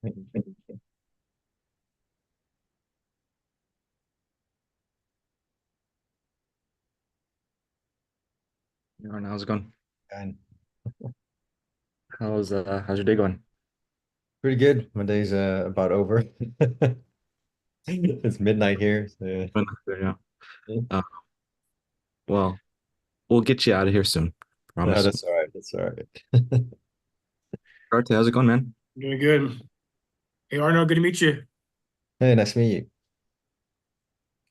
All right, how's it going? And How's your day going? pretty good. My day's about over. It's midnight here. So, Yeah. Uh, well, we'll get you out of here soon. no, Promise. that's all right. That's all right. Arte, how's it going, man? Doing good. Hey Arnold, good to meet you. Hey, nice to meet you.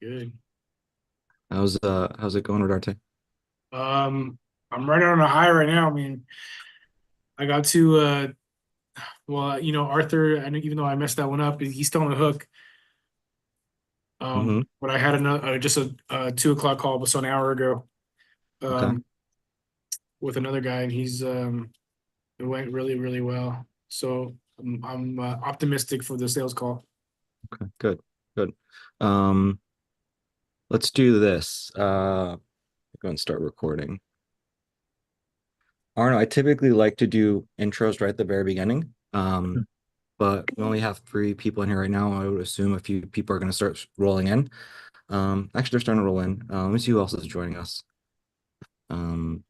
Good. How's it going with Arte? Um, I'm right on a high right now. I mean, I got to Arthur, and even though I messed that one up, he's still on the hook. Mm-hmm. But I had another just a 2 o'clock call, so an hour ago, Okay. um, with another guy, and it went really, really well. So I'm optimistic for the sales call. Okay. Good. Good. Um, let's do this. Go and start recording. Arno, I typically like to do intros right at the very beginning. But we only have three people in here right now. I would assume a few people are going to start rolling in. Actually, they're starting to roll in. Let me see who else is joining us. Um,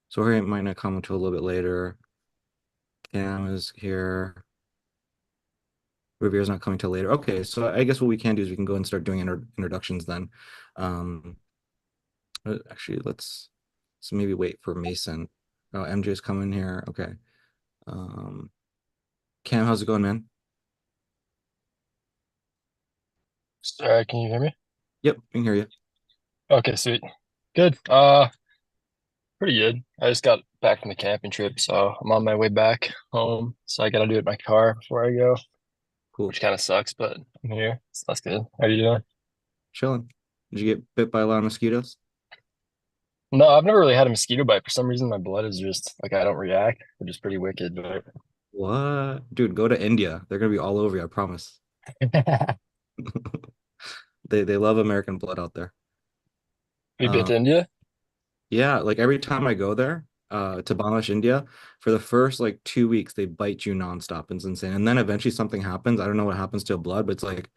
Sorry, might not come until a little bit later. Cam is here. Rivera's not coming till later. Okay, so I guess what we can do is we can go and start doing introductions then. Um, actually, let's maybe wait for Mason. Oh, MJ's coming here. Okay. Um, Cam, how's it going, man? Sorry, can you hear me? Yep, I can hear you. Okay, sweet. Good. Pretty good. I just got back from the camping trip, so I'm on my way back home. So I gotta do it in my car before I go, Cool. which kind of sucks, but I'm here. So that's good. How are you doing? Chilling. Did you get bit by a lot of mosquitoes? No, I've never really had a mosquito bite. For some reason, my blood is just like I don't react, which is pretty wicked, but What? Dude, go to India. They're gonna be all over you, I promise. have They love American blood out there. you been Um, to India? Yeah, like every time I go there, to Bangladesh, India, for the first like 2 weeks, they bite you nonstop. It's insane. And then eventually something happens. I don't know what happens to your blood, but it's like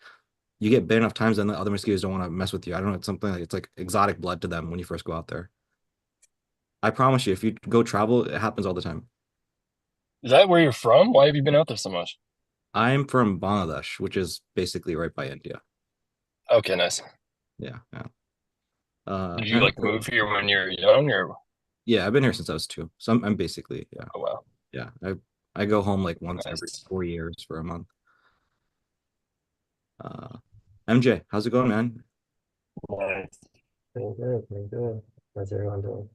you get bit enough times and the other mosquitoes don't want to mess with you. I don't know. It's something like it's like exotic blood to them when you first go out there. I promise you, if you go travel, it happens all the time. Is that where you're from? Why have you been out there so much? I'm from Bangladesh, which is basically right by India. Okay, nice. Yeah, yeah. Did you And like move here when you're young or yeah, I've been here since I was two. So I'm basically, yeah, oh wow, yeah. I go home like once every nice. 4 years for a month. Uh, MJ, how's it going, man? Nice. Pretty good, pretty good. How's everyone doing?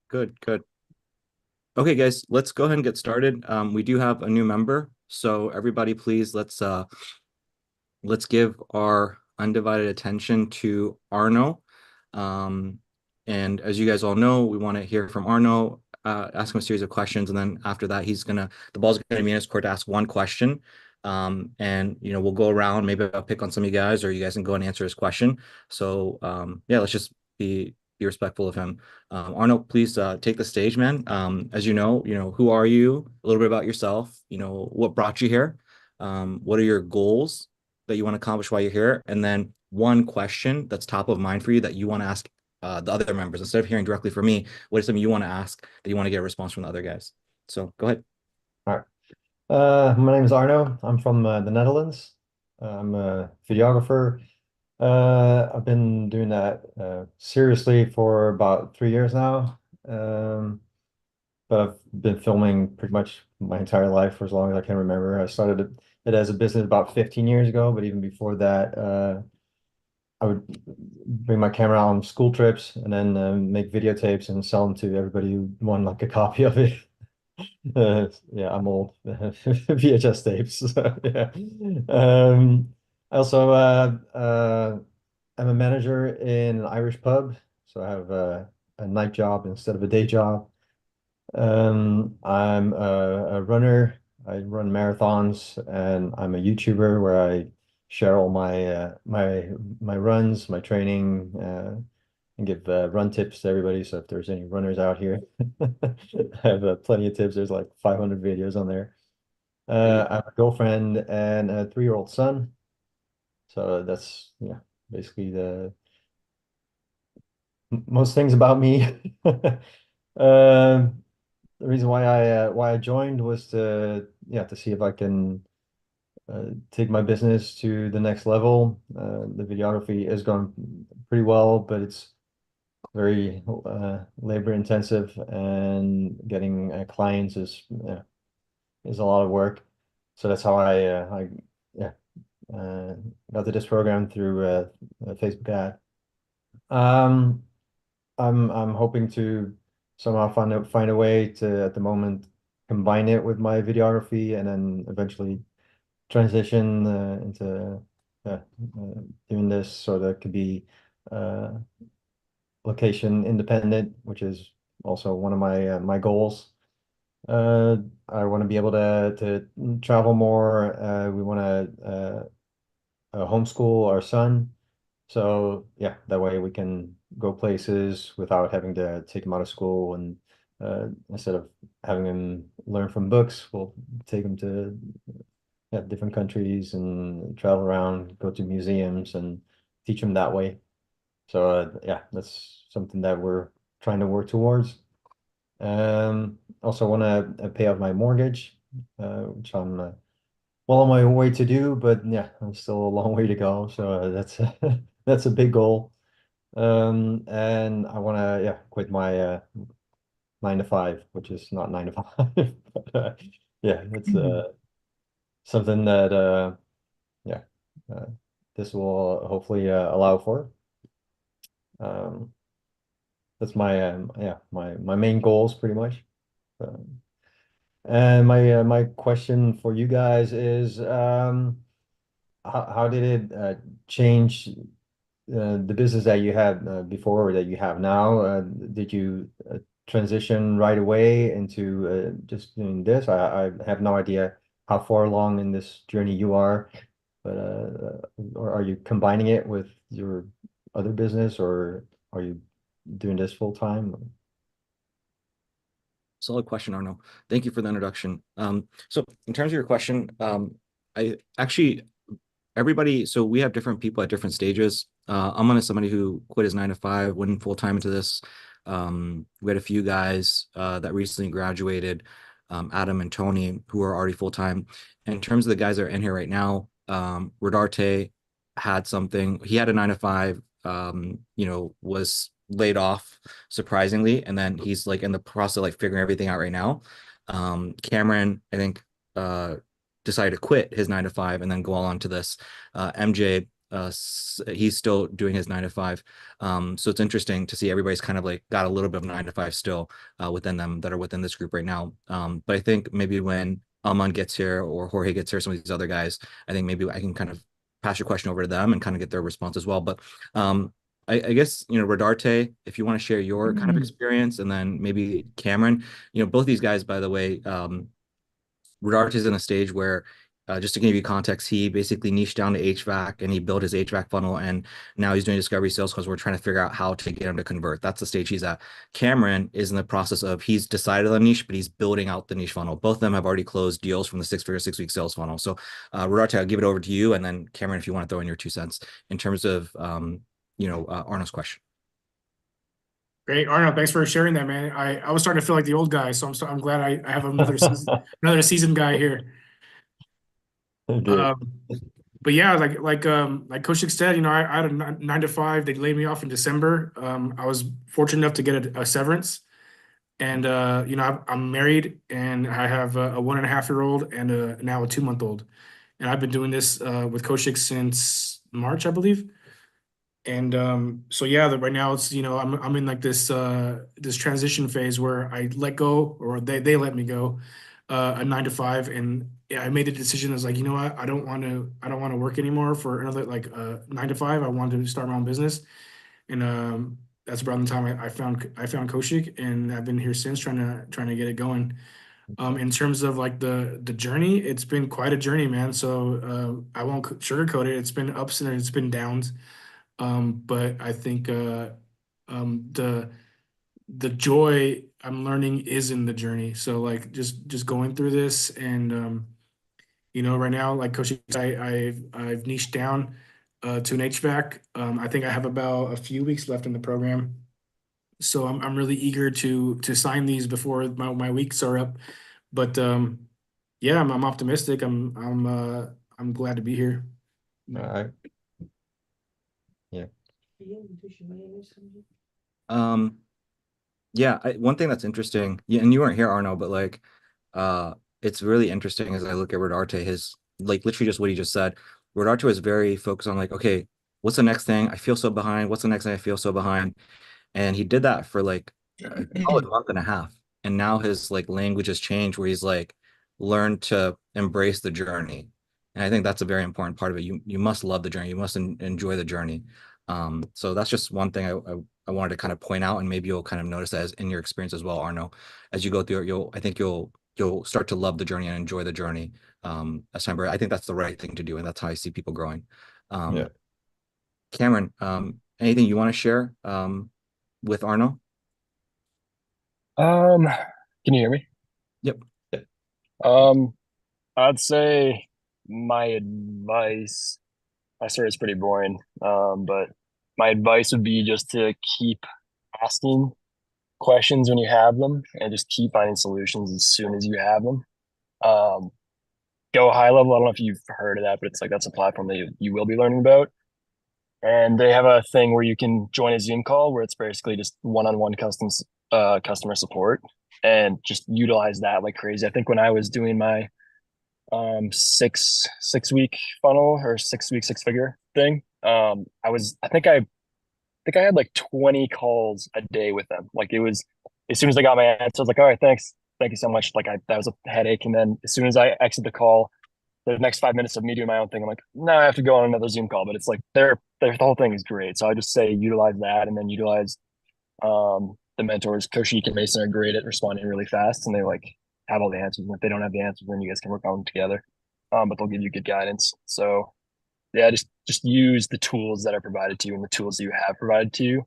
Good, good. Okay, guys, let's go ahead and get started. We do have a new member, so everybody, please let's give our undivided attention to Arno. Um, and as you guys all know, we want to hear from Arno, ask him a series of questions, and then after that, the ball's gonna be in his court to ask one question. And we'll go around. Maybe I'll pick on some of you guys, or you guys can go and answer his question. So yeah, let's just be respectful of him. Arno, please take the stage, man. As who are you? A little bit about yourself. What brought you here? What are your goals that you want to accomplish while you're here? And then one question that's top of mind for you that you want to ask the other members instead of hearing directly from me. What is something you want to ask that you want to get a response from the other guys? So go ahead. All right. My name is Arno. I'm from the Netherlands. I'm a videographer. I've been doing that seriously for about 3 years now. Um, but I've been filming pretty much my entire life for as long as I can remember. I started it as a business about 15 years ago, but even before that, I would bring my camera on school trips and then make videotapes and sell them to everybody who wanted like a copy of it. Yeah, I'm old. VHS tapes. So, yeah. I also I'm a manager in an Irish pub, so I have a night job instead of a day job. I'm a runner. I run marathons, and I'm a YouTuber where I share all my runs, my training, and give run tips to everybody. So if there's any runners out here, I have plenty of tips. There's like 500 videos on there. I have a girlfriend and a 3-year-old son. So that's, yeah, basically most things about me. The reason why I joined was to see if I can take my business to the next level. The videography is going pretty well, but it's very labor intensive, and getting clients is a lot of work. So that's how I yeah got to this program through a Facebook ad. Um, I'm hoping to somehow find a way to, at the moment, combine it with my videography, and then eventually transition into doing this so that it could be uh, location independent, which is also one of my goals. I want to be able to travel more. We want to homeschool our son. So yeah, that way we can go places without having to take him out of school, and instead of having him learn from books, we'll take him to different countries and travel around, go to museums and teach him that way. So yeah, that's something that we're trying to work towards. Also want to pay off my mortgage, which I'm well on my way to do, but yeah, I'm still a long way to go. So that's that's a big goal. And I want to quit my 9 to 5, which is not 9 to 5. But, yeah, it's something that yeah, uh, this will hopefully allow for. Um, that's my my main goals pretty much. And my question for you guys is, how did it change the business that you had before that you have now? Did you transition right away into just doing this? I have no idea how far along in this journey you are, but or are you combining it with your other business, or are you doing this full time? Solid question, Arno. Thank you for the introduction. So in terms of your question, I actually, everybody, so we have different people at different stages. I'm on somebody who quit his 9 to 5, went full time into this. We had a few guys that recently graduated, Adam and Tony, who are already full time. In terms of the guys that are in here right now, Rodarte had something. He had a 9 to 5. Was laid off surprisingly, and then he's like in the process of like figuring everything out right now. Cameron, I think, decided to quit his 9 to 5 and then go on to this. MJ, he's still doing his 9 to 5. So it's interesting to see everybody's kind of like got a little bit of 9 to 5 still within them that are within this group right now. But I think maybe when Alman gets here or Jorge gets here, some of these other guys, I think maybe I can kind of pass your question over to them and kind of get their response as well. But I guess, Rodarte, if you want to share your kind of experience, and then maybe Cameron, both these guys, by the way, Rodarte is in a stage where, just to give you context, he basically niched down to HVAC and he built his HVAC funnel, and now he's doing discovery sales because we're trying to figure out how to get him to convert. That's the stage he's at. Cameron is in the process of, he's decided on niche, but he's building out the niche funnel. Both of them have already closed deals from the 6-figure 6-week sales funnel. So Rodarte, I'll give it over to you, and then Cameron, if you want to throw in your 2 cents in terms of Arno's question. Great, Arnold. Thanks for sharing that, man. I was starting to feel like the old guy, so I'm glad I have another seasoned guy here. Good. But yeah, like Coach Schick said, I had a 9 to 5. They laid me off in December. I was fortunate enough to get a severance, and I'm married, and I have a 1.5-year-old and now a 2-month-old, and I've been doing this with Coach Schick since March, I believe. And so yeah, right now it's I'm in like this transition phase where I let go, or they let me go, a 9 to 5, and yeah, I made a decision. I was like, you know what, I don't want to work anymore for another 9 to 5. I wanted to start my own business, and that's around the time I found Coach Schick, and I've been here since trying to get it going. In terms of like the journey, it's been quite a journey, man. So I won't sugarcoat it. It's been ups and it's been downs. But I think the joy I'm learning is in the journey. So like just going through this, and You know, right now, like Coach, I've niched down to an HVAC. I think I have about a few weeks left in the program, so I'm really eager to sign these before my weeks are up. But yeah, I'm optimistic. I'm glad to be here. All right. Yeah, one thing that's interesting, yeah, and you weren't here, Arno, but like, it's really interesting as I look at Rodarte, his like literally just what he just said. Rodarte is very focused on like, okay, what's the next thing? I feel so behind. What's the next thing? I feel so behind. And he did that for like a solid month and a half. And now his like language has changed where he's like learned to embrace the journey. And I think that's a very important part of it. You must love the journey. You must enjoy the journey. So that's just one thing I wanted to kind of point out, and maybe you'll kind of notice that as in your experience as well, Arno. As you go through it, I think you'll start to love the journey and enjoy the journey. As time, I think that's the right thing to do, and that's how I see people growing. Yeah. Cameron, anything you want to share with Arno? Can you hear me? Yep. Um, I'd say my advice, I swear it's pretty boring. But my advice would be just to keep asking questions when you have them and just keep finding solutions as soon as you have them. Um, Go high level. I don't know if you've heard of that, but it's like that's a platform that you will be learning about. And they have a thing where you can join a Zoom call where it's basically just one-on-one customer support and just utilize that like crazy. I think when I was doing my 6 week funnel or 6 week 6 figure thing, I think I had like 20 calls a day with them. Like it was as soon as I got my answer, I was like, all right, thanks. Thank you so much. Like that was a headache. And then as soon as I exit the call, the next 5 minutes of me doing my own thing, I'm like, no, I have to go on another Zoom call. But it's like the whole thing is great. So I just say utilize that and then utilize the mentors. Coach Sheik and Mason are great at responding really fast and they like have all the answers. And if they don't have the answers, then you guys can work on them together. But they'll give you good guidance. So yeah, just use the tools that are provided to you and the tools that you have provided to you.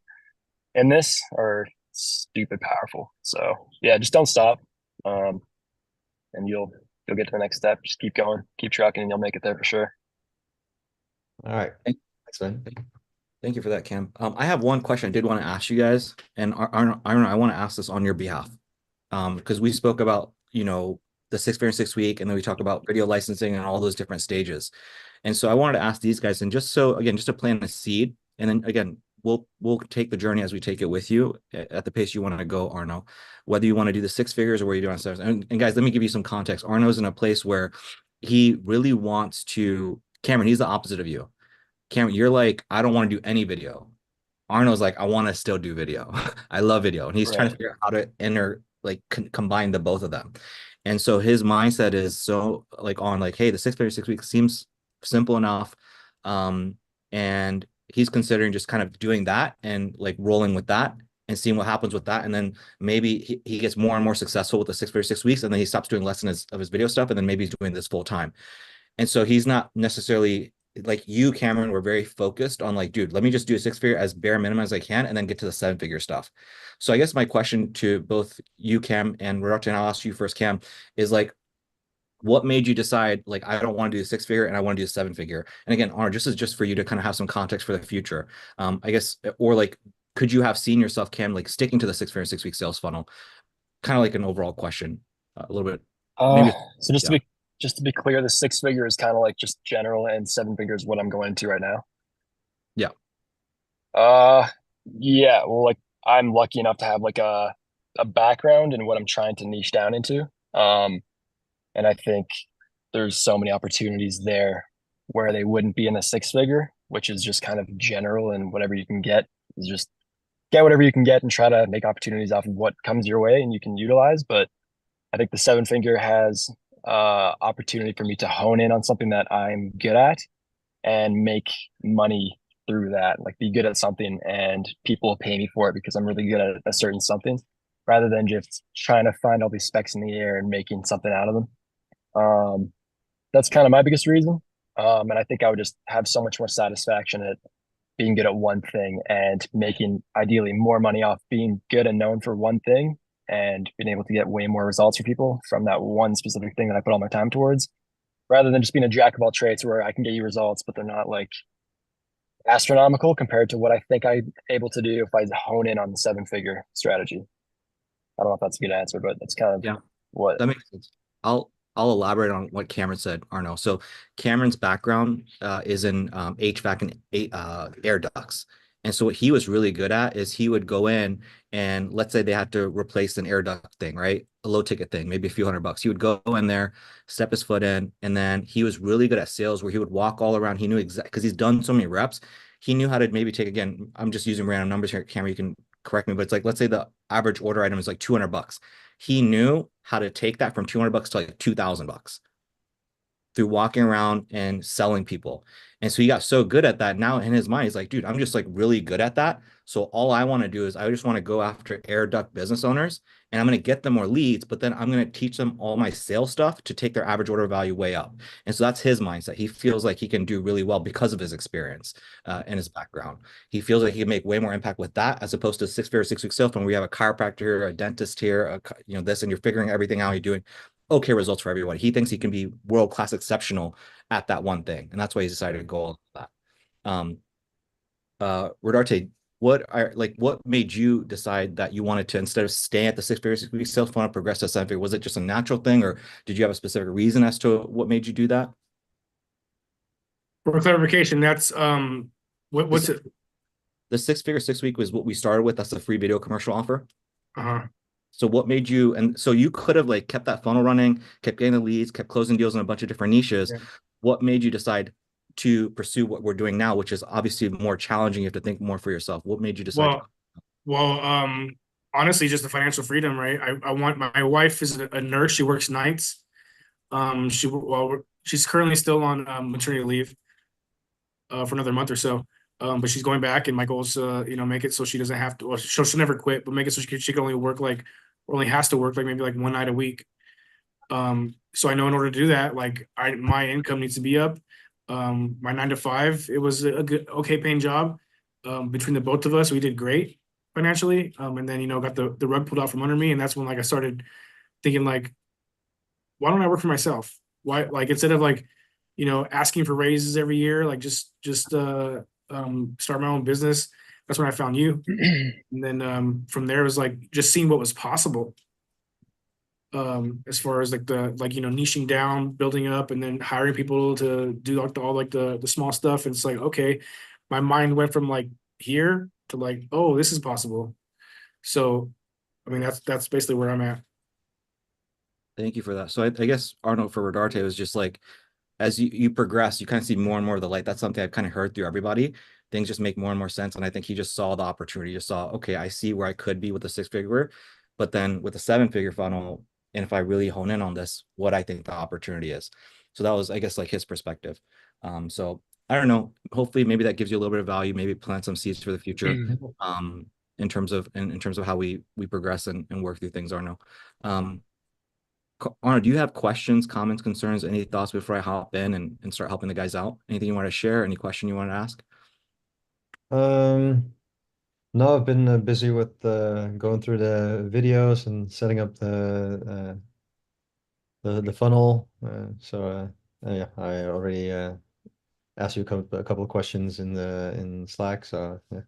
And this are stupid powerful. So yeah, just don't stop. And you'll get to the next step. Just keep going, keep trucking, and you'll make it there for sure. All right. Thanks, man. Thank you for that, Cam. I have one question I did want to ask you guys, and I want to ask this on your behalf, because we spoke about the 6 figure 6 week, and then we talked about video licensing and all those different stages, and so I wanted to ask these guys, and just to plant a seed, and then again we'll take the journey as we take it with you at the pace you want to go, Arno. Whether you want to do the 6 figures or where you do on sevens, and guys, let me give you some context. Arno's in a place where he really wants to. Cameron, he's the opposite of you. Cameron, you're like, I don't want to do any video. Arno's like, I want to still do video. I love video. And he's trying to Right. figure out how to combine the both of them. And so his mindset is so like on like, hey, the 6 figure 6 weeks seems simple enough. And he's considering just kind of doing that and like rolling with that and seeing what happens with that. And then maybe he gets more and more successful with the 6 figure 6 weeks. And then he stops doing less of his video stuff. And then maybe he's doing this full time. And so he's not necessarily like you, Cameron, were very focused on like, dude, let me just do a 6 figure as bare minimum as I can and then get to the 7 figure stuff. So I guess my question to both you, Cam, and Roberto, and I'll ask you first, Cam, is like, what made you decide like I don't want to do a 6 figure and I want to do a 7 figure? And again, Arnold, just for you to kind of have some context for the future. I guess, or like, could you have seen yourself, Cam, like sticking to the 6 figure 6 week sales funnel? Kind of like an overall question, a little bit. Maybe, So yeah. just to be clear, the 6 figure is kind of like just general, and 7 figure is what I'm going to right now. Yeah. Yeah. Well, like I'm lucky enough to have like a background in what I'm trying to niche down into. And I think there's so many opportunities there where they wouldn't be in the 6 figure, which is just kind of general and whatever you can get is just get whatever you can get and try to make opportunities off of what comes your way and you can utilize. But I think the 7 figure has opportunity for me to hone in on something that I'm good at and make money through that. Like be good at something and people will pay me for it because I'm really good at a certain something rather than just trying to find all these specs in the air and making something out of them. That's kind of my biggest reason. And I think I would just have so much more satisfaction at being good at one thing and making ideally more money off being good and known for one thing and being able to get way more results for people from that one specific thing that I put all my time towards rather than just being a jack of all trades where I can get you results, but they're not like astronomical compared to what I think I'm able to do if I hone in on the 7-figure strategy. I don't know if that's a good answer, but that's kind of Yeah. what. That makes sense. I'll elaborate on what Cameron said, Arno. So Cameron's background is in HVAC and air ducts. And so what he was really good at is he would go in and let's say they had to replace an air duct thing, right? A low ticket thing, maybe a few $100. He would go in there, step his foot in, and then he was really good at sales where he would walk all around. He knew exactly because he's done so many reps. He knew how to maybe take, again, I'm just using random numbers here, Cameron, you can correct me, but it's like, let's say the average order item is like $200. He knew how to take that from $200 to like $2,000 through walking around and selling people. And so he got so good at that. Now in his mind, he's like, dude, I'm just like really good at that. So all I want to do is I just want to go after air duct business owners and I'm going to get them more leads, but then I'm going to teach them all my sales stuff to take their average order value way up. And so that's his mindset. He feels like he can do really well because of his experience and his background. He feels like he can make way more impact with that as opposed to 6-figure, 6-week sales when we have a chiropractor here, a dentist here, this, and you're figuring everything out. You're doing okay results for everyone. He thinks he can be world-class exceptional at that one thing. And that's why he's decided to go all that. Rodarte, what made you decide that you wanted to, instead of staying at the 6-figure, 6-week sales, want to progress to 7-figure? Was it just a natural thing, or did you have a specific reason as to what made you do that? For clarification, that's what's it? The 6-figure, 6-week was what we started with. That's the free video commercial offer. Uh-huh. So what made you, and so you could have like kept that funnel running, kept getting the leads, kept closing deals in a bunch of different niches. Yeah. What made you decide to pursue what we're doing now, which is obviously more challenging? You have to think more for yourself. What made you decide? Well, honestly, just the financial freedom, right? I want, my wife is a nurse. She works nights. She's currently still on maternity leave for another month or so. But she's going back, and my goal is make it so she doesn't have to. Well, she'll never quit, but make it so she can only work or only has to work maybe like one night a week. So I know in order to do that, like my income needs to be up. My 9 to 5, it was a good, okay paying job. Between the both of us, we did great financially. And then got the rug pulled out from under me, and that's when like I started thinking like, why don't I work for myself? Why, like, instead of like, asking for raises every year, like just start my own business. That's when I found you. And then from there it was like just seeing what was possible. As far as like niching down, building up, and then hiring people to do like all the small stuff. And it's like, okay, my mind went from like here to like, oh, this is possible. So I mean that's basically where I'm at. Thank you for that. So I guess Arnold, for Rodarte, it was just like, as you progress, you kind of see more and more of the light. That's something I've kind of heard through everybody. Things just make more and more sense. And I think he just saw the opportunity, just saw, okay, I see where I could be with the 6-figure, but then with the 7-figure funnel, and if I really hone in on this, what I think the opportunity is. So that was, I guess, like his perspective. So I don't know, hopefully maybe that gives you a little bit of value, maybe plant some seeds for the future in terms of how we progress and work through things, Arno. Arno, do you have questions, comments, concerns, any thoughts before I hop in and start helping the guys out? Anything you want to share? Any question you want to ask? No, I've been busy with going through the videos and setting up the funnel. Yeah, I already asked you a couple of questions in Slack. So yeah,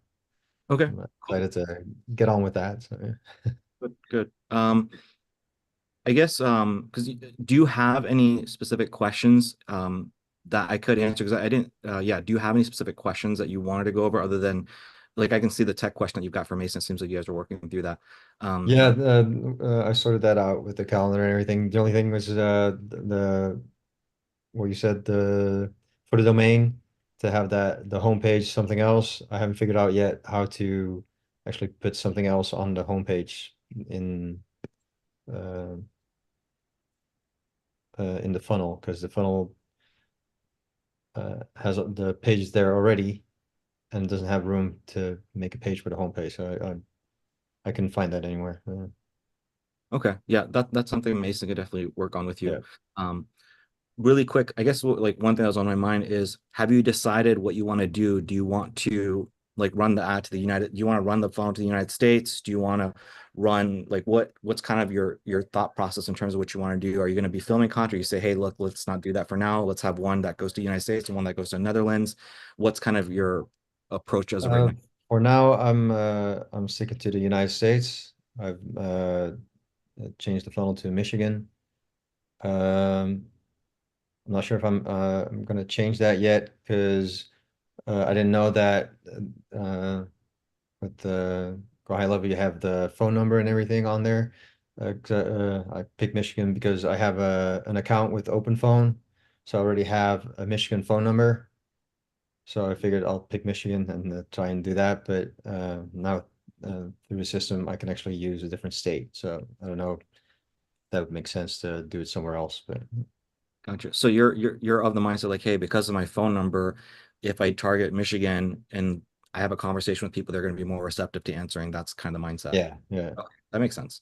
Okay, I'm excited to get on with that. So yeah. good. I guess because do you have any specific questions that I could answer? Because I didn't. Yeah, do you have any specific questions that you wanted to go over other than, like, I can see the tech question that you've got for Mason. It seems like you guys are working through that. Yeah, I sorted that out with the calendar and everything. The only thing was the what you said, for the domain, to have the homepage something else. I haven't figured out yet how to actually put something else on the homepage uh, in the funnel, because the funnel has the pages there already and doesn't have room to make a page for the homepage. So I can find that anywhere. Okay, yeah, that's something Mason could definitely work on with you. Yeah. Really quick, I guess like one thing that was on my mind is, have you decided what you want to do? Do you want to like run the ad to the United, do you want to run the funnel to the United States? Do you want to run like what's kind of your thought process in terms of what you want to do? Are you going to be filming content? You say, hey, look, let's not do that for now. Let's have one that goes to the United States and one that goes to Netherlands. What's kind of your approach as of right now? For now, I'm sticking to the United States. I've changed the funnel to Michigan. I'm not sure if I'm going to change that yet because I didn't know that with the Go High Level you have the phone number and everything on there. I picked Michigan because I have an account with OpenPhone, so I already have a Michigan phone number. So I figured I'll pick Michigan and try and do that. But now through the system, I can actually use a different state. So I don't know if that would make sense to do it somewhere else. But Gotcha. So you're of the mindset like, hey, because of my phone number, if I target Michigan and I have a conversation with people, they're going to be more receptive to answering. That's kind of the mindset. yeah. Okay, that makes sense.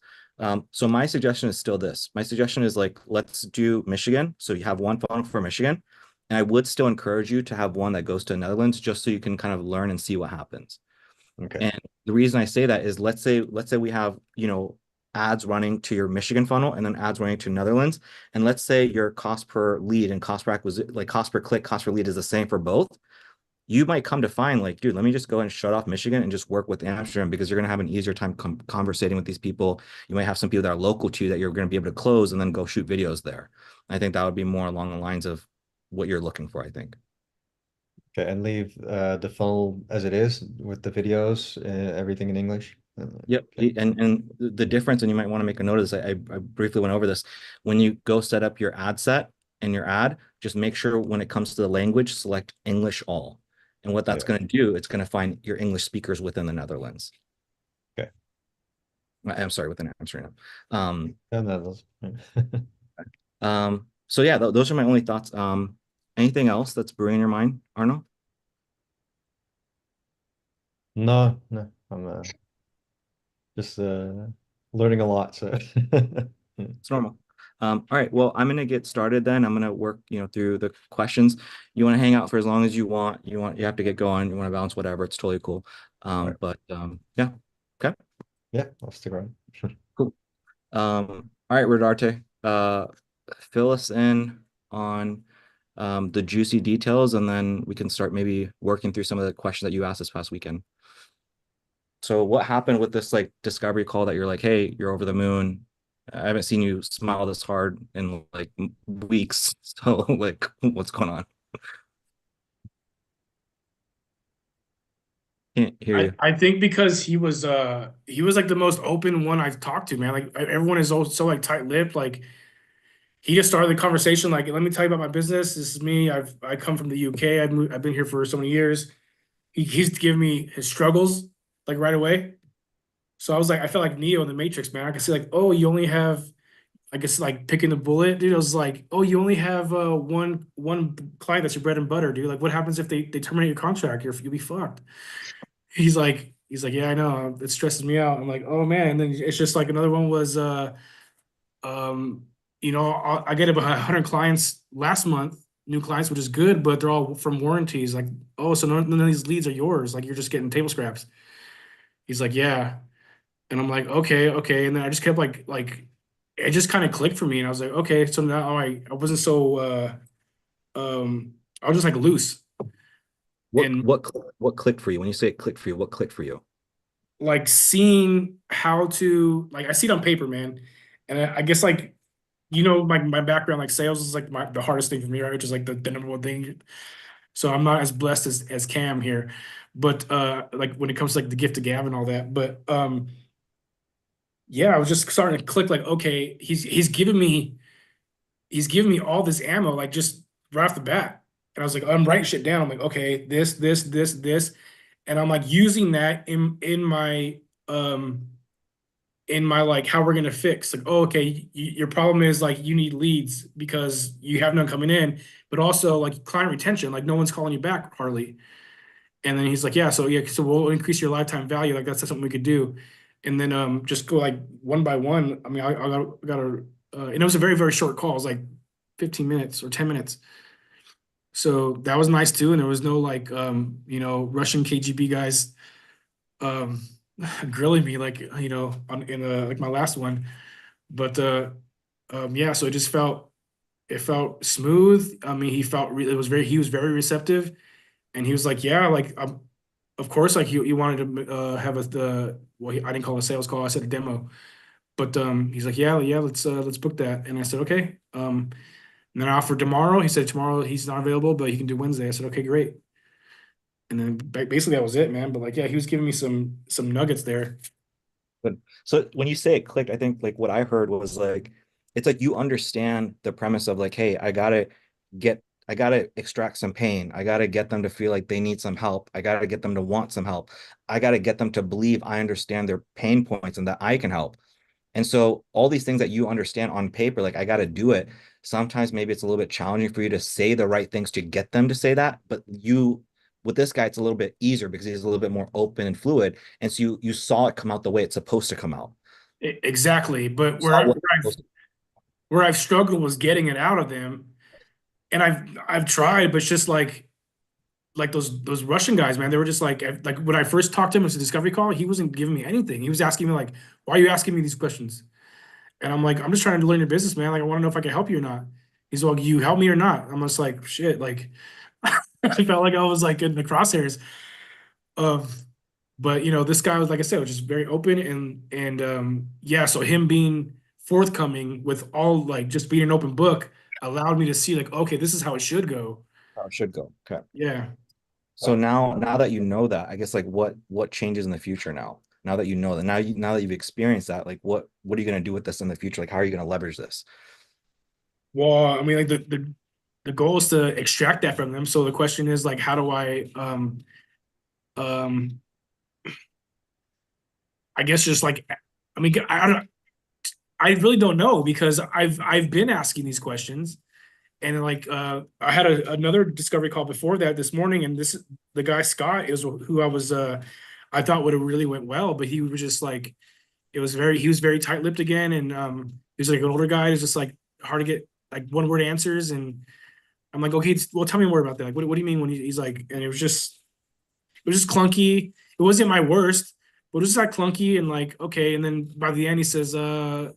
So my suggestion is still this. My suggestion is like, let's do Michigan. So you have one funnel for Michigan. And I would still encourage you to have one that goes to Netherlands just so you can kind of learn and see what happens. Okay. And the reason I say that is let's say we have, ads running to your Michigan funnel and then ads running to Netherlands. And let's say your cost per lead and cost per acquisition, like cost per click, cost per lead is the same for both. You might come to find like, dude, let me just go and shut off Michigan and just work with Amsterdam because you're going to have an easier time conversating with these people. You might have some people that are local to you that you're going to be able to close and then go shoot videos there. I think that would be more along the lines of what you're looking for, I think. Okay, and leave the funnel as it is with the videos, everything in English. Yep. Okay. And the difference, and you might want to make a note of this. I briefly went over this. When you go set up your ad set and your ad, just make sure when it comes to the language, select English all. And what that's Yeah. going to do, it's going to find your English speakers within the Netherlands. Okay. I'm sorry, within Amsterdam. And that So yeah, those are my only thoughts. Anything else that's brewing in your mind, Arno? No, I'm just learning a lot. So It's normal. All right, well, I'm gonna get started then. I'm gonna work, through the questions. You want to hang out for as long as you want. You have to get going. You want to bounce, whatever. It's totally cool. Right. But yeah, okay, Yeah, I'll stick around. cool. All right, Rodarte, fill us in on the juicy details, and then we can start maybe working through some of the questions that you asked this past weekend. So what happened with this like discovery call that you're like, hey, you're over the moon? I haven't seen you smile this hard in like weeks. So like, what's going on? Can't hear you. I think because he was like the most open one I've talked to, man. Like everyone is so like tight-lipped. Like he just started the conversation like, let me tell you about my business. This is me. I come from the UK. I've been here for so many years. He's giving me his struggles like right away. So I was like, I felt like Neo in the Matrix, man. I could see like, oh, you only have, I guess like picking the bullet, dude. I was like, oh, you only have one client that's your bread and butter, dude. Like, what happens if they terminate your contract? You'll be fucked. He's like, yeah, I know. It stresses me out. I'm like, oh man. And then it's just like another one was um, I get about 100 clients last month, new clients, which is good, but they're all from warranties. Like, oh, so none of these leads are yours. Like, you're just getting table scraps. He's like, yeah. And I'm like, okay. And then I just kept like it just kind of clicked for me. And I was like, okay, so now I wasn't so I was just like loose. And What clicked for you? When you say it clicked for you, what clicked for you? like seeing how to like I see it on paper, man. And I guess like my background, like sales is like the hardest thing for me, right? Which is like the number one thing. So I'm not as blessed as Cam here. But like when it comes to like the gift of gab and all that. But yeah, I was just starting to click like, okay, he's giving me all this ammo, like just right off the bat. And I was like, I'm writing shit down. I'm like, okay, this. And I'm like using that in my like how we're gonna fix. Like, oh, okay, your problem is like you need leads because you have none coming in, but also like client retention, like no one's calling you back hardly. And then he's like, yeah, so we'll increase your lifetime value. Like that's something we could do. And then just go like one by one. I mean, I got and it was a very, very short call. It was like 15 minutes or 10 minutes. So that was nice too. And there was no like Russian KGB guys um grilling me like in like my last one. But yeah, so it felt smooth. I mean, he was very receptive, and he was like, yeah, like of course, like you wanted to have I didn't call it a sales call, I said a demo. But he's like, yeah, let's book that. And I said, okay. And then I offered tomorrow. He said tomorrow he's not available, but he can do Wednesday. I said, okay, great. And then basically that was it, man. But like, yeah, he was giving me some nuggets there. But so when you say it clicked, I think like what I heard was like, it's like you understand the premise of like, hey, I gotta extract some pain. I gotta get them to feel like they need some help. I gotta get them to want some help. I gotta get them to believe I understand their pain points and that I can help. And so all these things that you understand on paper, like I gotta do it. Sometimes maybe it's a little bit challenging for you to say the right things to get them to say that, but with this guy, it's a little bit easier because he's a little bit more open and fluid. And so you saw it come out the way it's supposed to come out. Exactly. But You saw what where I've struggled was getting it out of them. And I've tried, but it's just like those Russian guys, man, they were just like when I first talked to him, it was a discovery call. He wasn't giving me anything. He was asking me like, "Why are you asking me these questions?" And I'm like, "I'm just trying to learn your business, man. Like, I want to know if I can help you or not." He's like, "You help me or not?" I'm just like, "Shit!" Like, I felt like I was like in the crosshairs of. But this guy was, like I said, was just very open and yeah. So him being forthcoming with all like just being an open book allowed me to see like, okay, this is how it should go. how it should go. Okay. Yeah. So now that you know that, I guess like what changes in the future now? Now that you know that, now that you've experienced that, like what are you gonna do with this in the future? Like how are you gonna leverage this? Well, I mean, like the goal is to extract that from them. So the question is like, how do um I guess just like I mean I really don't know because I've been asking these questions and like I had another discovery call before that this morning and the guy Scott is who I thought would have really went well, but he was just like he was very tight-lipped again and he was like an older guy. He was just like hard to get like one word answers and I'm like, okay, well, tell me more about that. Like, what do you mean when he's like, and it was just clunky. It wasn't my worst, but it was just like clunky and like, okay. And then by the end, he says, I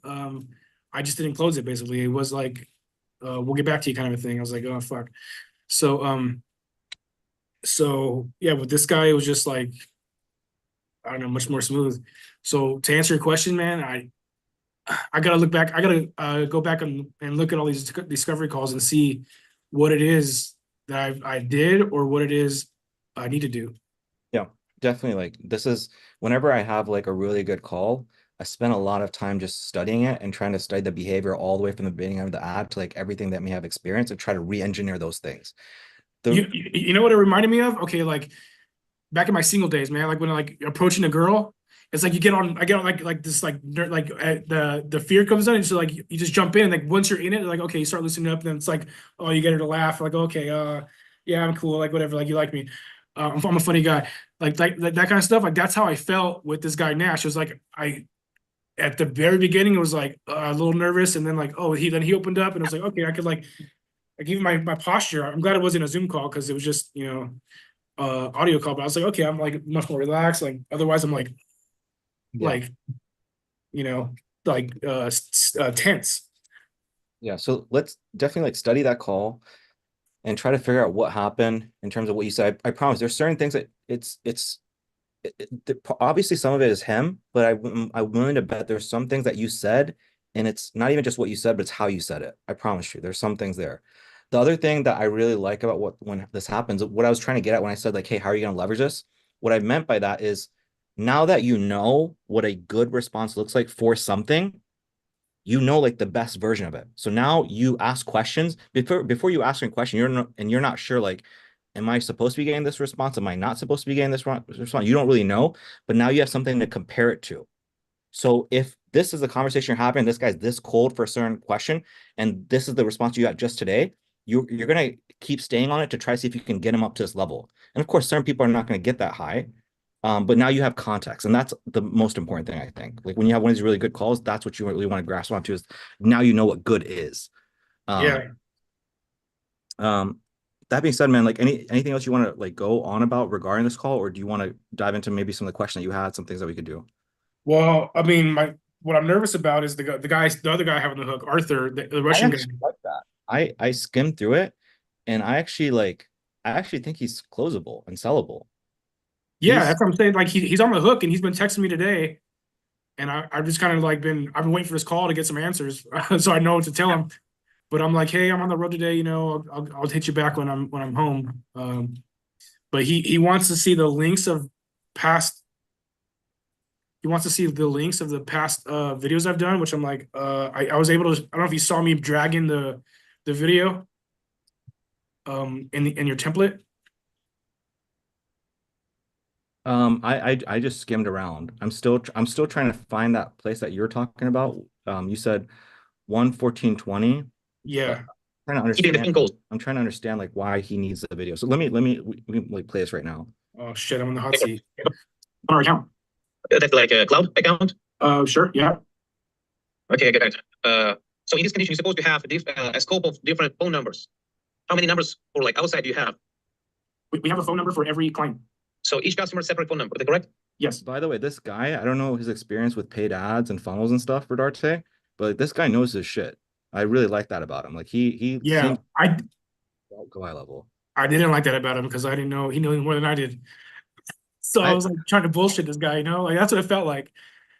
just didn't close it. Basically, it was like, we'll get back to you kind of a thing. I was like, oh fuck. So, so yeah, with this guy, it was just like, I don't know, much more smooth. So to answer your question, man, I gotta look back. I gotta go back and look at all these discovery calls and see what it is that I did or what it is I need to do. Yeah, definitely. Like this is whenever I have like a really good call, I spend a lot of time just studying it and trying to study the behavior all the way from the beginning of the ad to like everything that may have experience and try to re-engineer those things. You know what it reminded me of? Okay, like back in my single days, man, like when like approaching a girl, it's like I get on like this like the fear comes on and so like you just jump in like once you're in it like okay you start loosening up and then it's like oh you get her to laugh like okay yeah I'm cool like whatever like you like me I'm a funny guy like that kind of stuff like that's how I felt with this guy Nash. It was like I at the very beginning it was like a little nervous and then like oh he opened up and it was like okay I could like even my posture. I'm glad it wasn't a Zoom call because it was just audio call, but I was like, okay, I'm like much more relaxed. Like otherwise, I'm like, Yeah. like, you know, like tense. Yeah. So let's definitely like study that call and try to figure out what happened in terms of what you said. I promise there's certain things that obviously some of it is him, but I'm willing to bet there's some things that you said, and it's not even just what you said, but it's how you said it. I promise you, there's some things there. The other thing that I really like about when this happens, what I was trying to get at when I said like, hey, how are you going to leverage this? What I meant by that is now that you know what a good response looks like for something, you know like the best version of it. So now you ask questions before you ask a question, you're not sure like, am I supposed to be getting this response? Am I not supposed to be getting this response? You don't really know, but now you have something to compare it to. So if this is a conversation you're having, this guy's this cold for a certain question, and this is the response you got just today, you're gonna keep staying on it to try to see if you can get him up to this level. And of course, certain people are not going to get that high. But now you have context, and that's the most important thing, I think. Like when you have one of these really good calls, that's what you really want to grasp onto is now you know what good is. Yeah. that being said, man, like anything else you want to like go on about regarding this call, or do you want to dive into maybe some of the questions that you had, some things that we could do? Well, I mean, what I'm nervous about is the other guy having the hook, Arthur, the I Russian guy. actually like that. I skimmed through it, and I actually think he's closable and sellable. Yeah, He's that's what I'm saying. Like he's on the hook, and he's been texting me today, and I've just kind of like I've been waiting for this call to get some answers, so I know what to tell him. But I'm like, hey, I'm on the road today. You know, I'll hit you back when I'm home. But he wants to see the links of past. He wants to see the links of the past videos I've done, which I'm like, I was able to. I don't know if you saw me dragging the video in your template. I just skimmed around. I'm still trying to find that place that you're talking about. You said 1:14:20. Yeah. Trying to understand. I'm trying to understand like why he needs the video. So we can like play this right now. Oh shit, I'm in the hot seat. On our account. That's like a cloud account. Sure, yeah. Okay, I get it. So in this condition, you're supposed to have a scope of different phone numbers. How many numbers for like outside do you have? We have a phone number for every client. So each customer separate phone number. Is that correct? Yes. By the way, this guy, I don't know his experience with paid ads and funnels and stuff for Darte, but this guy knows his shit. I really like that about him. Like he Yeah, seems I go high level. didn't like that about him because I didn't know he knew more than I did. So I was like trying to bullshit this guy, you know, like that's what it felt like.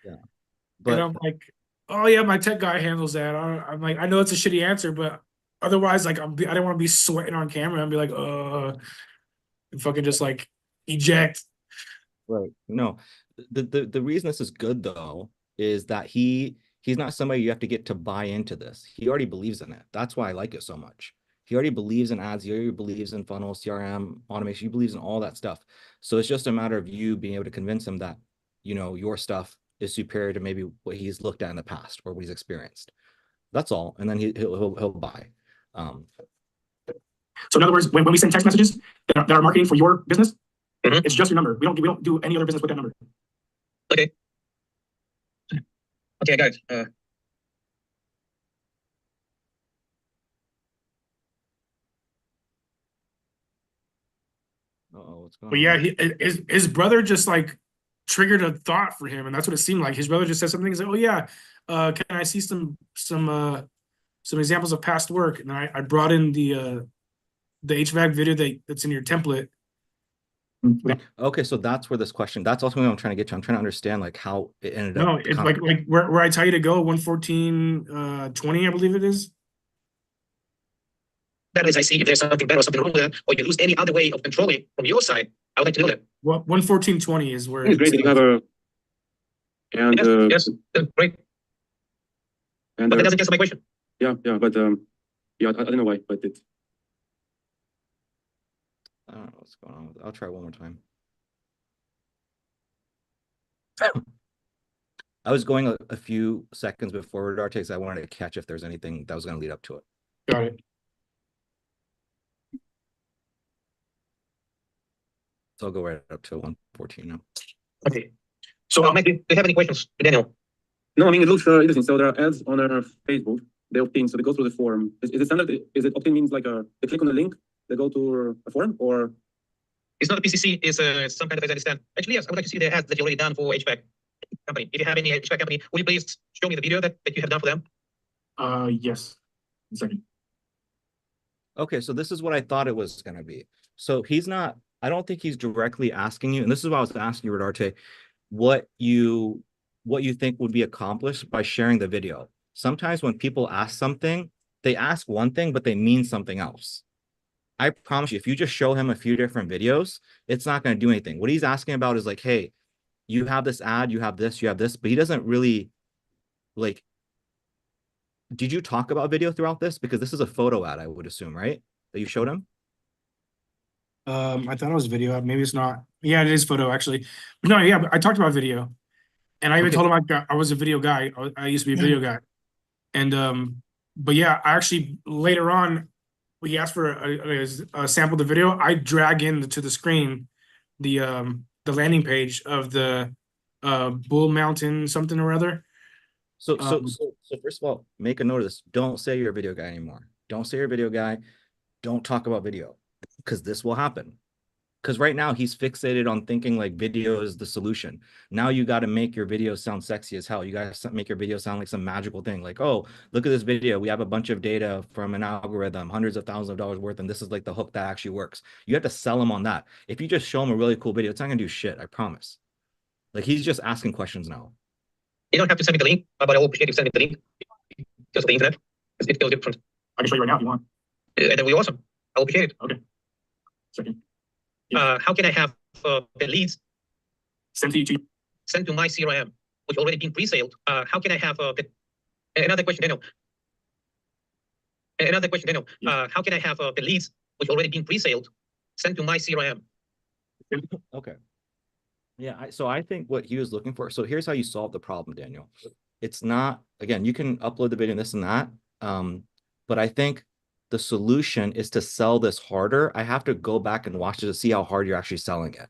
Yeah. And But I'm like, oh yeah, my tech guy handles that. I'm like, I know it's a shitty answer, but otherwise, like I didn't want to be sweating on camera and be like, and fucking just like eject. right. No. The reason this is good though is that he's not somebody you have to get to buy into this. He already believes in it. That's why I like it so much. He already believes in ads. He already believes in funnels, CRM, automation. He believes in all that stuff. So it's just a matter of you being able to convince him that, you know, your stuff is superior to maybe what he's looked at in the past or what he's experienced. That's all. And then he'll buy. So in other words, when we send text messages that are marketing for your business, Mhm. it's just your number. We don't do any other business with that number. Okay. Okay, I got it. What's going But on? yeah, his brother just like triggered a thought for him, and that's what it seemed like. His brother just said something. He's like, "Oh yeah, can I see some examples of past work?" And I brought in the HVAC video that's in your template. Okay, so that's where this question. That's also what I'm trying to get to. I'm trying to understand like how it ended No, up. it's like where I tell you to go 1:14:20, I believe it is. That is, I see if there's something better or something wrong with it, or you lose any other way of controlling from your side. I would like to know that. Well, 1:14:20 is where It's great that you have a and Yes, that's great. and But that doesn't answer my question. yeah, but yeah, I don't know why, but it I don't know what's going on with it. I'll try one more time. I was going a few seconds before Darte because I wanted to catch if there's anything that was going to lead up to it. got it. So I'll go right up to 1:14 now. Okay. So, Mike, do you have any questions, Daniel? no, I mean it looks interesting. So there are ads on our Facebook. They opt-in, so they go through the form. Is it standard? Is it opt-in means like they click on the link, they go to a form, or It's not a PCC, it's some kind of, as I understand. Actually, yes, I would like to see the ads that you already done for HVAC company. If you have any HVAC company, will you please show me the video that you have done for them? Yes. 1 second. Okay, so this is what I thought it was going to be. So he's not, I don't think he's directly asking you, and this is what I was asking you, Darte, what you think would be accomplished by sharing the video. Sometimes when people ask something, they ask one thing, but they mean something else. I promise you, if you just show him a few different videos, it's not going to do anything. What he's asking about is like, hey, you have this ad, you have this, but he doesn't really like, did you talk about video throughout this? Because this is a photo ad, I would assume, right? That you showed him? I thought it was video. Maybe it's not. Yeah, it is photo actually. But no, yeah, I talked about video, and I even Okay. told him I was a video guy. I used to be a video guy, and but yeah, I actually later on, he asked for a sample of the video. I drag into the screen the landing page of the Bull Mountain something or other. So first of all, make a note of this. Don't say you're a video guy anymore. Don't say you're a video guy. Don't talk about video. because this will happen. Because right now he's fixated on thinking like video is the solution. Now you got to make your video sound sexy as hell. You got to make your video sound like some magical thing. Like, oh, look at this video. We have a bunch of data from an algorithm, hundreds of thousands of dollars worth, and this is like the hook that actually works. You have to sell him on that. If you just show him a really cool video, it's not gonna do shit. I promise. Like he's just asking questions now. You don't have to send me the link, but I will appreciate you sending me the link. Just the internet. It feels different. I can show you right now if you want. That will be awesome. I'll appreciate it. Okay. Second. How can I have the leads Send to you. sent to my CRM, which already been pre-saled? How can I have another question, Daniel? Another question, Daniel. How can I have the leads, which already been pre-saled, sent to my CRM? Okay. Yeah, so I think what he was looking for. So here's how you solve the problem, Daniel. It's not, again, you can upload the video and this and that. But I think the solution is to sell this harder. I have to go back and watch it to see how hard you're actually selling it.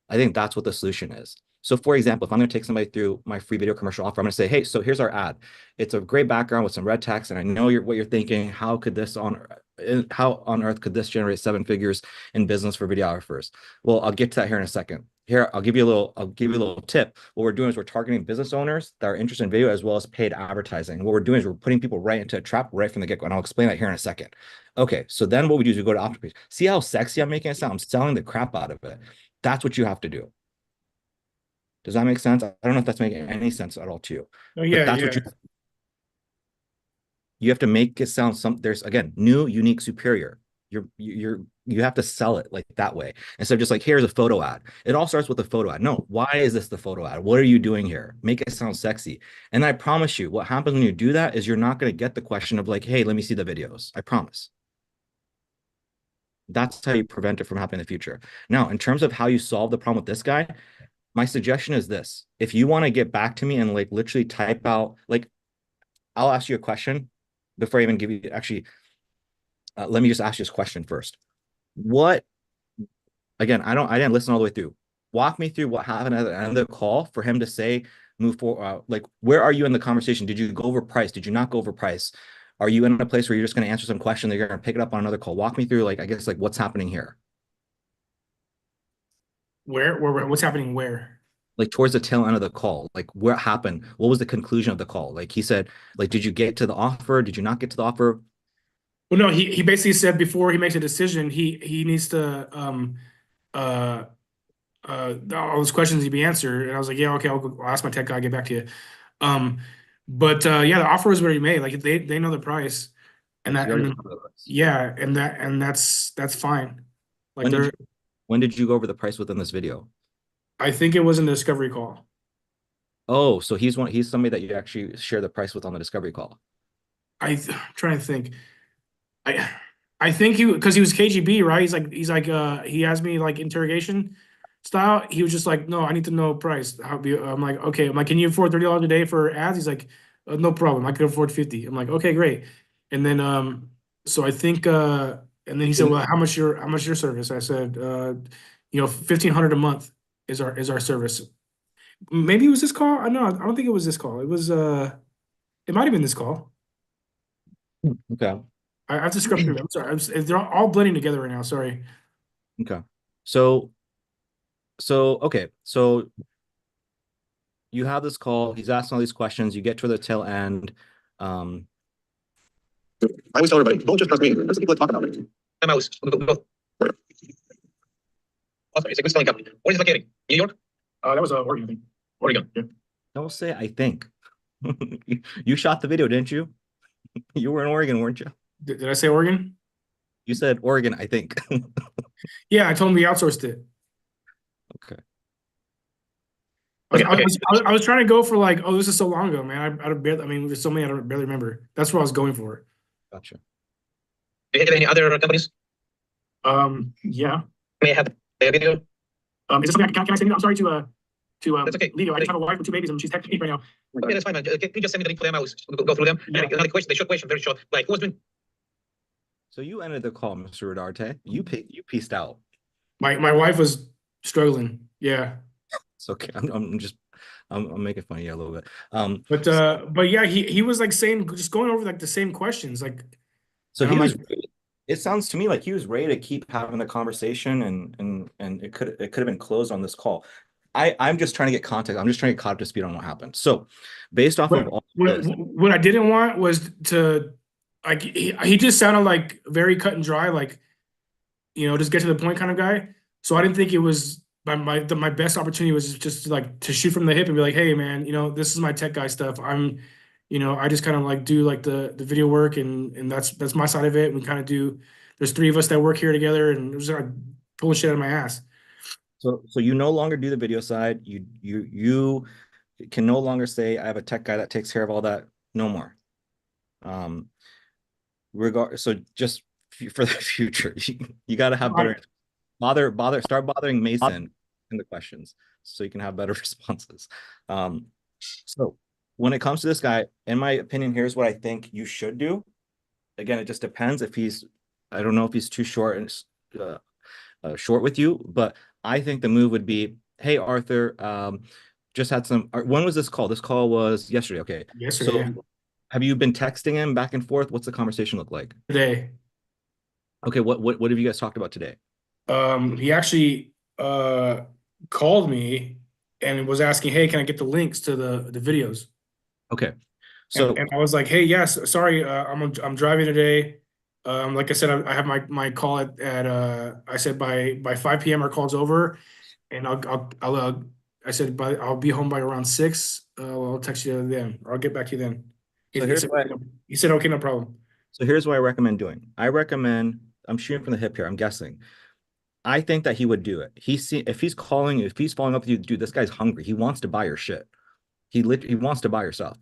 I think that's what the solution is. So for example, if I'm going to take somebody through my free video commercial offer, I'm going to say, hey, so here's our ad. It's a great background with some red text. And I know what you're thinking. How on earth could this generate 7 figures in business for videographers? Well, I'll get to that here in a second. Here, I'll give you a little tip. What we're doing is we're targeting business owners that are interested in video as well as paid advertising. What we're doing is we're putting people right into a trap right from the get-go. And I'll explain that here in a second. Okay, so then what we do is we go to option page. See how sexy I'm making it sound? I'm selling the crap out of it. That's what you have to do. Does that make sense? I don't know if that's making any sense at all to you. Oh yeah, That's what you have to make it sound there's again new, unique, superior. You have to sell it like that way instead of just like here's a photo ad. It all starts with a photo ad. No, why is this the photo ad? What are you doing here? Make it sound sexy. And I promise you, what happens when you do that is you're not going to get the question of like, hey, let me see the videos. I promise. That's how you prevent it from happening in the future. Now, in terms of how you solve the problem with this guy, my suggestion is this. If you want to get back to me and like literally type out, like, I'll ask you a question before I even give you, actually, let me just ask you this question first. Again, I didn't listen all the way through. Walk me through what happened at the end of the call for him to say, move forward. Like, where are you in the conversation? Did you go over price? Did you not go over price? Are you in a place where you're just going to answer some question that you're going to pick it up on another call? Walk me through, like, I guess, like what's happening here. What's happening where? Like towards the tail end of the call, like what happened? What was the conclusion of the call? Like he said, like, did you get to the offer? Did you not get to the offer? Well, no, he basically said before he makes a decision, he needs to all those questions to be answered. And I was like, yeah, okay, I'll ask my tech guy, get back to you. But yeah, the offer was already made. Like they know the price, and that, yeah, and that's fine. Like when did you go over the price within this video? I think it was in the discovery call. Oh, so he's somebody that you actually share the price with on the discovery call. I'm trying to think. I think because he was KGB, right? He's like he asked me like interrogation style. He was just like, no, I need to know price. I'm like, okay. I'm like, can you afford $30 a day for ads? He's like, no problem. I could afford 50. I'm like, okay, great. And then so I think and then he said, well, how much your service? I said, 1,500 a month is our service. Maybe it was this call. I don't think it was this call. It was it might have been this call. Okay. I have to scrub through. I'm sorry. They're all blending together right now. Sorry. Okay. So okay. So you have this call. He's asking all these questions. You get to the tail end. I always tell everybody, don't just trust me. There's people that talk about it. Mouse. Awesome. It's a good selling company. Where is it located? New York? That was Oregon, I think. Oregon. Yeah. I will say, I think you shot the video, didn't you? You were in Oregon, weren't you? Did I say Oregon? You said Oregon, I think. Yeah, I told him we outsourced it. Okay. I was trying to go for like, oh, this is so long ago, man. There's so many I don't barely remember. That's what I was going for. Gotcha. Do you have any other companies? Yeah. May I have a video? Is this something can I send you? I'm sorry to That's okay. Leo. I just have a wife with 2 babies and she's texting me right now. Okay, that's fine, man. Can you just send me the link for them? I will go through them. Yeah. And another question, the short question, very short. Like, who was doing? So you ended the call, Mr. Rodarte. You pieced out. My wife was struggling. Yeah. It's okay. I'm making fun of you a little bit. But yeah, he was like saying, just going over like the same questions. Like, So and he I'm was like, It sounds to me like he was ready to keep having the conversation and it could have been closed on this call. I'm just trying to get context. I'm just trying to get caught up to speed on what happened. So based off of all this, What I didn't want was to, like, he just sounded like very cut and dry, like, just get to the point kind of guy. So I didn't think it was my best opportunity was just like to shoot from the hip and be like, hey man, this is my tech guy stuff. I just kind of like do like the video work and that's my side of it. We kind of do. There's three of us that work here together, and it was like pulling shit out of my ass. so you no longer do the video side. You can no longer say I have a tech guy that takes care of all that. No more. So just for the future, you got to have better start bothering Mason in the questions so you can have better responses. So when it comes to this guy, in my opinion, here's what I think you should do. Again, it just depends if I don't know if he's too short and short with you, but I think the move would be, hey, Arthur, just had when was this call? This call was yesterday. Okay. Yesterday, so yeah. Have you been texting him back and forth? What's the conversation look like? Today. Okay, what have you guys talked about today? He actually called me and was asking, hey, can I get the links to the videos? Okay. So and I was like, hey, yes, sorry, I'm driving today. Like I said, I have my call at I said by 5 p.m. our call's over, and I said I'll be home by around 6. I'll text you then, or I'll get back to you then. So here's why He said, okay, no problem. So here's what I recommend doing. I'm shooting from the hip here. I'm guessing. I think that he would do it. If he's following up with you, dude, this guy's hungry. He wants to buy your shit. He wants to buy your stuff.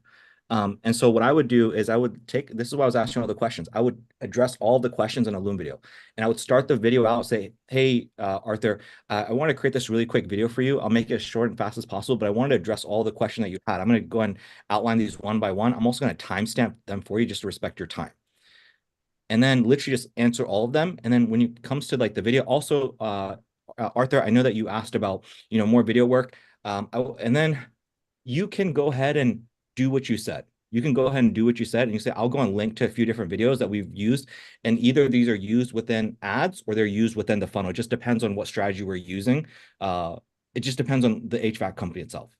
And so what I would do is this is why I was asking all the questions. I would address all the questions in a Loom video. And I would start the video out, say, hey, Arthur, I want to create this really quick video for you. I'll make it as short and fast as possible, but I wanted to address all the questions that you had. I'm going to go and outline these one by one. I'm also going to timestamp them for you just to respect your time. And then literally just answer all of them. And then when it comes to like the video, also, Arthur, I know that you asked about, more video work. And then you can go ahead and do what you said. You can go ahead and do what you said. And you say, I'll go and link to a few different videos that we've used. And either these are used within ads or they're used within the funnel. It just depends on what strategy we're using. It just depends on the HVAC company itself.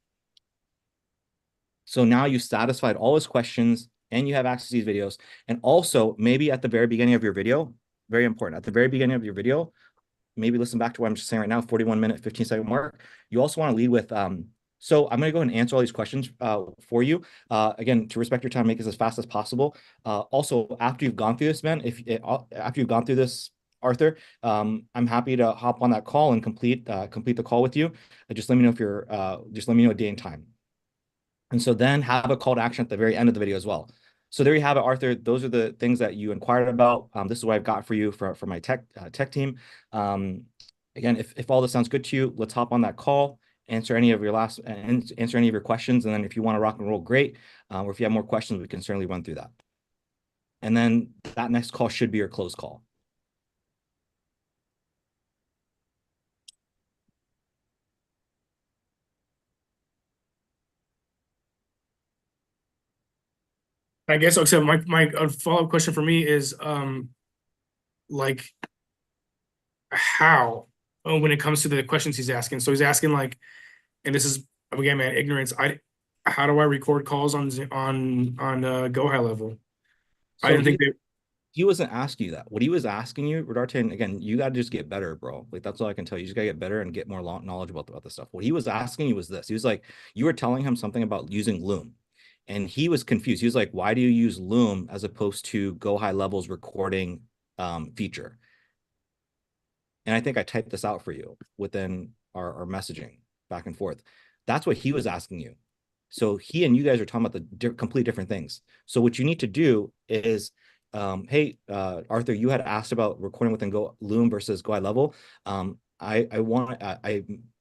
So now you've satisfied all his questions and you have access to these videos. And also maybe at the very beginning of your video, very important, at the very beginning of your video, maybe listen back to what I'm just saying right now, 41-minute, 15-second mark. You also want to lead with, so I'm going to go ahead and answer all these questions for you. Again, to respect your time, make this as fast as possible. Also, after you've gone through this, man, after you've gone through this, Arthur, I'm happy to hop on that call and complete the call with you. Just let me know just let me know a day and time. And so then have a call to action at the very end of the video as well. So there you have it, Arthur. Those are the things that you inquired about. This is what I've got for you for my tech team. Again, if all this sounds good to you, let's hop on that call, answer any of your questions. And then if you want to rock and roll, great. Or if you have more questions, we can certainly run through that. And then that next call should be your close call. I guess, except my follow-up question for me is, like, how, when it comes to the questions he's asking. So he's asking like, and this is, again, man, ignorance. How do I record calls on Go High Level? So I didn't think he wasn't asking you that. What he was asking you, Rodarte, and again, you got to just get better, bro. Like, that's all I can tell you. You just got to get better and get more knowledge about this stuff. What he was asking you was this. He was like, you were telling him something about using Loom. And he was confused. He was like, why do you use Loom as opposed to Go High Level's recording feature? And I think I typed this out for you within our messaging back and forth. That's what he was asking you. So he and you guys are talking about the complete different things. So what you need to do is, hey, Arthur, you had asked about recording within Loom versus Go High Level. I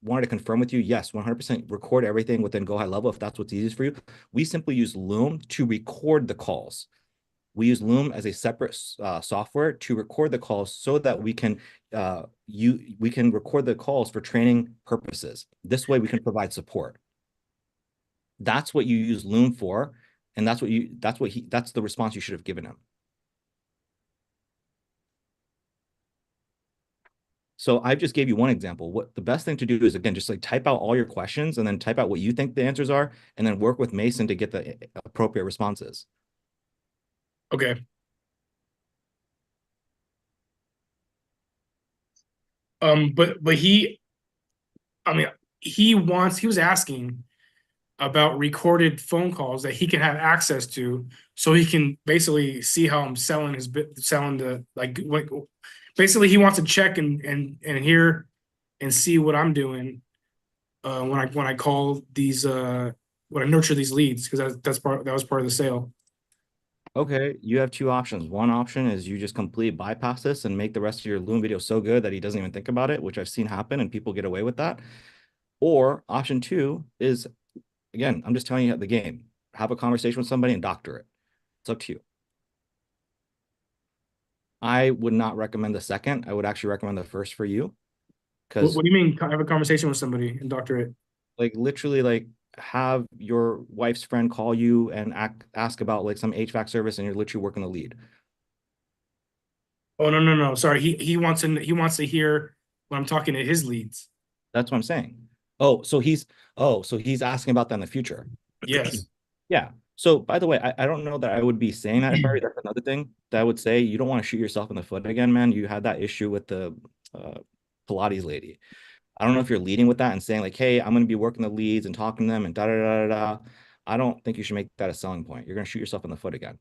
wanted to confirm with you, yes, 100% record everything within Go High Level if that's what's easiest for you. We simply use Loom to record the calls. We use Loom as a separate software to record the calls so that we can record the calls for training purposes. This way we can provide support. That's what you use Loom for, and that's the response you should have given him. So I just gave you one example. What the best thing to do is, again, just like type out all your questions and then type out what you think the answers are, and then work with Mason to get the appropriate responses. Okay. But I mean, he was asking about recorded phone calls that he can have access to, so he can basically see how I'm selling selling the, like, what, basically he wants to check and hear and see what I'm doing when I call these when I nurture these leads, because that was part of the sale. Okay, you have two options. One option is you just completely bypass this and make the rest of your Loom video so good that he doesn't even think about it, which I've seen happen and people get away with that. Or option two is, again, I'm just telling you the game. Have a conversation with somebody and doctor it. It's up to you. I would not recommend the second. I would actually recommend the first for you. Because What do you mean have a conversation with somebody and doctor it? like literally like have your wife's friend call you and ask about like some HVAC service and you're literally working the lead. Oh, no. Sorry. He wants to hear when I'm talking to his leads. That's what I'm saying. So he's asking about that in the future. Yes. Yeah. So by the way, I don't know that I would be saying that if I were you. That's another thing that I would say. You don't want to shoot yourself in the foot again, man. You had that issue with the Pilates lady. I don't know if you're leading with that and saying like, hey, I'm going to be working the leads and talking to them and da da da da da. I don't think you should make that a selling point. You're going to shoot yourself in the foot again.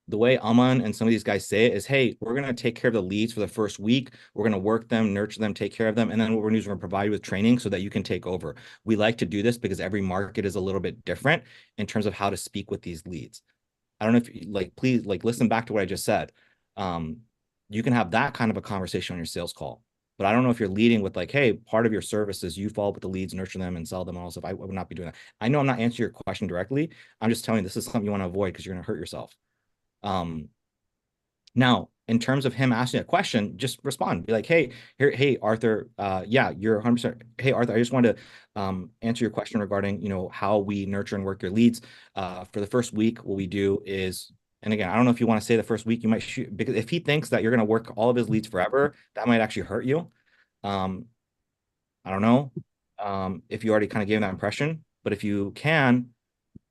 The way Aman and some of these guys say it is, hey, we're going to take care of the leads for the first week. We're going to work them, nurture them, take care of them. And then what we're going to do is we're going to provide you with training so that you can take over. We like to do this because every market is a little bit different in terms of how to speak with these leads. I don't know if you like, please like listen back to what I just said. You can have that kind of a conversation on your sales call. But I don't know if you're leading with like, hey, part of your service is you follow up with the leads, nurture them, and sell them and all stuff. I would not be doing that. I know I'm not answering your question directly. I'm just telling you this is something you want to avoid because you're going to hurt yourself. Now, in terms of him asking a question, just respond. Be like, hey, Arthur, yeah, you're 100%. Hey, Arthur, I just wanted to answer your question regarding, how we nurture and work your leads. For the first week, what we do is, and again, I don't know if you want to say the first week, you might shoot, because if he thinks that you're going to work all of his leads forever, that might actually hurt you. I don't know if you already kind of gave that impression, but if you can,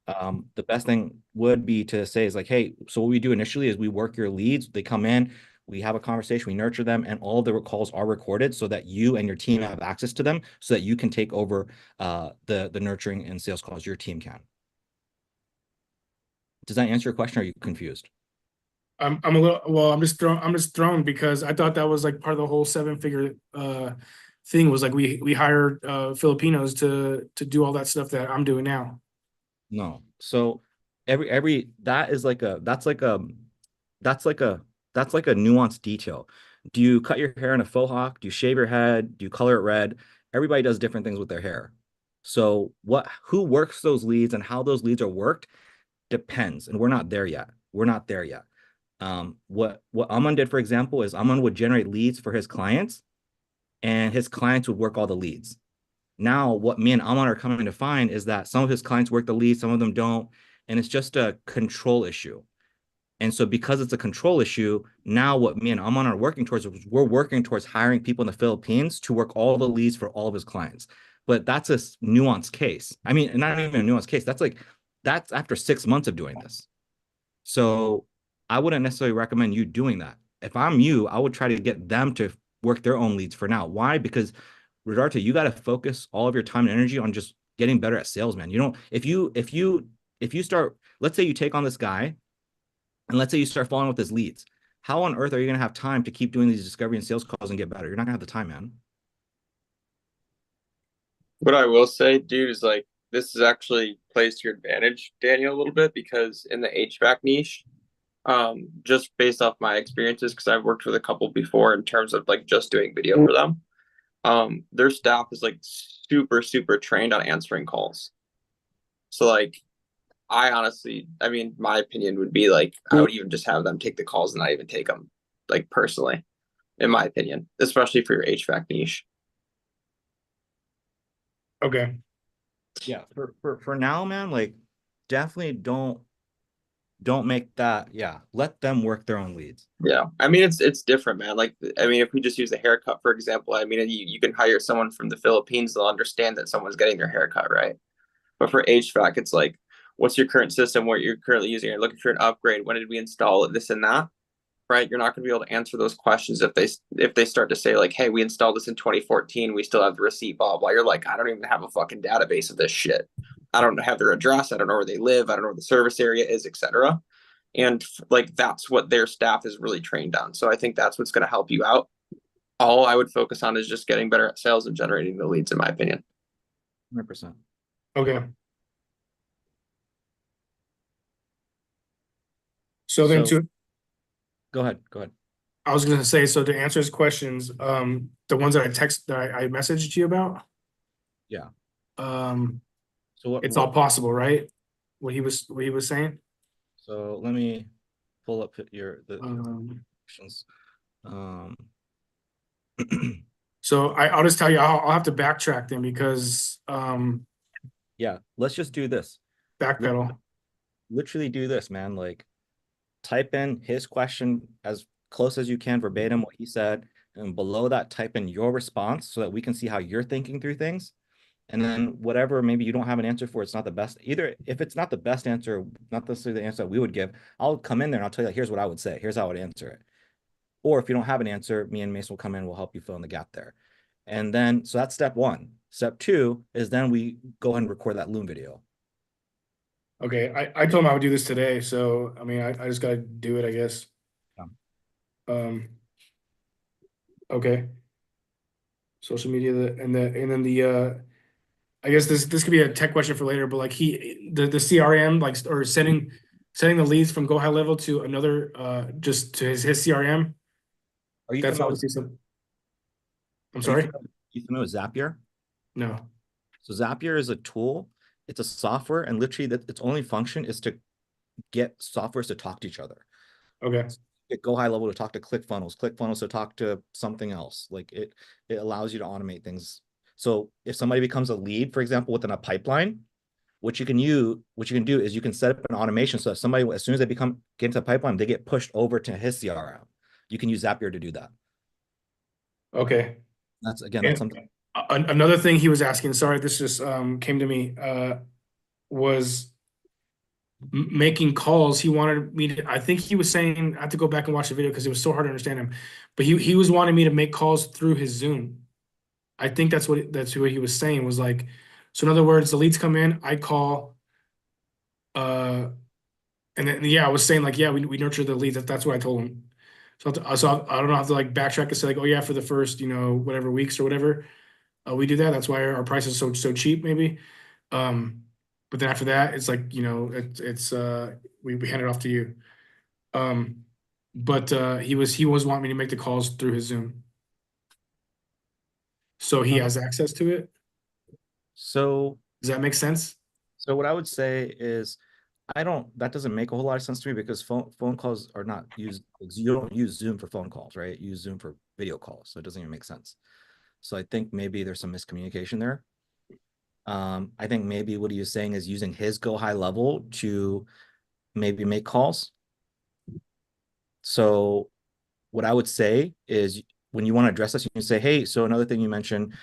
the best thing would be to say is like, hey, so what we do initially is we work your leads. They come in, we have a conversation, we nurture them, and all of the calls are recorded so that you and your team have access to them so that you can take over the nurturing and sales calls. Your team can. Does that answer your question? Or are you confused? I'm just thrown because I thought that was like part of the whole 7-figure thing, was like we hired Filipinos to do all that stuff that I'm doing now. No. So every that's like a nuanced detail. Do you cut your hair in a faux hawk? Do you shave your head? Do you color it red? Everybody does different things with their hair. So who works those leads and how those leads are worked depends. And we're not there yet. What Aman did, for example, is Aman would generate leads for his clients and his clients would work all the leads. Now, what me and Aman are coming to find is that some of his clients work the leads, some of them don't, and it's just a control issue. And so because it's a control issue, now what me and Aman are working towards is we're working towards hiring people in the Philippines to work all the leads for all of his clients. But that's a nuanced case. I mean, not even a nuanced case. That's after 6 months of doing this. So I wouldn't necessarily recommend you doing that. If I'm you, I would try to get them to work their own leads for now. Why? Because Rodarte, you got to focus all of your time and energy on just getting better at sales, man. You don't, if you start, let's say you take on this guy and let's say you start following with his leads. How on earth are you going to have time to keep doing these discovery and sales calls and get better? You're not gonna have the time, man. What I will say, dude, is like, this is actually plays to your advantage, Daniel, a little bit, because in the HVAC niche, just based off my experiences, because I've worked with a couple before in terms of like just doing video for them. Their staff is like super, super trained on answering calls. So like, I mean, my opinion would be like, I would even just have them take the calls and not even take them, like personally, in my opinion, especially for your HVAC niche. Okay. Yeah, for now, man, like definitely don't don't make that, yeah, let them work their own leads. Yeah, I mean it's different, man. Like, I mean, if we just use a haircut for example, I mean, you can hire someone from the Philippines, they'll understand that someone's getting their haircut, right? But for HVAC, it's like, what's your current system? What you're currently using? You're looking for an upgrade. When did we install it? This and that, right? You're not going to be able to answer those questions if they start to say like, hey, we installed this in 2014. We still have the receipt, blah blah. You're like, I don't even have a fucking database of this shit. I don't have their address. I don't know where they live. I don't know where the service area is, etc. And like that's what their staff is really trained on. So I think that's what's going to help you out. All I would focus on is just getting better at sales and generating the leads, in my opinion. 100%. Okay. So then So- to Go ahead. Go ahead. I was gonna say, so to answer his questions, the ones that I messaged you about. Yeah. Um, So what? it's all possible, right? What he was saying. So let me pull up the questions. So I'll just tell you, I'll have to backtrack then because Yeah, let's just do this. backpedal. Literally do this, man. Like, type in his question as close as you can, verbatim what he said, and below that type in your response so that we can see how you're thinking through things. And then whatever maybe you don't have an answer for, it's not the best either. If it's not the best answer, not necessarily the answer that we would give, I'll come in there and I'll tell you, here's what I would say. Here's how I would answer it. Or if you don't have an answer, me and Mason will come in, we'll help you fill in the gap there. And then, so that's step one. Step two is then we go ahead and record that Loom video. Okay, I told him I would do this today, so I mean, I just gotta do it, I guess. Okay. Social media, and then the I guess this could be a tech question for later, but like the CRM, like, or sending the leads from Go High Level to another just to his CRM. Are you That's familiar obviously some. I'm with, sorry? you familiar with Zapier? No. So Zapier is a tool. It's a software, and literally its only function is to get softwares to talk to each other. Okay. Get Go High Level to talk to ClickFunnels to talk to something else. Like it allows you to automate things. So if somebody becomes a lead, for example, within a pipeline, what you can do is you can set up an automation so that somebody, as soon as they get into the pipeline, they get pushed over to his CRM. You can use Zapier to do that. Okay. That's And something. another thing he was asking, sorry, this just came to me, was making calls. He wanted me to, I think he was saying, I have to go back and watch the video because it was so hard to understand him, but he was wanting me to make calls through his Zoom. I think that's what he was saying, was like, so in other words, the leads come in, I call, and then yeah, I was saying like, yeah, we nurture the leads. That's what I told him. So I don't know, I have to like backtrack and say like, oh yeah, for the first, whatever weeks or whatever, we do that. That's why our price is so cheap, maybe. But then after that, it's like, it's we hand it off to you. But he was wanting me to make the calls through his Zoom. So he has access to it. So Does that make sense? So what I would say is, that doesn't make a whole lot of sense to me because phone calls are not used. You don't use Zoom for phone calls, right? You use Zoom for video calls. So it doesn't even make sense. So I think maybe there's some miscommunication there. I think maybe what he was saying is using his Go High Level to maybe make calls. So what I would say is when you want to address this, you can say, hey, so another thing you mentioned,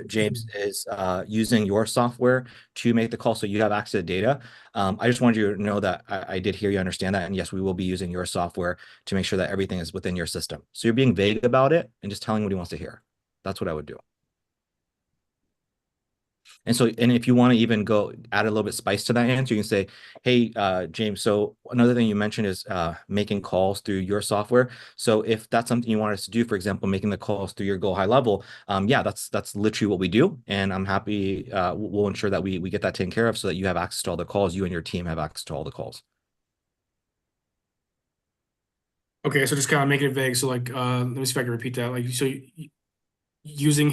James, is using your software to make the call so you have access to data. I just wanted you to know that I did hear you understand that. And yes, we will be using your software to make sure that everything is within your system. So you're being vague about it and just telling what he wants to hear. That's what I would do. And if you want to even go add a little bit spice to that answer, you can say, hey, James, so another thing you mentioned is making calls through your software. So if that's something you want us to do, for example, making the calls through your Go High Level, yeah, that's literally what we do. And I'm happy, we'll ensure that we get that taken care of so that you have access to all the calls, you and your team have access to all the calls. Okay, so just kind of making it vague. So like, let me see if I can repeat that. Like, so using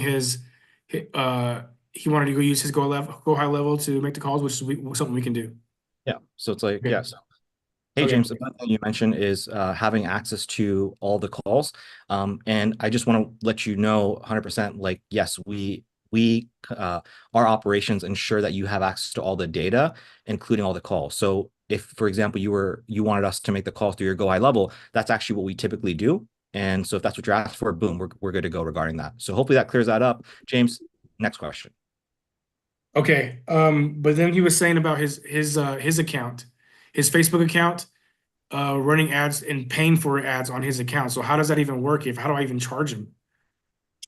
he wanted to go use his Go High Level to make the calls, which is something we can do. Yeah. So it's like, Okay. yeah. So, hey, Okay. James, another thing you mentioned is having access to all the calls. And I just want to let you know 100%, like, yes, our operations ensure that you have access to all the data, including all the calls. So if, for example, you wanted us to make the call through your Go High Level, that's actually what we typically do. And so if that's what you're asking for, boom, we're good to go regarding that. So hopefully that clears that up. James, next question. Okay, but then he was saying about his account, his Facebook account, running ads and paying for ads on his account. So how does that even work? How do I even charge him?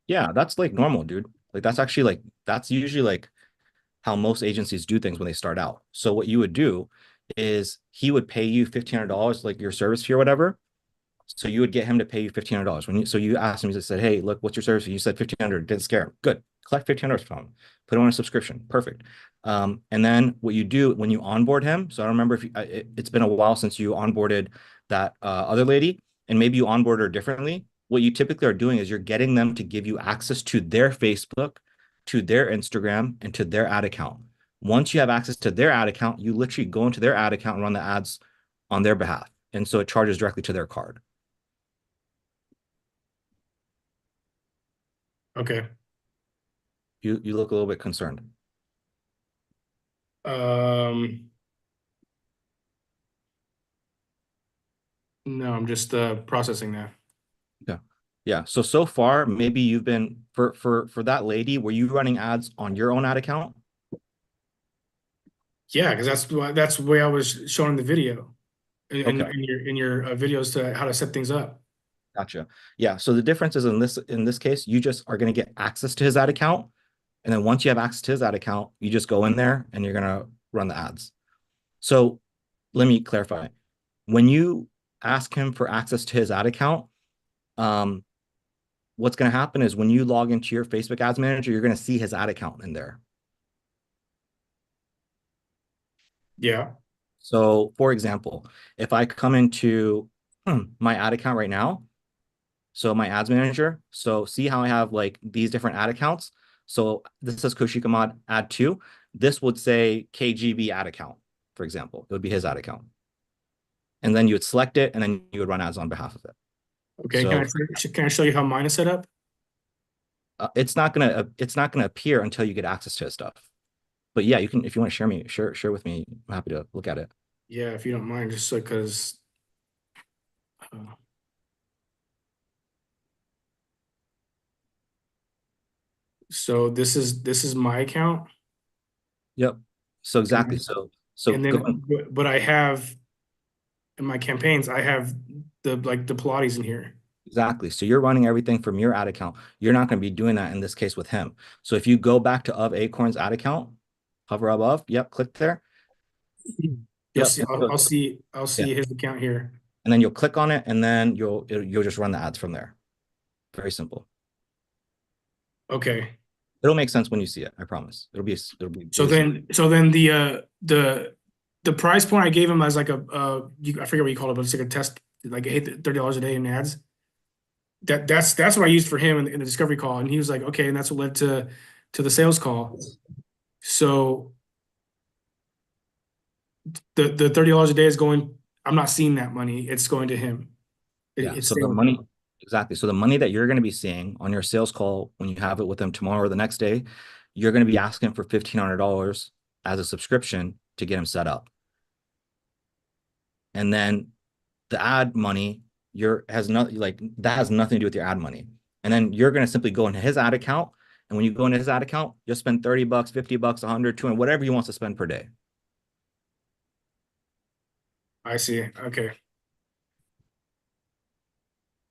Yeah, that's like normal, dude. Like that's actually like that's usually like how most agencies do things when they start out. So what you would do is he would pay you $1,500, like your service fee or whatever. So you would get him to pay you $1,500 so you asked him, you said, hey, look, what's your service fee? You said 1,500, didn't scare him. Good. Collect $1,500 from him, put him on a subscription. Perfect. And then what you do when you onboard him. So I don't remember if it's been a while since you onboarded that other lady, and maybe you onboard her differently. What you typically are doing is you're getting them to give you access to their Facebook, to their Instagram, and to their ad account. Once you have access to their ad account, you literally go into their ad account and run the ads on their behalf. And so it charges directly to their card. Okay. You look a little bit concerned. No, I'm just processing that. Yeah. So far, maybe you've been for that lady, were you running ads on your own ad account? Yeah, because that's the way I was showing the video in Okay. your videos to how to set things up. Gotcha. Yeah. So the difference is in this case, you just are going to get access to his ad account. And then once you have access to his ad account, you just go in there and you're going to run the ads. So let me clarify. When you ask him for access to his ad account, what's going to happen is when you log into your Facebook Ads Manager, you're going to see his ad account in there. Yeah. So for example, if I come into my ad account right now, so my ads manager, so see how I have like these different ad accounts. So this says Kaushik Ahmad ad 2. This would say KGB ad account, for example. It would be his ad account. And then you would select it and then you would run ads on behalf of it. Okay, So, can I show you how mine is set up? it's not gonna appear until you get access to his stuff. But yeah, you can, if you want to share with me, I'm happy to look at it. Yeah, if you don't mind, just because. So this is my account. Yep. So exactly. So And then, but I have in my campaigns, I have the Pilates in here. exactly. So you're running everything from your ad account. You're not going to be doing that in this case with him. So if you go back to of Acorn's ad account, hover above, yep, click there. Yep. I'll see his account here. And then you'll click on it and then you'll just run the ads from there. Very simple. Okay. It'll make sense when you see it. I promise. It'll be So then the price point I gave him as like I forget what you call it, but it's like a test, like I hit $30 a day in ads. That's what I used for him in the discovery call, and he was like, okay, and that's what led to the sales call. So the $30 a day is going. I'm not seeing that money. It's going to him. So the money, exactly. So the money that you're going to be seeing on your sales call when you have it with them tomorrow or the next day, you're going to be asking for $1,500 as a subscription to get him set up. And then the ad money has nothing to do with your ad money. And then you're going to simply go into his ad account. And when you go into his ad account, you'll spend $30, $50, $100, $200, whatever he wants to spend per day. I see. Okay.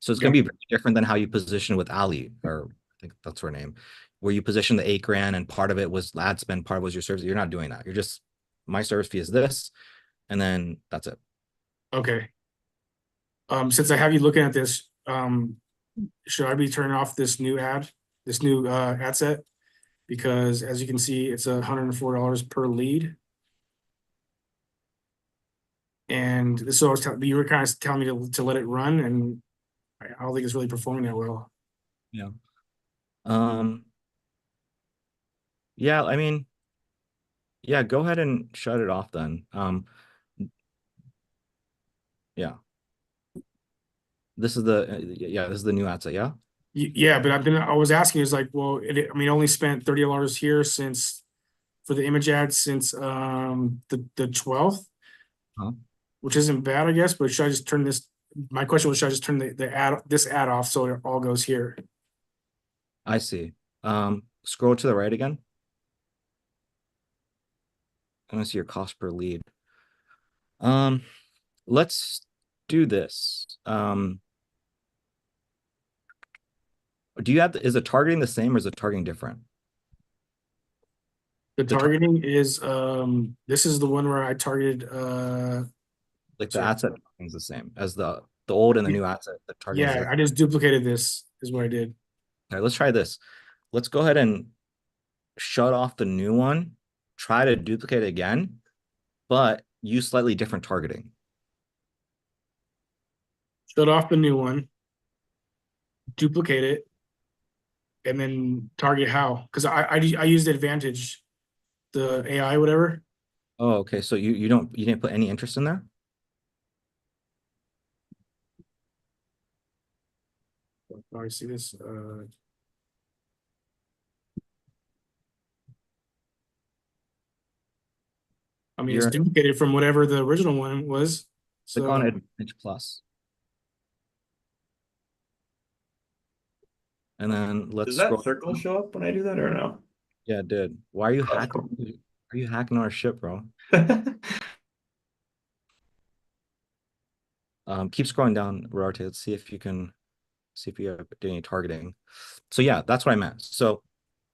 So it's going to be very different than how you position with Ali, or I think that's her name, where you position the $8,000 and part of it was ad spend, part was your service. You're not doing that. You're just, my service fee is this, and then that's it. Okay. Since I have you looking at this, should I be turning off this new ad set? Because as you can see, it's $104 per lead. And this was you were kind of telling me to let it run, and I don't think it's really performing that well. Yeah. Yeah, I mean, yeah, go ahead and shut it off then. Yeah. This is the new ad set, yeah? Yeah, but I was asking, is like, well, I only spent $30 here for the image ad since the 12th. Huh? which isn't bad, I guess, but should I just turn this? My question was, should I just turn this ad off so it all goes here? I see. Scroll to the right again. I want to see your cost per lead. Let's do this. Do you have, is the targeting the same or is the targeting different? The The tar- targeting is this is the one where I targeted Like the sorry. ad set is the same as the old and the Yeah. new ad set. The targeting Yeah, I just duplicated this is what I did. All right, let's try this. Let's go ahead and shut off the new one, try to duplicate it again, but use slightly different targeting. Shut off the new one, duplicate it, and then target how? Because I used Advantage, the AI, whatever. Oh, okay. So you didn't put any interest in there? Oh, I see this. I mean, it's You're duplicated from whatever the original one was. click So on Advantage Plus. And then let's Does that scroll. circle show up when I do that or no? Yeah, it did. Why are you Oh, hacking? Are you hacking our ship, bro? Keep scrolling down, Rarte. Let's see if you can see if you have did any targeting. So yeah, that's what I meant. So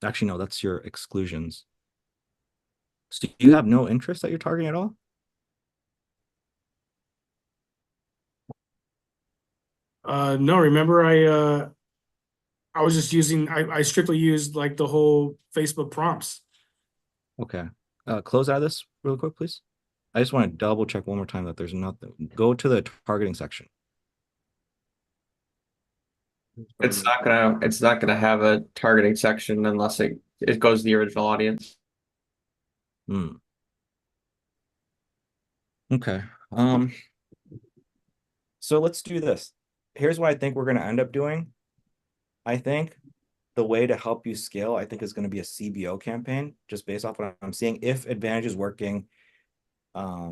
actually, no, that's your exclusions. So you have no interest that you're targeting at all? no, remember I was just using I strictly used like the whole Facebook prompts. Okay. Close out of this real quick, please. I just want to double check one more time that there's nothing. Go to the targeting section. It's not gonna have a targeting section unless it goes to the original audience. Hmm. Okay. So let's do this. Here's what I think we're going to end up doing. I think the way to help you scale, I think, is going to be a CBO campaign, just based off what I'm seeing. If Advantage is working, I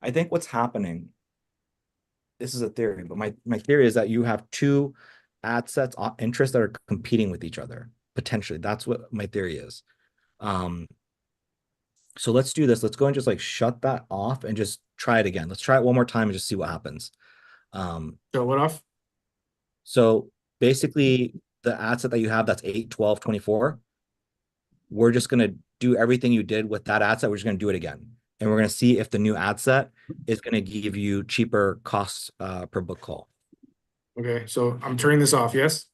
think what's happening, this is a theory, but my theory is that you have two ad sets interests that are competing with each other, potentially. That's what my theory is. So let's do this. Let's go and just like shut that off and just try it again. Let's try it one more time and just see what happens. Shut what off? So basically the ad set that you have, that's 8, 12, 24. We're just going to do everything you did with that ad set. We're just going to do it again. And we're going to see if the new ad set is going to give you cheaper costs per book call. Okay, so I'm turning this off, yes?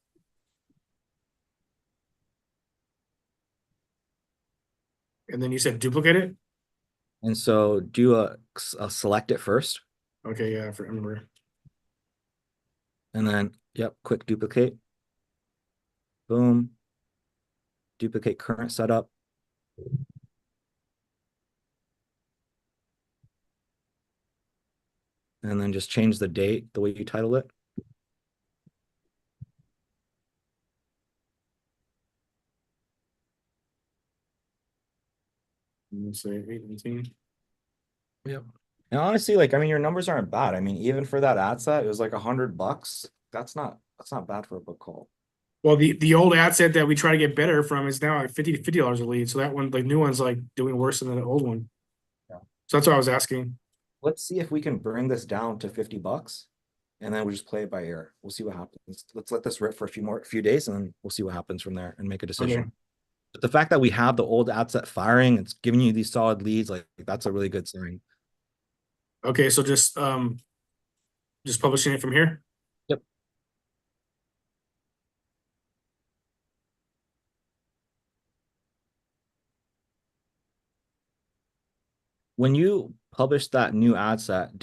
And then you said duplicate it? And so do a select it first. Okay, yeah, I remember. And then, yep, quick duplicate. Boom. Duplicate current setup. And then just change the date, the way you title it. Let's say 18. Yep. And honestly, like, I mean, your numbers aren't bad. I mean, even for that ad set, it was like $100. That's not bad for a book call. Well, the old ad set that we try to get better from is now like $50 a lead. So that one, like new one's like doing worse than the old one. Yeah. So that's what I was asking. Let's see if we can bring this down to $50, and then we'll just play it by ear. We'll see what happens. Let's let this rip for a few days, and then we'll see what happens from there and make a decision. Okay. But the fact that we have the old ad set firing, it's giving you these solid leads, like that's a really good sign. Okay, so just publishing it from here. Yep. When you published that new ad set, you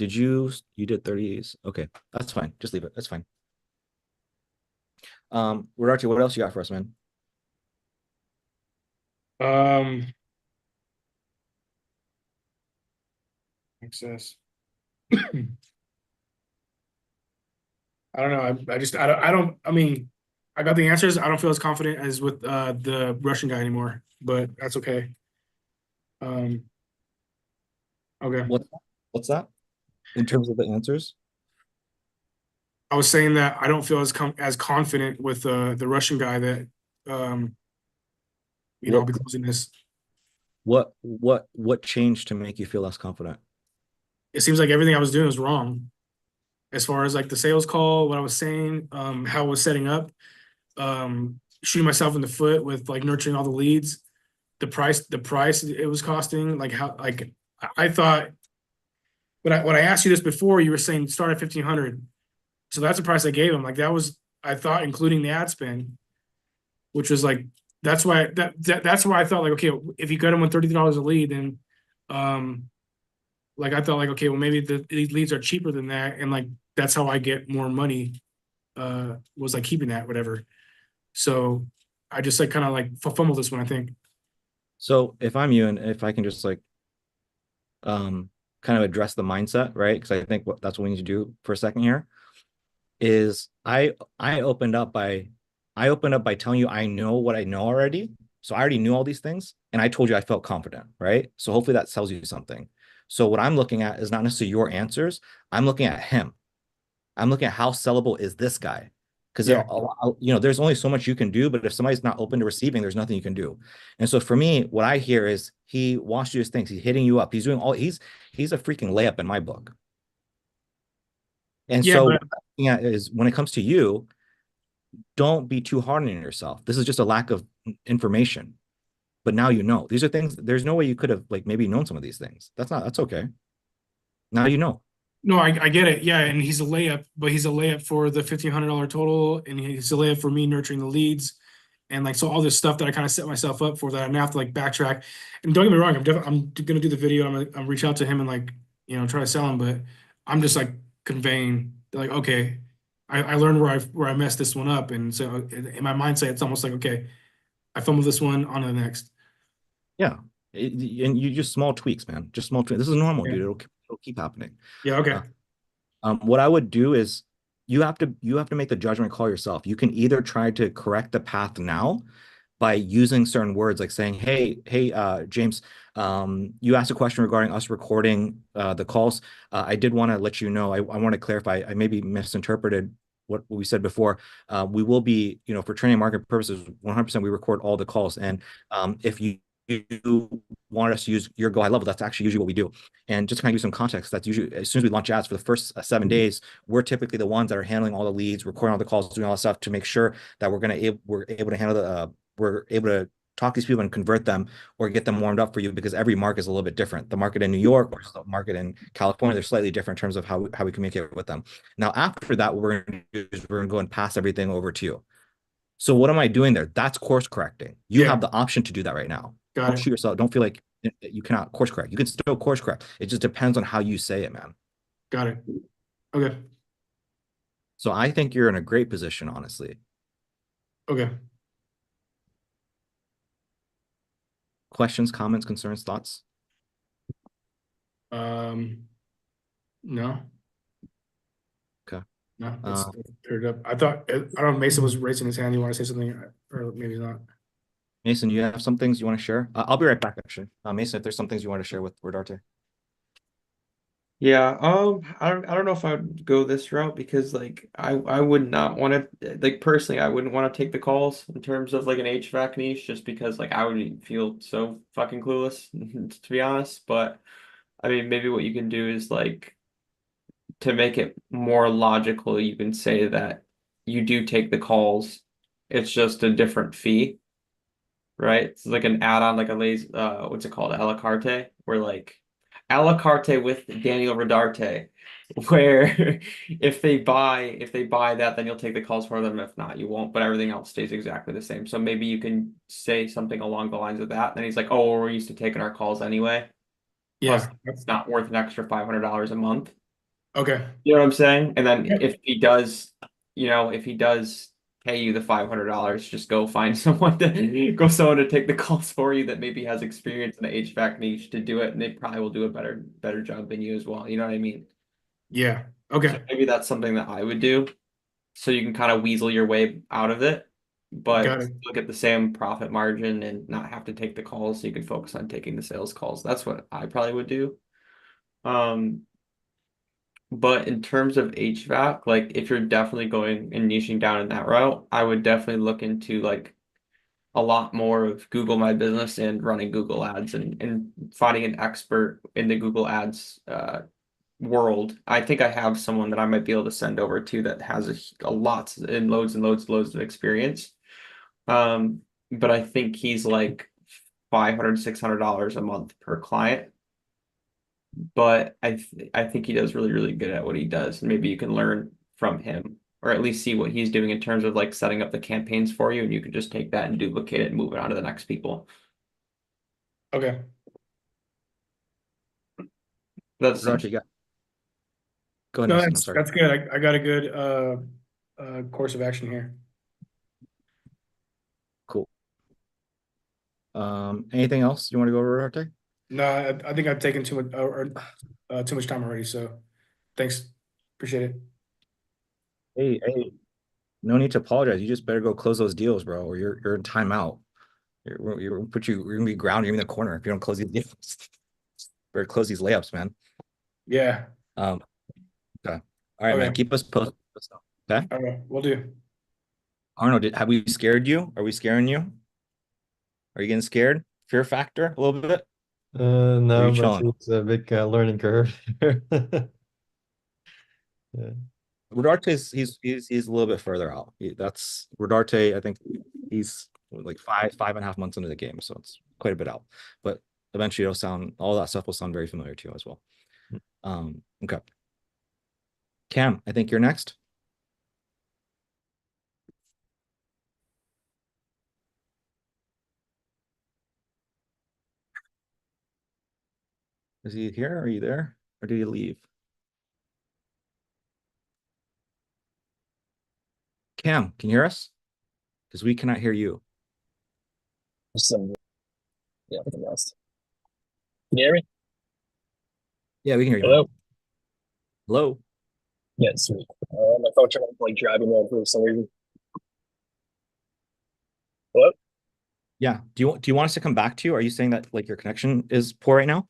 did 30s? Okay, that's fine. Just leave it. That's fine. Rodarte, what else you got for us, man? Access. I don't know. I mean, I got the answers. I don't feel as confident as with the Russian guy anymore, but that's okay. Okay. What's that? In terms of the answers? I was saying that I don't feel as confident with the Russian guy that I'll be closing this. What changed to make you feel less confident? It seems like everything I was doing was wrong. As far as like the sales call, what I was saying, how I was setting up, shooting myself in the foot with like nurturing all the leads, the price it was costing, like how like I thought when I asked you this before, you were saying start at 1,500. So that's the price I gave him. Like that was, I thought, including the ad spend, which was like, that's why that's why I thought like, okay, if you got him with $30 a lead, then like I thought like, okay, well maybe these leads are cheaper than that, and like that's how I get more money. Was like keeping that, whatever. So I just like kind of like fumbled this one, I think. So if I'm you, and if I can just like kind of address the mindset, right? Because I think that's what we need to do for a second here. Is I opened up by telling you I know what I know already. So I already knew all these things, and I told you I felt confident, right? So hopefully that tells you something. So what I'm looking at is not necessarily your answers. I'm looking at him. I'm looking at how sellable is this guy? Because there's only so much you can do, but if somebody's not open to receiving, there's nothing you can do. And so for me, what I hear is he wants you to think he's hitting you up. He's doing he's a freaking layup in my book. And so what I'm looking at is when it comes to you, don't be too hard on yourself. This is just a lack of information. But now you know. These are things, there's no way you could have like maybe known some of these things. That's okay. Now you know. No, I get it. Yeah, and he's a layup, but he's a layup for the $1,500 total, and he's a layup for me nurturing the leads, and like so all this stuff that I kind of set myself up for that I now have to like backtrack. And don't get me wrong, I'm gonna do the video. I'm reach out to him and like try to sell him, but I'm just like conveying like, okay, I learned where I messed this one up, and so in my mindset it's almost like, okay, I fumbled this one, on to the next. Yeah, and you just small tweaks, man. Just small tweaks. This is normal, dude. It'll keep happening. Yeah. Okay. What I would do is you have to make the judgment call yourself. You can either try to correct the path now by using certain words like saying, hey, James, you asked a question regarding us recording the calls. I did want to let you know, I want to clarify, I maybe misinterpreted what we said before. We will be, for training market purposes, 100% we record all the calls. And if you want us to use your Go High Level, that's actually usually what we do. And just to kind of give some context, that's usually as soon as we launch ads for the first 7 days, we're typically the ones that are handling all the leads, recording all the calls, doing all the stuff to make sure that we're able to handle we're able to talk to these people and convert them or get them warmed up for you, because every market is a little bit different. The market in New York or the market in California, they're slightly different in terms of how we communicate with them. Now, after that, what we're going to do is we're going to go and pass everything over to you. So what am I doing there? That's course correcting. You have the option to do that right now. Don't shoot yourself. Don't feel like you cannot course correct. You can still course correct. It just depends on how you say it, man. Got it. Okay. So I think you're in a great position, honestly. Okay. Questions, comments, concerns, thoughts? No. Okay. No, it's cleared up. I don't know if Mason was raising his hand. You want to say something, or maybe not? Mason, you have some things you want to share? I'll be right back, actually. Mason, if there's some things you want to share with Rodarte. Yeah, I don't know if I would go this route, because like I would not want to, like, personally I wouldn't want to take the calls in terms of like an HVAC niche, just because like I would feel so fucking clueless to be honest. But I mean, maybe what you can do is like, to make it more logical, you can say that you do take the calls, it's just a different fee, right? It's like an add-on, like a what's it called? A la carte, where like a la carte with Daniel Rodarte, where if they buy that, then you'll take the calls for them. If not, you won't, but everything else stays exactly the same. So maybe you can say something along the lines of that. And he's like, oh, we're used to taking our calls anyway. Yeah. Plus, it's not worth an extra $500 a month. Okay. You know what I'm saying? And then if he does pay you the $500, just go find someone to take the calls for you that maybe has experience in the HVAC niche to do it, and they probably will do a better job than you as well. You know what I mean? Yeah. Okay. So maybe that's something that I would do, so you can kind of weasel your way out of it. but Got it. still get the same profit margin and not have to take the calls, so you can focus on taking the sales calls. That's what I probably would do. But in terms of HVAC, like if you're definitely going and niching down in that route, I would definitely look into like a lot more of Google My Business and running Google Ads and finding an expert in the Google Ads world. I think I have someone that I might be able to send over to that has a lot and loads of experience. But I think he's like $500, $600 a month per client. But I think he does really, really good at what he does. And maybe you can learn from him, or at least see what he's doing in terms of like setting up the campaigns for you, and you can just take that and duplicate it and move it on to the next people. Okay. Roger, That's go ahead, No, Nelson, I'm that's sorry. that's good. I got a good course of action here. Cool. Anything else you want to go over, Arte? No, I think I've taken too much time already. So, thanks. Appreciate it. Hey, no need to apologize. You just better go close those deals, bro, or you're in timeout. You're gonna be grounded. You're in the corner if you don't close these deals. Better close these layups, man. Yeah. Okay. All right, man. Okay. Keep us posted. Okay. All right. We'll do. Arnold, have we scared you? Are we scaring you? Are you getting scared? Fear factor a little bit? No, you but chilling? it's a big learning curve. Yeah. Rodarte's he's a little bit further out. That's Rodarte. I think he's like 5.5 months into the game, so it's quite a bit out. But eventually, all that stuff will sound very familiar to you as well. Okay. Cam, I think you're next. Is he here? Are you there? Or did he leave? Cam, can you hear us? Because we cannot hear you. Yeah, I think I'm lost. Can you hear me? Yeah, we can hear you. Hello? Hello. Yeah, sweet. My phone turned off like driving mode for some reason. Hello? Yeah. Do you want us to come back to you? Are you saying that like your connection is poor right now?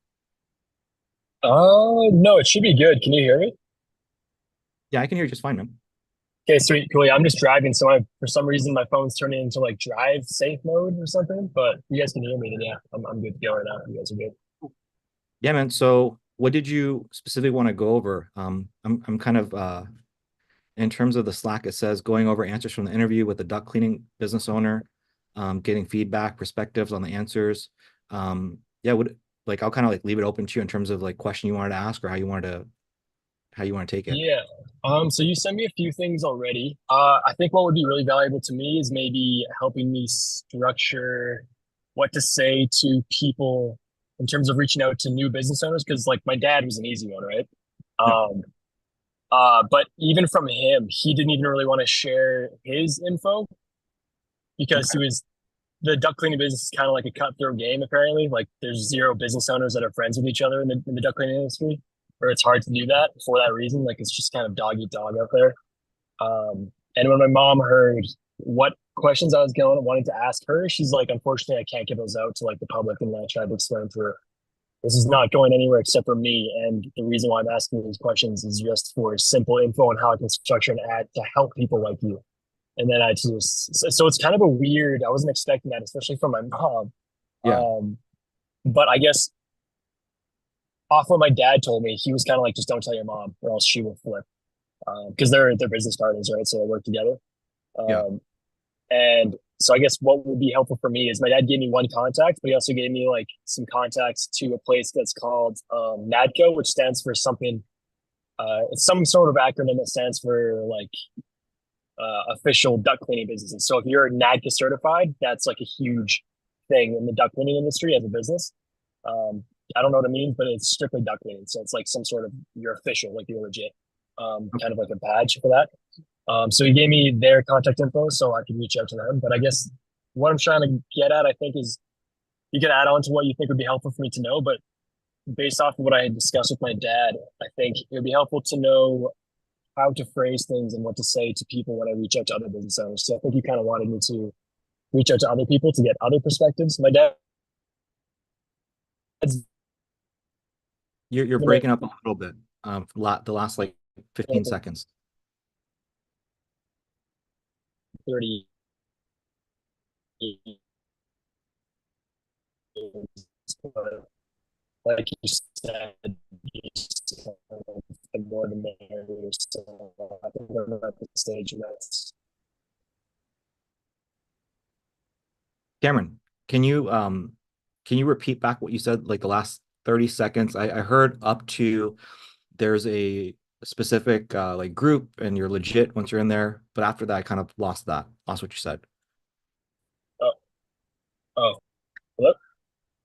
No, it should be good. Can you hear me? Yeah, I can hear you just fine, man. Okay, sweet, cool. Yeah, I'm just driving, so for some reason my phone's turning into like drive safe mode or something. But you guys can hear me, then yeah, I'm good to go right now. You guys are good. Yeah, man. So what did you specifically want to go over? I'm kind of in terms of the Slack, it says going over answers from the interview with the duct cleaning business owner, getting feedback, perspectives on the answers. Yeah, I'll kind of like leave it open to you in terms of like question you wanted to ask or how you want to take it. Yeah. So you sent me a few things already. I think what would be really valuable to me is maybe helping me structure what to say to people in terms of reaching out to new business owners, because like my dad was an easy one, right? But even from him, he didn't even really want to share his info because the duct cleaning business is kind of like a cutthroat game, apparently. Like there's zero business owners that are friends with each other in the duct cleaning industry, or it's hard to do that for that reason. Like it's just kind of dog eat dog out there. And when my mom heard what questions I was wanting to ask her, she's like, unfortunately, I can't give those out to like the public. And I tried to explain to her, this is not going anywhere except for me. And the reason why I'm asking these questions is just for simple info on how I can structure an ad to help people like you. And then so it's kind of a weird, I wasn't expecting that, especially from my mom. Yeah. But I guess off what my dad told me, he was kind of like, just don't tell your mom or else she will flip. Because they're business partners, right? So they work together. And so I guess what would be helpful for me is my dad gave me one contact, but he also gave me like some contacts to a place that's called NADCO, which stands for something. It's some sort of acronym that stands for like official duct cleaning businesses. So if you're NADCO certified, that's like a huge thing in the duct cleaning industry as a business. I don't know what it means, but it's strictly duct cleaning. So it's like some sort of, you're official, like you're legit, kind of like a badge for that. So he gave me their contact info so I could reach out to them. But I guess what I'm trying to get at, I think, is you can add on to what you think would be helpful for me to know. But based off of what I had discussed with my dad, I think it would be helpful to know how to phrase things and what to say to people when I reach out to other business owners. So I think you kind of wanted me to reach out to other people to get other perspectives. My dad's You're breaking up a little bit. The last like 15 seconds. 30 but like you said, just, the more the merrier. So I think I'm at the stage and that's Cameron, can you repeat back what you said like the last 30 seconds? I heard up to there's a specific like group and you're legit once you're in there, but after that I kind of lost what you said. oh hello?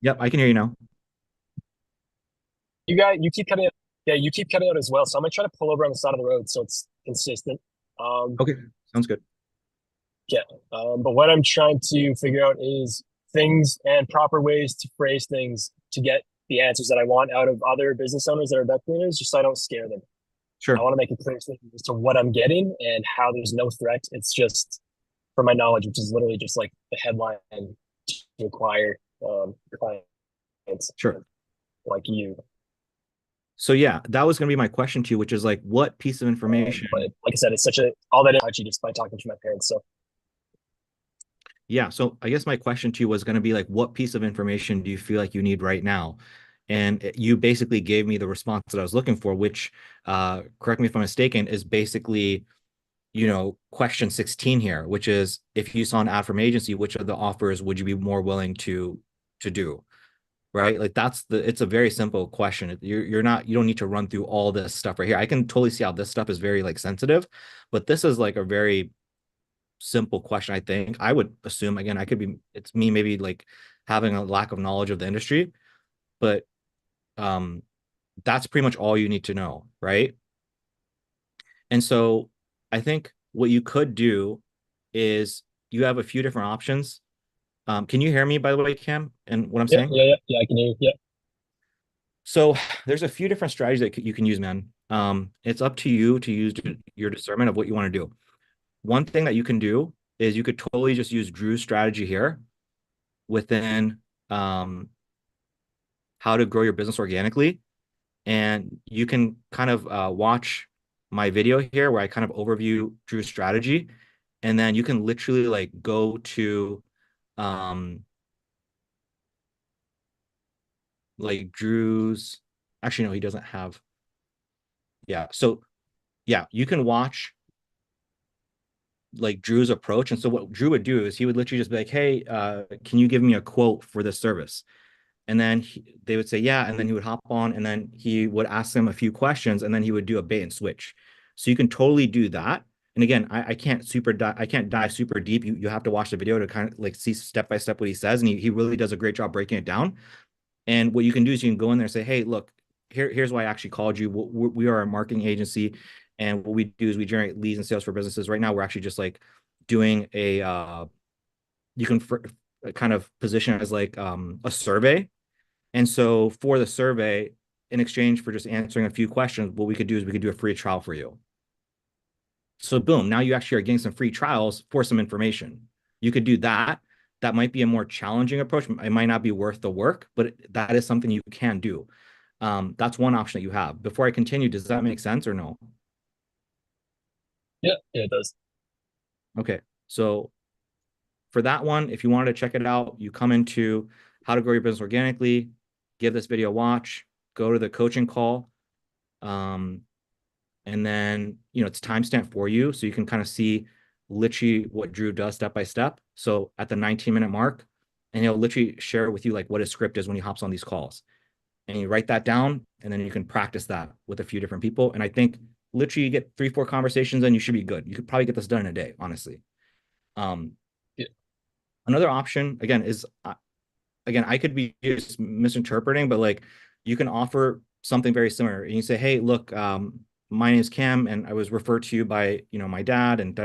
Yep, I can hear you now. You keep cutting out. Yeah, you keep cutting out as well. So I'm gonna try to pull over on the side of the road so it's consistent. Okay, sounds good. Yeah. But what I'm trying to figure out is things and proper ways to phrase things to get the answers that I want out of other business owners that are duck cleaners, just so I don't scare them. Sure. I want to make it clear as to what I'm getting and how there's no threat. It's just for my knowledge, which is literally just like the headline to acquire clients. Sure. Like you. So yeah, that was going to be my question to you, which is like, what piece of information? But like I said, it's such all that actually just by talking to my parents. So yeah, so I guess my question to you was going to be like, what piece of information do you feel like you need right now? And you basically gave me the response that I was looking for, which, correct me if I'm mistaken, is basically, question 16 here, which is if you saw an ad from agency, which of the offers would you be more willing to do? Right? Like it's a very simple question. You don't need to run through all this stuff right here. I can totally see how this stuff is very like sensitive, but this is like a very simple question. I think I would assume, again, it's me maybe like having a lack of knowledge of the industry, but that's pretty much all you need to know, right? And so I think what you could do is you have a few different options. Can you hear me, by the way, Cam, and what I'm saying? Yeah, I can hear you. Yeah. So there's a few different strategies that you can use, man. It's up to you to use your discernment of what you want to do. One thing that you can do is you could totally just use Drew's strategy here within how to grow your business organically. And you can kind of watch my video here where I kind of overview Drew's strategy. And then you can literally like go to like Drew's, actually, no, he doesn't have. Yeah. So yeah, you can watch like Drew's approach. And so what Drew would do is he would literally just be like, hey, can you give me a quote for this service? And then they would say, yeah. And then he would hop on and then he would ask them a few questions and then he would do a bait and switch. So you can totally do that. And again, I can't dive super deep. You have to watch the video to kind of like see step by step what he says. And he really does a great job breaking it down. And what you can do is you can go in there and say, hey, look, here's why I actually called you. We are a marketing agency. And what we do is we generate leads and sales for businesses. Right now, we're actually just like doing you can kind of position it as like a survey. And so for the survey, in exchange for just answering a few questions, what we could do is we could do a free trial for you. So boom, now you actually are getting some free trials for some information. You could do that. That might be a more challenging approach. It might not be worth the work, but that is something you can do. That's one option that you have. Before I continue, does that make sense or no? Yeah, it does. Okay, so for that one, if you wanted to check it out, you come into how to grow your business organically, give this video a watch, go to the coaching call. And then, it's timestamped for you. So you can kind of see literally what Drew does step by step. So at the 19-minute mark, and he'll literally share with you like what his script is when he hops on these calls. And you write that down, and then you can practice that with a few different people. And I think literally you get 3-4 conversations and you should be good. You could probably get this done in a day, honestly. Yeah. Another option, again, is, I could be just misinterpreting, but like you can offer something very similar. And you say, hey, look, my name is Cam, and I was referred to you by, my dad, and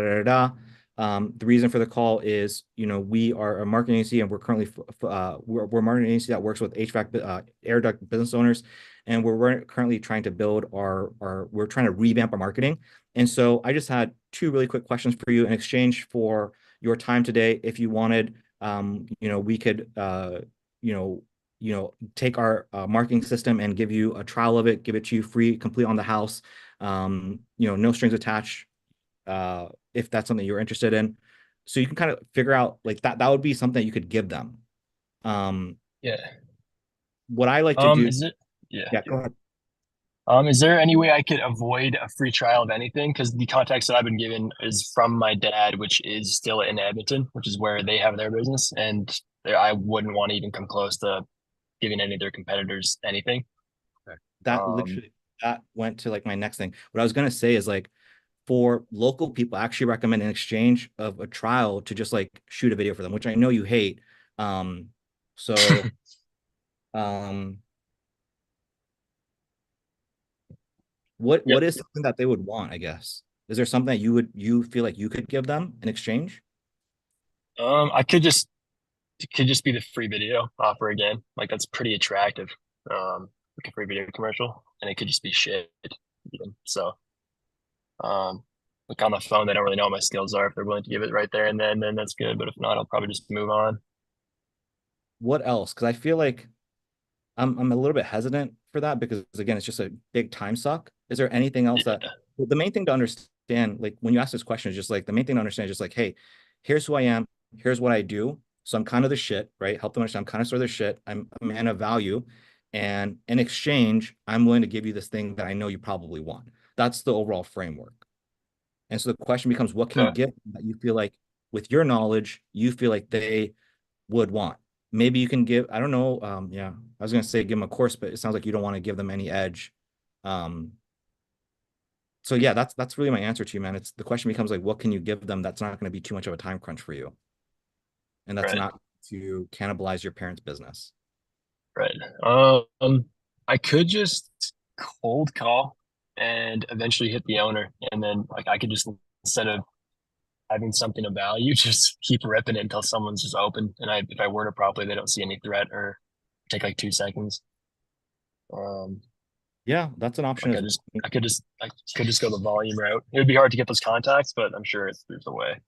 The reason for the call is, we are a marketing agency and we're currently, we're a marketing agency that works with HVAC, air duct business owners. And we're currently trying to build we're trying to revamp our marketing. And so I just had two really quick questions for you in exchange for your time today. If you wanted, we could, take our marketing system and give you a trial of it, give it to you free, complete on the house, no strings attached, if that's something you're interested in. So you can kind of figure out like that would be something you could give them. Yeah. What I like to do. Is it? Yeah. Yeah, go ahead. Is there any way I could avoid a free trial of anything? Because the context that I've been given is from my dad, which is still in Edmonton, which is where they have their business. And I wouldn't want to even come close to giving any of their competitors anything. That literally, that went to like my next thing. What I was going to say is like, for local people, I actually recommend an exchange of a trial to just like shoot a video for them, which I know you hate. So, what is something that they would want, I guess? Is there something that you feel like you could give them in exchange? It could just be the free video offer again. Like that's pretty attractive. Like a free video commercial, and it could just be shit. So, like on the phone, they don't really know what my skills are. If they're willing to give it right there and then that's good. But if not, I'll probably just move on. What else? Because I feel like I'm a little bit hesitant for that because again, it's just a big time suck. Is there anything else that the main thing to understand, like when you ask this question, is just like the main thing to understand is just like, hey, here's who I am, here's what I do. So I'm kind of the shit, right? Help them understand I'm kind of sort of the shit. I'm a man of value. And in exchange, I'm willing to give you this thing that I know you probably want. That's the overall framework. And so the question becomes, what can you give that you feel like with your knowledge, you feel like they would want? Maybe you can give, I don't know. Yeah, I was going to say give them a course, but it sounds like you don't want to give them any edge. So yeah, that's really my answer to you, man. It's the question becomes like, what can you give them that's not going to be too much of a time crunch for you? And that's not to cannibalize your parents' business. Right. I could just cold call and eventually hit the owner. And then like I could just, instead of having something of value, just keep ripping it until someone's just open. And if I word it properly, they don't see any threat or take like 2 seconds. Yeah, that's an option. Like I could just go the volume route. It would be hard to get those contacts, but I'm sure there's a way.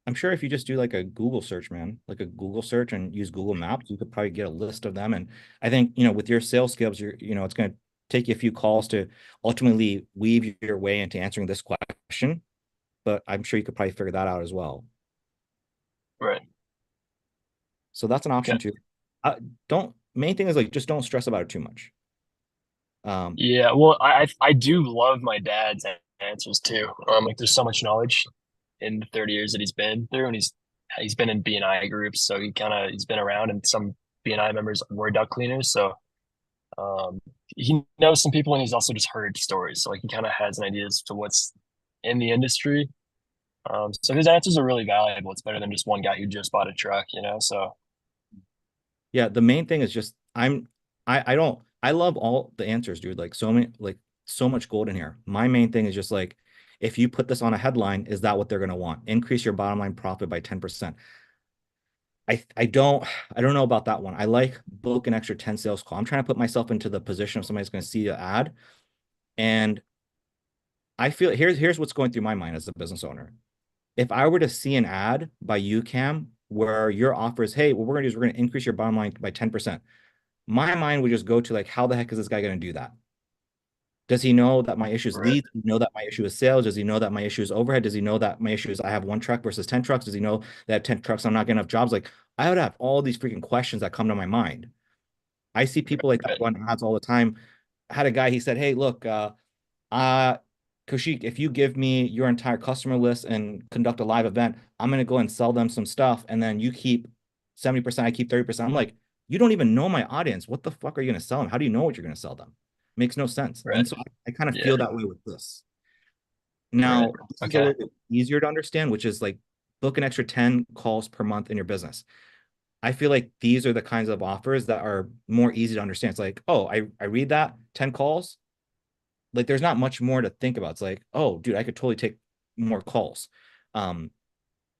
I'm sure if you just do like a Google search, man, like a Google search and use Google Maps, you could probably get a list of them. And I think, with your sales skills, it's going to take you a few calls to ultimately weave your way into answering this question. But I'm sure you could probably figure that out as well. Right. So that's an option too. Main thing is like, just don't stress about it too much. Yeah, well, I do love my dad's answers too. Like there's so much knowledge in the 30 years that he's been through, and he's been in BNI groups, so he's been around, and some BNI members were duct cleaners, so he knows some people, and he's also just heard stories, so like he kind of has an idea as to what's in the industry. So his answers are really valuable. It's better than just one guy who just bought a truck, so. Yeah, the main thing is just I love all the answers, dude. Like so much gold in here. My main thing is just like, if you put this on a headline, is that what they're going to want? Increase your bottom line profit by 10%. I don't know about that one. I like book an extra 10 sales call. I'm trying to put myself into the position of somebody's going to see the ad. And I feel here's what's going through my mind as a business owner. If I were to see an ad by UCAM where your offer is, hey, what we're going to do is we're going to increase your bottom line by 10%. My mind would just go to like, how the heck is this guy going to do that? Does he know that my issue is leads? Does he know that my issue is sales? Does he know that my issue is overhead? Does he know that my issue is I have 1 truck versus 10 trucks? Does he know that I have 10 trucks, I'm not getting enough jobs? Like, I would have all these freaking questions that come to my mind. I see people like that run ads all the time. I had a guy, he said, hey, look, Kaushik, if you give me your entire customer list and conduct a live event, I'm going to go and sell them some stuff. And then you keep 70%, I keep 30%. I'm like, you don't even know my audience. What the fuck are you going to sell them? How do you know what you're going to sell them? Makes no sense. Right. And so I kind of feel that way with this. Now, it's a little bit easier to understand, which is like book an extra 10 calls per month in your business. I feel like these are the kinds of offers that are more easy to understand. It's like, oh, I read that 10 calls. Like there's not much more to think about. It's like, oh, dude, I could totally take more calls.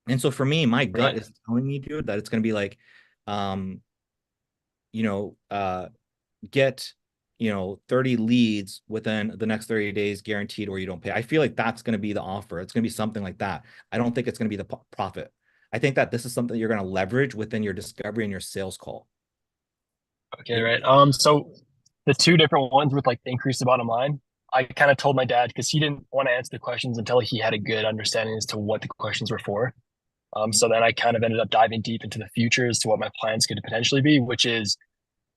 And so for me, my gut Right. is telling me, dude, that it's gonna be like, um, you know, get 30 leads within the next 30 days guaranteed, or you don't pay. I feel like that's going to be the offer. It's going to be something like that. I don't think it's going to be the profit. I think that this is something you're going to leverage within your discovery and your sales call. Okay, right. So the two different ones with like increase the bottom line, I kind of told my dad because he didn't want to answer the questions until he had a good understanding as to what the questions were for. So then I kind of ended up diving deep into the future as to what my plans could potentially be, which is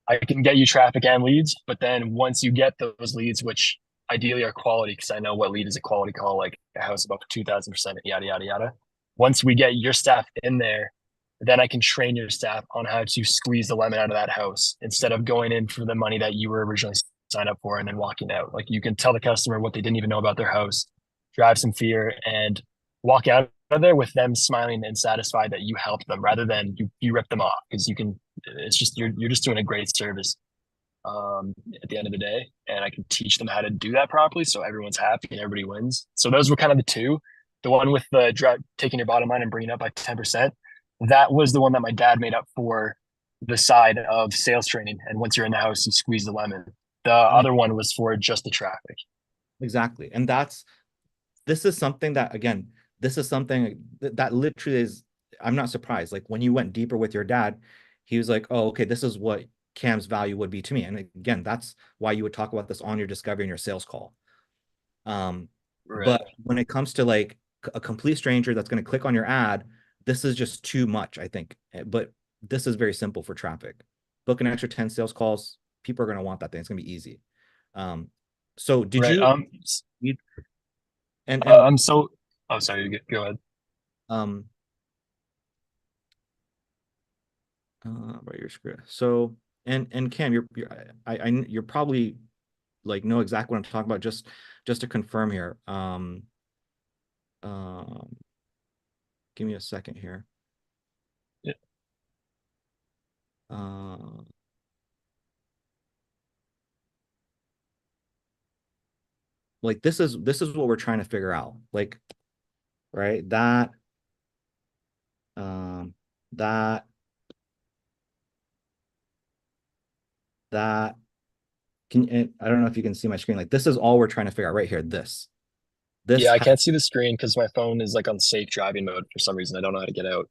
I can get you traffic and leads, but then once you get those leads, which ideally are quality, because I know what lead is a quality call, like a house above 2,000%, yada, yada, yada. Once we get your staff in there, then I can train your staff on how to squeeze the lemon out of that house instead of going in for the money that you were originally signed up for and then walking out. Like you can tell the customer what they didn't even know about their house, drive some fear, and walk out of there with them smiling and satisfied that you helped them rather than you rip them off because you can it's just you're just doing a great service at the end of the day, and I can teach them how to do that properly so everyone's happy and everybody wins. So those were kind of the two. The one with the taking your bottom line and bringing it up by 10%, that was the one that my dad made up for the side of sales training, and once you're in the house you squeeze the lemon. The other one was for just the traffic. Exactly. And this is something that, again, this is something that literally is, I'm not surprised. Like when you went deeper with your dad, he was like, oh, okay, this is what Cam's value would be to me. And again, that's why you would talk about this on your discovery and your sales call. Right. But when it comes to like a complete stranger that's going to click on your ad, this is just too much, I think. But this is very simple for traffic. Book an extra 10 sales calls. People are going to want that thing. It's going to be easy. So did Right. you, and I'm so oh sorry, go ahead. Right, your script. So and Cam, you're probably like know exactly what I'm talking about. Just to confirm here. Give me a second here. Yeah. Like this is what we're trying to figure out. Like, right, that I don't know if you can see my screen. Like this is all we're trying to figure out right here. This Yeah, I can't see the screen because my phone is like on safe driving mode for some reason. I don't know how to get out.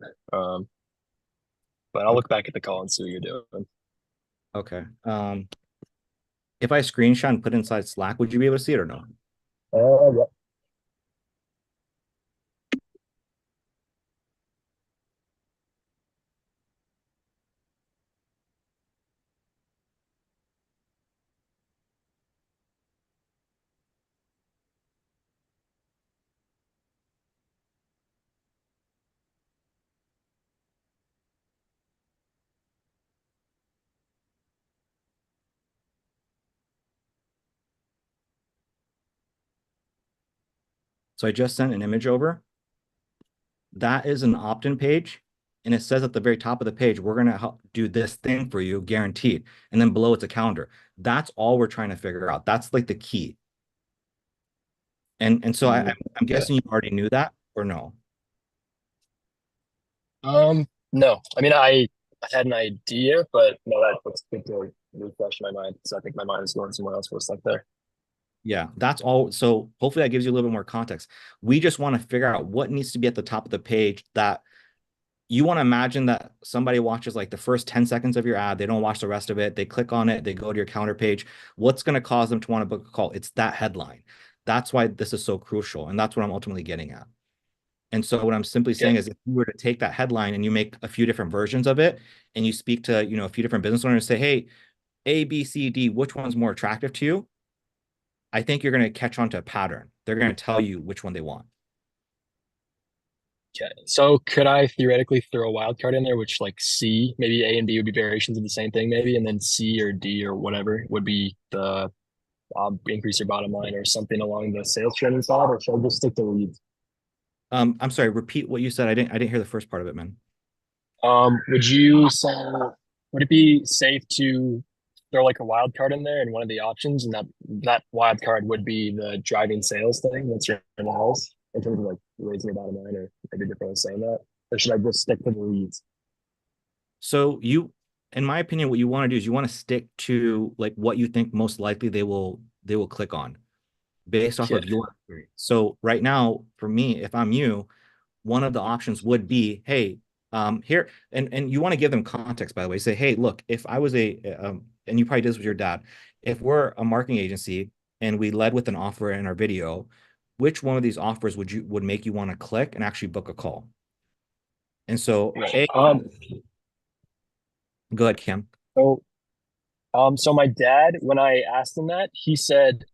But I'll look back at the call and see what you're doing. Okay. If I screenshot and put inside Slack, would you be able to see it or no? Yeah. So I just sent an image over. That is an opt-in page. And it says at the very top of the page, we're going to do this thing for you, guaranteed. And then below it's a calendar. That's all we're trying to figure out. That's like the key. And so I'm guessing you already knew that or no? No. I mean, I had an idea, but no, that's good to refresh my mind. So I think my mind is going somewhere else for a sec there. Yeah, that's all. So hopefully that gives you a little bit more context. We just want to figure out what needs to be at the top of the page that you want to imagine that somebody watches like the first 10 seconds of your ad. They don't watch the rest of it. They click on it. They go to your counter page. What's going to cause them to want to book a call? It's that headline. That's why this is so crucial. And that's what I'm ultimately getting at. And so what I'm simply saying is if you were to take that headline and you make a few different versions of it and you speak to, a few different business owners and say, hey, A, B, C, D, which one's more attractive to you? I think you're going to catch on to a pattern. They're going to tell you which one they want. Okay. So could I theoretically throw a wild card in there, which like C, maybe A and B would be variations of the same thing, maybe, and then C or D or whatever would be the increase your bottom line or something along the sales training side, or should I just stick to leads? I'm sorry, repeat what you said. I didn't hear the first part of it, man. Would you say, would it be safe to throw like a wild card in there and one of the options, and that wild card would be the driving sales thing once you're in the house in terms of like raising your bottom line, or maybe a different way of saying that? or should I just stick to the leads? So you, in my opinion, what you want to do is you want to stick to like what you think most likely they will click on based off of Yeah. your experience. So right now, for me, if I'm you, one of the options would be, hey, here, and you want to give them context, by the way. Say, hey, look, if I was and you probably did this with your dad, if we're a marketing agency and we led with an offer in our video, which one of these offers would make you want to click and actually book a call? And so, Right. go ahead, Cam. So my dad, when I asked him that, he said,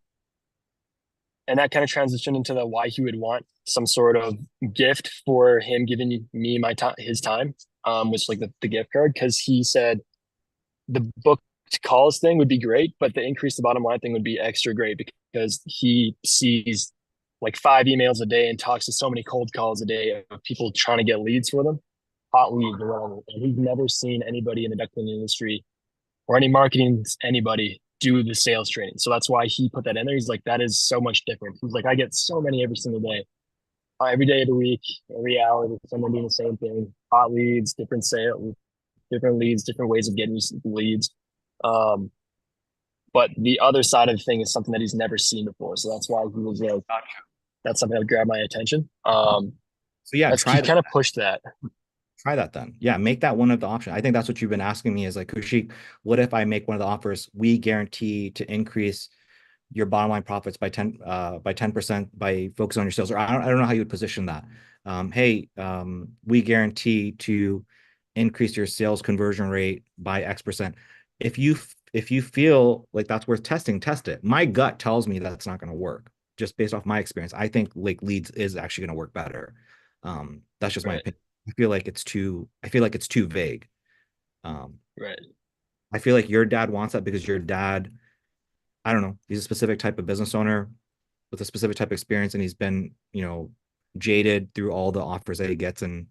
and that kind of transitioned into the why he would want some sort of gift for him giving me my time, his time, which like the gift card, because he said the booked calls thing would be great, but the increase the bottom line thing would be extra great because he sees like 5 emails a day and talks to so many cold calls a day of people trying to get leads for them, hot leads or whatever. And he's never seen anybody in the duck cleaning industry or any marketing anybody do the sales training. So that's why he put that in there. He's like, that is so much different. He's like, I get so many every single day. Every day of the week, every hour, there's someone doing the same thing. Hot leads, different sales, different leads, different ways of getting leads. But the other side of the thing is something that he's never seen before. So that's why he was like, that's something that grabbed my attention. So yeah, he kind of pushed that. Try that then. Yeah, make that one of the options. I think that's what you've been asking me is like, Kushik, what if I make one of the offers? We guarantee to increase your bottom line profits by 10% by focusing on your sales. Or I don't know how you would position that. Hey, we guarantee to increase your sales conversion rate by X%. If you feel like that's worth testing, test it. My gut tells me that's not going to work just based off my experience. I think like leads is actually going to work better. That's just my opinion. I feel like it's too vague. Right. I feel like your dad wants that because your dad, I don't know, he's a specific type of business owner with a specific type of experience, and he's been, jaded through all the offers that he gets. And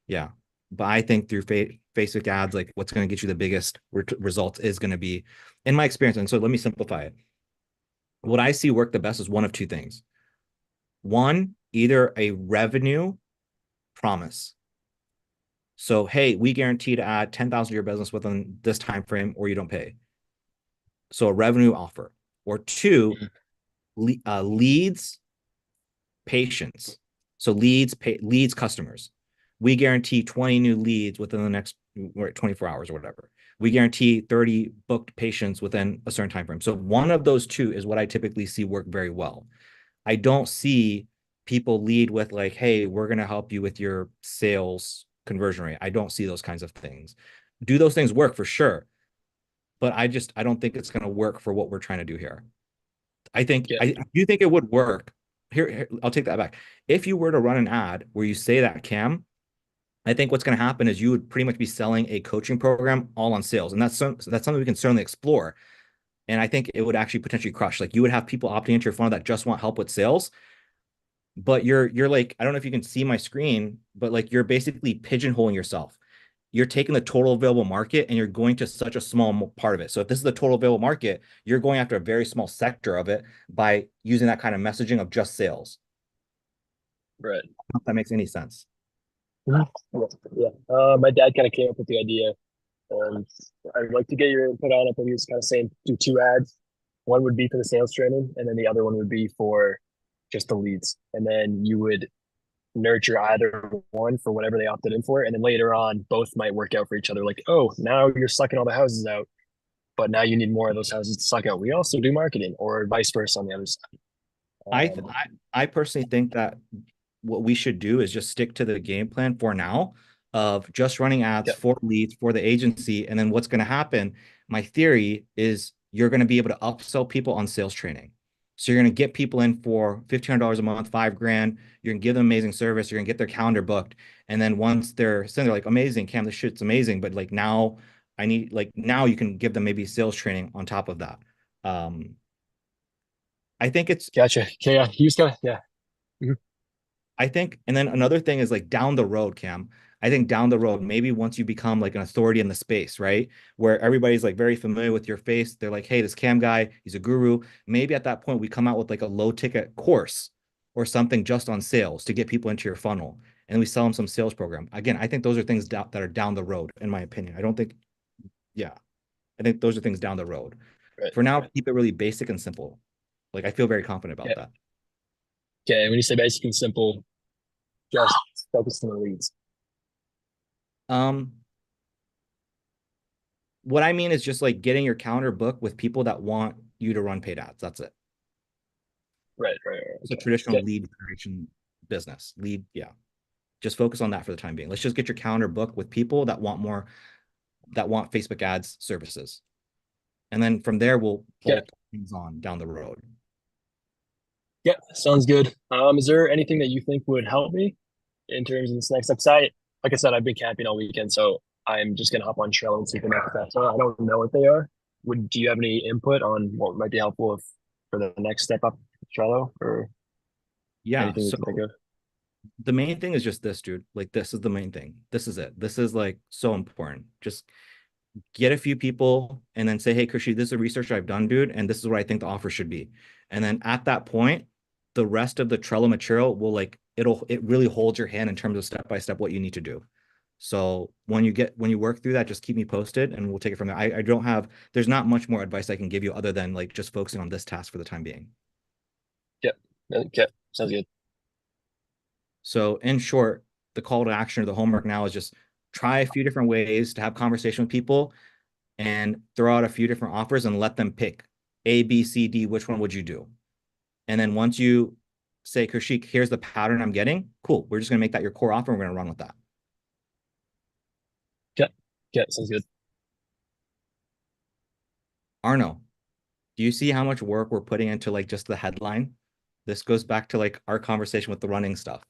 yeah, but I think through Facebook ads, like what's going to get you the biggest results is going to be, in my experience. And so let me simplify it. What I see work the best is one of two things. One, either a revenue promise. So, hey, we guarantee to add 10,000 to your business within this time frame, or you don't pay. So a revenue offer. Or two, leads, patients. So leads customers. We guarantee 20 new leads within the next 24 hours or whatever. We guarantee 30 booked patients within a certain time frame. So one of those two is what I typically see work very well. I don't see people lead with like, hey, we're going to help you with your sales conversion rate. I don't see those kinds of things. Do those things work? For sure. But I don't think it's going to work for what we're trying to do here. I think, I do think it would work. Here, I'll take that back. If you were to run an ad where you say that, Cam, I think what's going to happen is you would pretty much be selling a coaching program all on sales. And that's something we can certainly explore. And I think it would actually potentially crush. Like you would have people opting into your funnel that just want help with sales. But you're like, I don't know if you can see my screen, but like you're basically pigeonholing yourself. You're taking the total available market and you're going to such a small part of it. So if this is the total available market, you're going after a very small sector of it by using that kind of messaging of just sales. Right. I don't know if that makes any sense. Yeah. My dad kind of came up with the idea. I'd like to get your input on it, but he was kind of saying do 2 ads. One would be for the sales training, and then the other one would be for just the leads. And then you would nurture either one for whatever they opted in for. And then later on, both might work out for each other. Like, oh, now you're sucking all the houses out, but now you need more of those houses to suck out. We also do marketing, or vice versa on the other side. I personally think that what we should do is just stick to the game plan for now of just running ads for leads for the agency. And then what's going to happen, my theory is you're going to be able to upsell people on sales training. So you're going to get people in for $1,500 a month, $5,000. You're going to give them amazing service. You're going to get their calendar booked. And then once they're like, amazing, Cam, this shit's amazing. But like now now you can give them maybe sales training on top of that. I think it's gotcha. Okay, yeah, he's gonna I think, and then another thing is like down the road, Cam. I think down the road, maybe once you become like an authority in the space, right? Where everybody's like very familiar with your face. They're like, hey, this Cam guy, he's a guru. Maybe at that point we come out with like a low ticket course or something just on sales to get people into your funnel. and we sell them some sales program. Again, I think those are things that are down the road, in my opinion. I don't think, yeah, I think those are things down the road. Right. For now, keep it really basic and simple. Like, I feel very confident about that. Okay, when you say basic and simple, just focus on the leads. What I mean is just like getting your calendar booked with people that want you to run paid ads. That's it. Right. It's a traditional lead generation business. Lead, yeah. Just focus on that for the time being. Let's just get your calendar booked with people that want Facebook ads services. And then from there, we'll bolt things on down the road. Yeah, sounds good. Is there anything that you think would help me in terms of this next step? Like I said, I've been camping all weekend, so I'm just gonna hop on Trello and see the next steps. I don't know what they are. Do you have any input on what might be helpful for the next step up Trello or anything you can think of? The main thing is just this, dude. Like, this is the main thing. This is it. This is like so important. Just get a few people and then say, hey, Krishi, this is the research I've done, dude, and this is what I think the offer should be. And then at that point, the rest of the Trello material will it really holds your hand in terms of step-by-step what you need to do. So when you work through that, just keep me posted and we'll take it from there. There's not much more advice I can give you other than like just focusing on this task for the time being. Yep. Okay. Sounds good. So in short, the call to action or the homework now is just try a few different ways to have conversation with people and throw out a few different offers and let them pick A, B, C, D, which one would you do? And then once you say, Kaushik, here's the pattern I'm getting, cool. We're just going to make that your core offer. And we're going to run with that. Yeah, sounds good. Arno, do you see how much work we're putting into like just the headline? This goes back to like our conversation with the running stuff.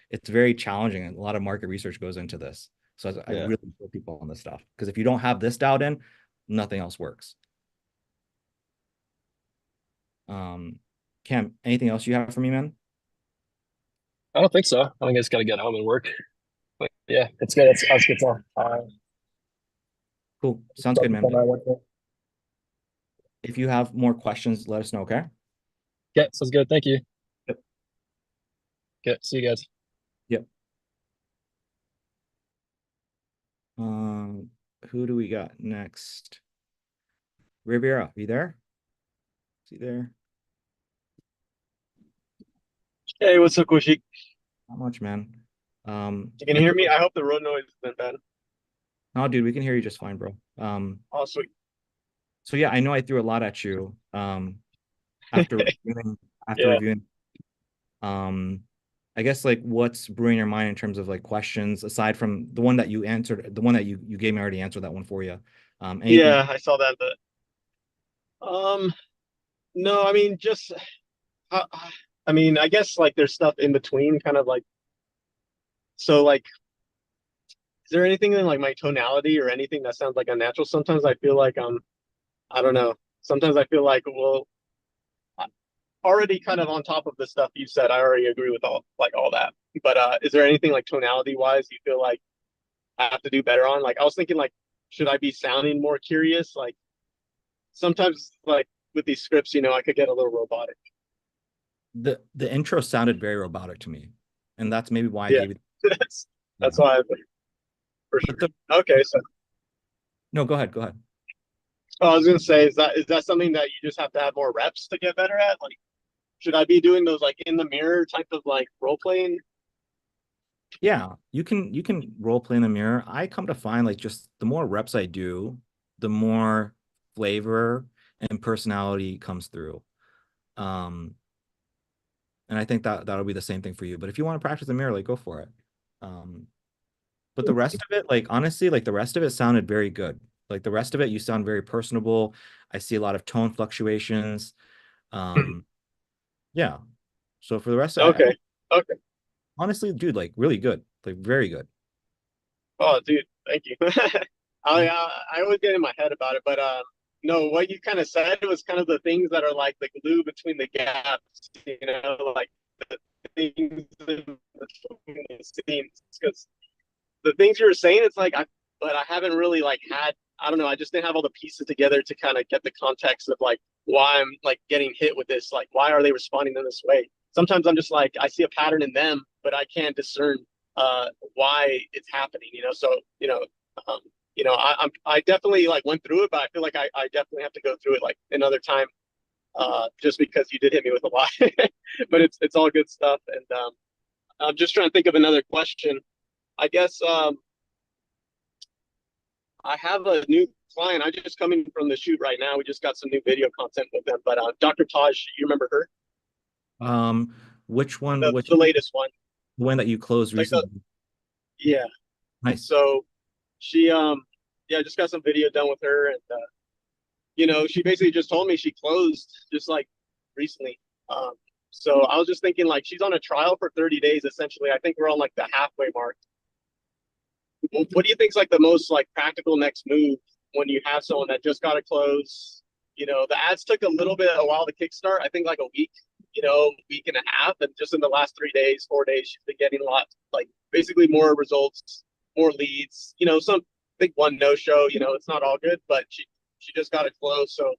It's very challenging and a lot of market research goes into this. So I really put people on this stuff because if you don't have this dialed in, nothing else works. Cam, anything else you have for me, man? I don't think so. I think I just got to get home and work. But yeah, it's good. That's good stuff. Cool. Sounds good, man. If you have more questions, let us know, okay? Yeah, sounds good. Thank you. Yep. Okay, see you guys. Yep. Who do we got next? Rivera, you there? Is he there? Hey, what's up, Kaushik? Not much, man. You can hear me? I hope the road noise isn't bad. No, dude, we can hear you just fine, bro. Oh, sweet. So yeah, I know I threw a lot at you. After reviewing. I guess like what's brewing your mind in terms of like questions aside from the one that you answered, the one that you gave me already answered that one for you. Yeah, I saw that, but no, I mean just I mean, I guess like there's stuff in between kind of like so like is there anything in like my tonality or anything that sounds like unnatural? Sometimes I feel like I don't know. Sometimes I feel like well already kind of on top of the stuff you said, I already agree with all that. But is there anything like tonality wise you feel like I have to do better on? Like I was thinking like, should I be sounding more curious? Like sometimes like with these scripts, I could get a little robotic. The intro sounded very robotic to me. And that's maybe why I gave it. That's why for sure. Okay, so no, go ahead. Oh, I was gonna say, is that something that you just have to have more reps to get better at? Like, should I be doing those like in the mirror type of like role playing? Yeah, you can role play in the mirror. I come to find like just the more reps I do, the more flavor and personality comes through. And I think that'll be the same thing for you. But if you want to practice the mirror, like go for it. But the rest of it, like honestly, like the rest of it sounded very good. Like the rest of it, you sound very personable. I see a lot of tone fluctuations. Yeah. So for the rest of it, okay. Honestly, dude, like really good, like very good. Oh, dude, thank you. I always get in my head about it, but no, what you kind of said was kind of the things that are like the glue between the gaps, like the things in between the scenes. Because the things you were saying, it's like but I haven't really like had. I don't know. I just didn't have all the pieces together to kind of get the context of like why I'm like getting hit with this. Like, why are they responding in this way? Sometimes I'm just like, I see a pattern in them, but I can't discern why it's happening, you know. So, um, I definitely like went through it, but I feel like I definitely have to go through it like another time, just because you did hit me with a lot. But it's all good stuff. And I'm just trying to think of another question. I guess I have a new client. I'm just coming from the shoot right now. We just got some new video content with them. But Dr. Taj, you remember her? Which one? The latest one. The one that you closed Like recently? Yeah. Nice. So she yeah, just got some video done with her, and she basically just told me she closed just like recently. So I was just thinking like she's on a trial for 30 days essentially. I think we're on like the halfway mark. What do you think's like the most like practical next move when you have someone that just got to close? The ads took a while to kickstart. I think like a week, week and a half, and just in the last 3 days, 4 days, she's been getting a lot, like basically more results, more leads. Some big one no show. It's not all good, but she just got to close. So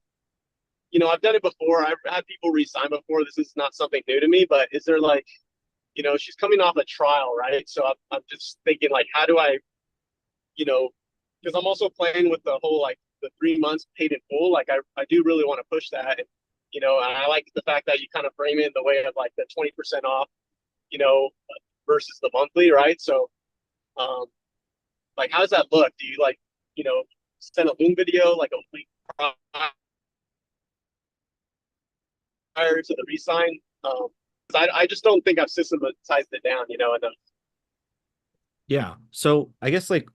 I've done it before. I've had people resign before. This is not something new to me, but is there like, she's coming off a trial, right? So I'm just thinking like, how do I, because I'm also playing with the whole like the 3 months paid in full. Like I do really want to push that, and I like the fact that you kind of frame it in the way of like the 20% off, versus the monthly, right? So, like, how does that look? Do you like, send a Loom video like a week prior to the resign? I just don't think I've systematized it down, enough. Yeah. So I guess like,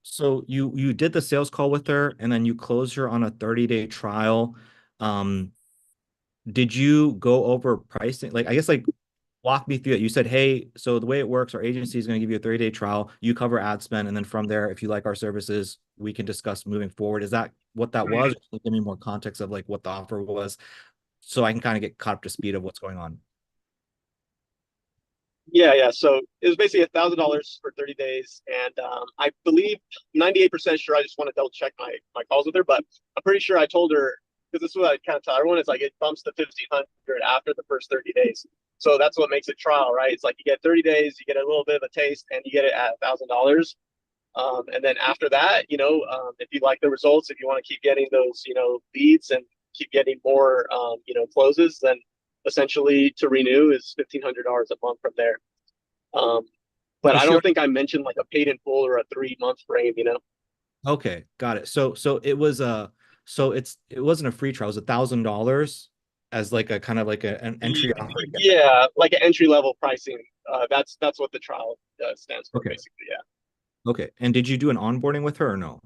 so you did the sales call with her and then you closed her on a 30-day trial. Did you go over pricing? Like, I guess like walk me through it. You said, hey, so the way it works, our agency is going to give you a 30-day trial. You cover ad spend. And then from there, if you like our services, we can discuss moving forward. Is that what that was? Give me more context of like what the offer was so I can kind of get caught up to speed of what's going on. Yeah. So it was basically $1,000 for 30 days. And I believe 98% sure, I just want to double check my calls with her, but I'm pretty sure I told her, because this is what I kind of tell everyone, it's like it bumps to 1,500 after the first 30 days. So that's what makes it trial, right? It's like you get 30 days, you get a little bit of a taste, and you get it at $1,000. And then after that, if you like the results, if you want to keep getting those, leads and keep getting more, closes, then essentially to renew is $1,500 a month from there. But I don't think I mentioned like a paid in full or a 3-month frame, Okay, got it. So it was it wasn't a free trial, it was $1,000 as like a kind of like an entry offer. Yeah, like an entry level pricing. That's what the trial stands for, Okay. basically. Yeah. Okay. And did you do an onboarding with her or no?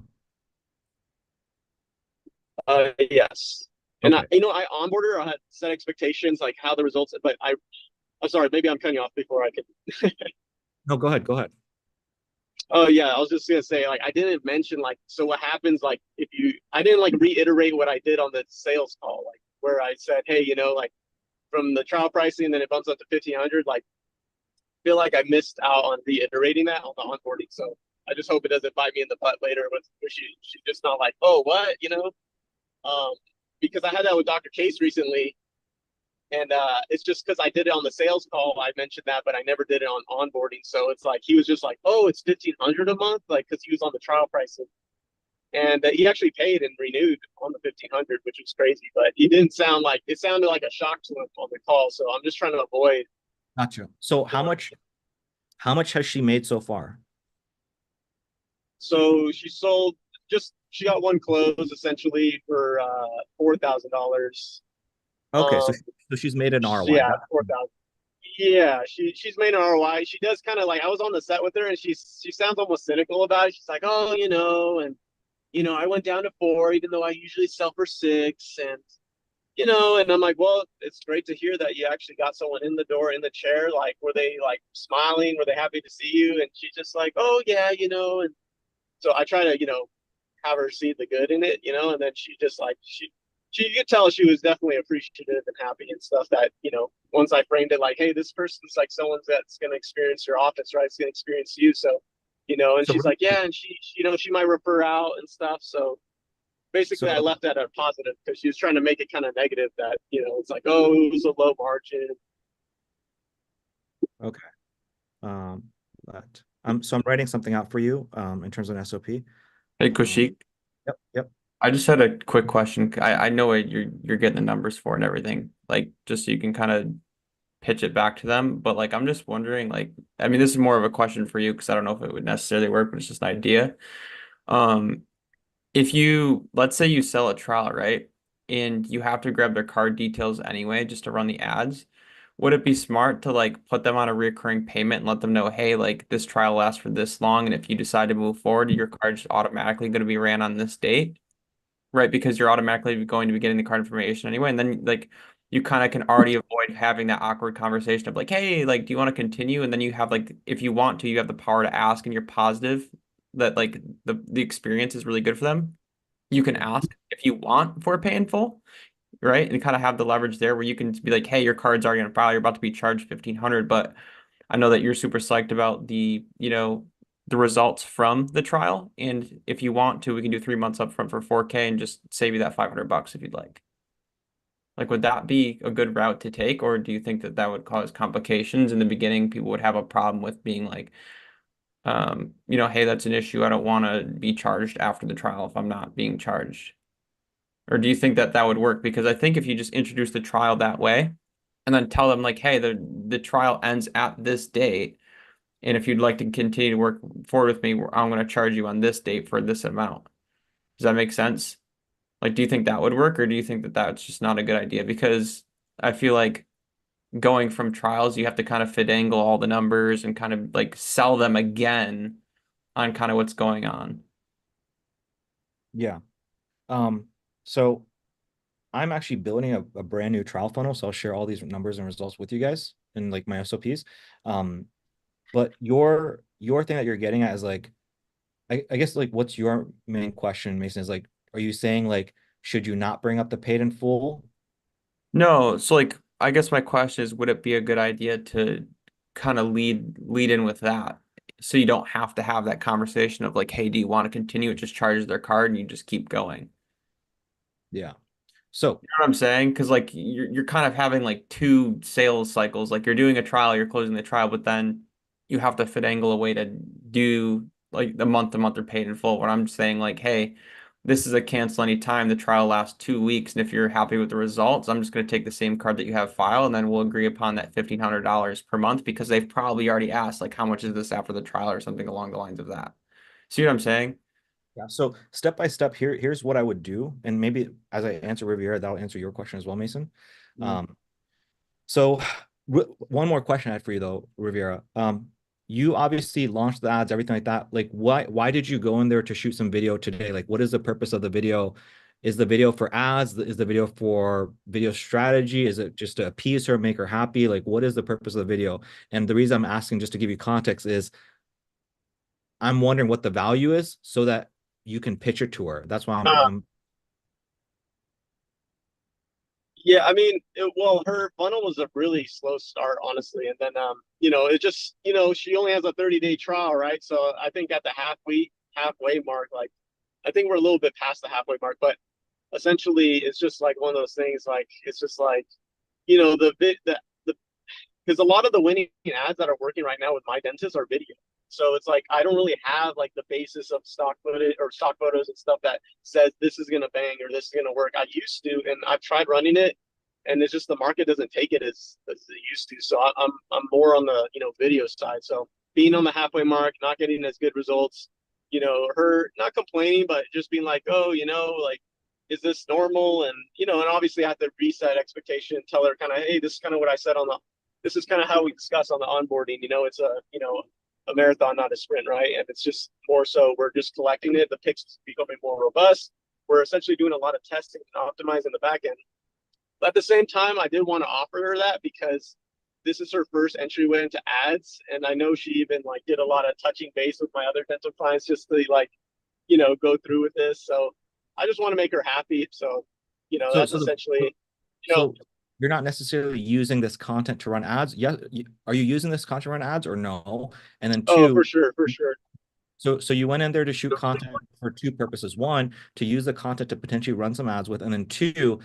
Yes. And Okay. I onboarded her. I had set expectations, like how the results, but I'm sorry, maybe I'm cutting you off before I can. No, go ahead. Go ahead. Oh yeah, I was just gonna say, like, I didn't mention like, so what happens like I didn't like reiterate what I did on the sales call, like where I said, hey, like from the trial pricing, and then it bumps up to 1,500. Like, feel like I missed out on reiterating that on the onboarding. So I just hope it doesn't bite me in the butt later with she's just not like, oh, what, because I had that with Dr. Case recently. And it's just because I did it on the sales call, I mentioned that, but I never did it on onboarding. So it's like he was just like, "Oh, it's 1,500 a month," like because he was on the trial pricing, and he actually paid and renewed on the 1,500, which was crazy. But he didn't sound like it sounded like a shock to him on the call. So I'm just trying to avoid. Gotcha. So how much has she made so far? So she got one close essentially for $4,000. Okay, so she's made an ROI. Yeah, 4,000. Yeah, she's made an ROI. She does kind of like, I was on the set with her, and she sounds almost cynical about it. She's like, oh, and I went down to 4, even though I usually sell for 6, and and I'm like, well, it's great to hear that you actually got someone in the door in the chair. Like, were they like smiling? Were they happy to see you? And she's just like, oh yeah, and so I try to have her see the good in it, and then she just like you could tell she was definitely appreciative and happy and stuff that, once I framed it like, hey, this person's like someone that's going to experience your office, right? It's going to experience you. So, and she's like, yeah. And she might refer out and stuff. So basically I left that a positive because she was trying to make it kind of negative that, it's like, oh, it was a low margin. Okay. But so I'm writing something out for you in terms of an SOP. Hey, Kushik, Yep. I just had a quick question. I know what you're getting the numbers for and everything, like just so you can kind of pitch it back to them. But like, I'm just wondering, like, I mean, this is more of a question for you because I don't know if it would necessarily work, but it's just an idea. Um, if you, let's say you sell a trial, right? And you have to grab their card details anyway, just to run the ads. Would it be smart to like put them on a recurring payment and let them know, hey, like this trial lasts for this long, and if you decide to move forward, your card's automatically going to be ran on this date, right? Because you're automatically going to be getting the card information anyway, and then like you kind of can already avoid having that awkward conversation of like, hey, like, do you want to continue? And then you have like, if you want to, you have the power to ask, and you're positive that like the experience is really good for them. You can ask if you want for a pay in full, right? And kind of have the leverage there where you can be like, hey, your card's already on file, you're about to be charged 1,500, but I know that you're super psyched about the, the results from the trial. And if you want to, we can do 3 months upfront for 4K and just save you that $500 if you'd like. Like, would that be a good route to take? Or do you think that that would cause complications in the beginning? People would have a problem with being like, hey, that's an issue. I don't want to be charged after the trial if I'm not being charged. Or do you think that that would work? Because I think if you just introduce the trial that way and then tell them like, hey, the trial ends at this date, and if you'd like to continue to work forward with me, I'm going to charge you on this date for this amount. Does that make sense? Like, do you think that would work, or do you think that that's just not a good idea? Because I feel like going from trials, you have to kind of finagle all the numbers and kind of like sell them again on kind of what's going on. Yeah. So I'm actually building a brand new trial funnel, so I'll share all these numbers and results with you guys in like my SOPs. But your thing that you're getting at is like, I guess like what's your main question, Mason, is like, are you saying like, should you not bring up the paid in full? No, so like I guess my question is, would it be a good idea to kind of lead in with that? So you don't have to have that conversation of like, hey, do you want to continue? It just charges their card and you just keep going. Yeah. So You know what I'm saying? Because like you're kind of having like two sales cycles. Like you're doing a trial, you're closing the trial, but then you have to finagle a way to do like the month to month or paid in full. When I'm saying like, hey, this is a cancel any time. The trial lasts 2 weeks, and if you're happy with the results, I'm just going to take the same card that you have file, and then we'll agree upon that $1,500 per month because they've probably already asked like, how much is this after the trial or something along the lines of that. See what I'm saying? yeah, so step by step, here's what I would do, and maybe as I answer Riviera, that'll answer your question as well, Mason. So one more question I had for you though, Riviera. You obviously launched the ads, everything like that. Like, why did you go in there to shoot some video today? Like, what is the purpose of the video? Is the video for ads? Is the video for video strategy? Is it just to appease her, make her happy? Like, what is the purpose of the video? And the reason I'm asking, just to give you context, is I'm wondering what the value is so that you can pitch it to her. That's why I'm Yeah, I mean, well, her funnel was a really slow start, honestly, and then it just, she only has a 30-day trial, right? So I think at the halfway mark, like, I think we're a little bit past the halfway mark, but essentially, it's just like one of those things. Like, it's just like, the because a lot of the winning ads that are working right now with my dentist are video. So it's like I don't really have like the basis of stock footage or stock photos and stuff that says this is gonna bang or this is gonna work. I used to, and I've tried running it, and it's just the market doesn't take it as it used to. So I'm more on the video side. So being on the halfway mark, not getting as good results, her not complaining, but just being like, oh, like, is this normal? And and obviously I have to reset expectation, tell her kind of, hey, this is kind of what I said on the, this is kind of how we discuss on the onboarding. It's a marathon, not a sprint, right? And it's just more so we're just collecting it. The picks is becoming more robust. We're essentially doing a lot of testing and optimizing the back end. But at the same time, I did want to offer her that because this is her first entryway into ads. And I know she even like did a lot of touching base with my other dental clients just to like, go through with this. So I just want to make her happy. So, that's essentially, so you're not necessarily using this content to run ads. Yeah. Are you using this content to run ads or no? And then two, oh, for sure. So you went in there to shoot content for two purposes. One, to use the content to potentially run some ads with, and then two,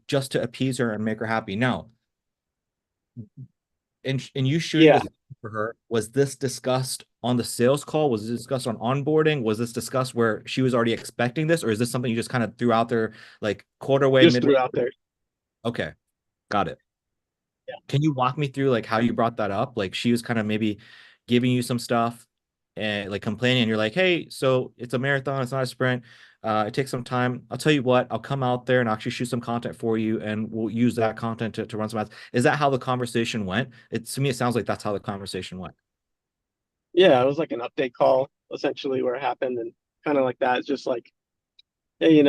just to appease her and make her happy. Now, and you shooting this for her. Was this discussed on the sales call? Was this discussed on onboarding? Was this discussed where she was already expecting this? Or is this something you just kind of threw out there like quarter way, Just midway? threw out there. Okay, got it. Yeah. Can you walk me through like how you brought that up? Like she was kind of maybe giving you some stuff and like complaining, and you're like, hey, so it's a marathon, it's not a sprint. It takes some time. I'll tell you what, I'll come out there and actually shoot some content for you, and we'll use that content to run some ads. Is that how the conversation went? To me, it sounds like that's how the conversation went. Yeah, it was like an update call essentially where it happened, and kind of like that. It's just like, hey,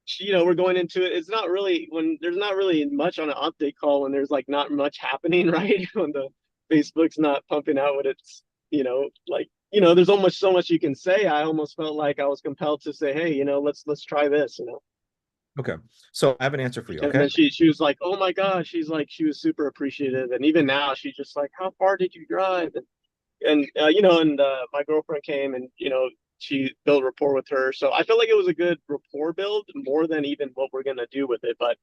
she, we're going into it. It's not really when there's not really much on an update call when there's like not much happening, right? When the Facebook's not pumping out what it's, there's almost so much you can say. I almost felt like I was compelled to say, hey, let's try this. Okay, so I have an answer for you. And Okay, then she was like, oh my gosh, she was super appreciative, and even now she's just like, how far did you drive? And my girlfriend came, and she built rapport with her, so I feel like it was a good rapport build more than even what we're gonna do with it. But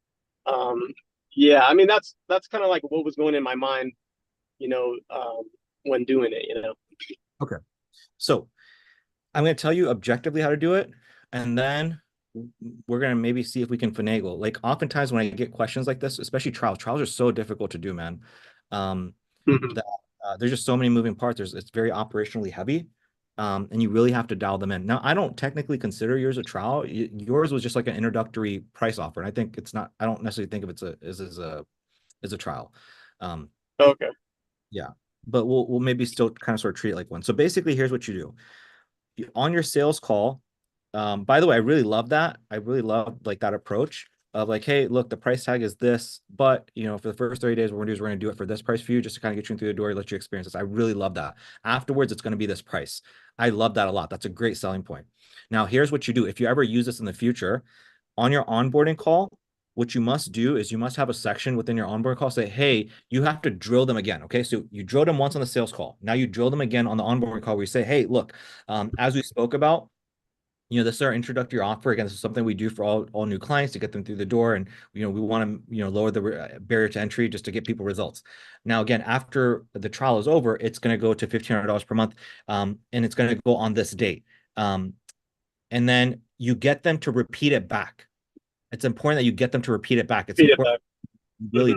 yeah, I mean that's kind of like what was going in my mind, when doing it. okay. So I'm going to tell you objectively how to do it, and then we're going to maybe see if we can finagle. Like oftentimes when I get questions like this, especially trials are so difficult to do, man. That there's just so many moving parts. It's very operationally heavy. And you really have to dial them in. Now, I don't technically consider yours a trial. Yours was just like an introductory price offer. And I think it's not, I don't necessarily think of it as a trial. Okay. Yeah, but we'll maybe still kind of sort of treat it like one. So basically, here's what you do. On your sales call, by the way, I really love that. I really love like that approach of like, hey, look, the price tag is this, but for the first 30 days, what we're gonna do is we're gonna do it for this price for you, just to kind of get you through the door, let you experience this. I really love that. Afterwards, it's gonna be this price. I love that a lot. That's a great selling point. Now, here's what you do. If you ever use this in the future, on your onboarding call, what you must do is you must have a section within your onboarding call say, hey, you have to drill them again. Okay. So you drilled them once on the sales call. Now you drill them again on the onboarding call where you say, hey, look, as we spoke about, this is our introductory offer. Again, this is something we do for all new clients to get them through the door. And, we want to, lower the barrier to entry just to get people results. Now, again, after the trial is over, it's going to go to $1,500 per month. And it's going to go on this date. And then you get them to repeat it back. It's important that you get them to repeat it back. It's important really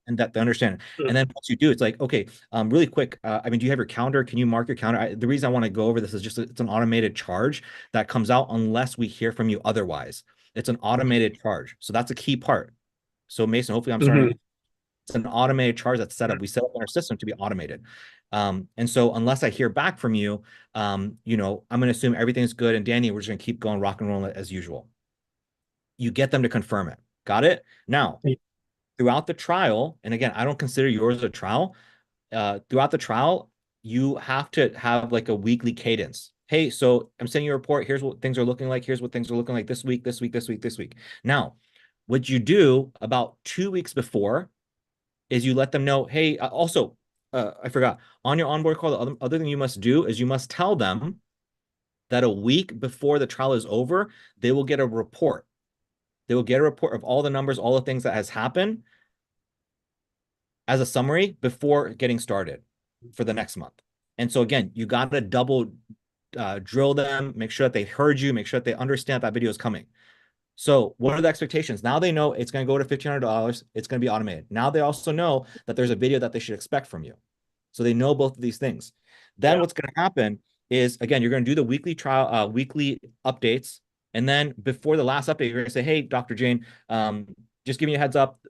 and that they understand it. And then once you do, it's like, okay, really quick. I mean, do you have your calendar? Can you mark your calendar? The reason I want to go over this is just it's an automated charge that comes out unless we hear from you otherwise. It's an automated charge. So that's a key part. So Mason, hopefully I'm starting. It's an automated charge that's set up. We set up in our system to be automated. And so unless I hear back from you, I'm going to assume everything's good. And Danny, we're just going to keep going rock and roll as usual. You get them to confirm it. Got it? Now, throughout the trial, and again, I don't consider yours a trial. Throughout the trial, you have to have like a weekly cadence. Hey, so I'm sending you a report. Here's what things are looking like. Here's what things are looking like this week, this week, this week, this week. Now, what you do about 2 weeks before is you let them know, hey, also, I forgot, on your onboard call, the other thing you must do is you must tell them that a week before the trial is over, they will get a report. They will get a report of all the numbers, all the things that has happened as a summary before getting started for the next month. And so again, you got to double drill them, make sure that they heard you, make sure that they understand that video is coming. So what are the expectations? Now they know it's going to go to $1,500. It's going to be automated. Now they also know that there's a video that they should expect from you. So they know both of these things. Then what's going to happen is, again, you're going to do the weekly trial, weekly updates. And then before the last update, you're going to say, hey, Dr. Jane, just giving you a heads up,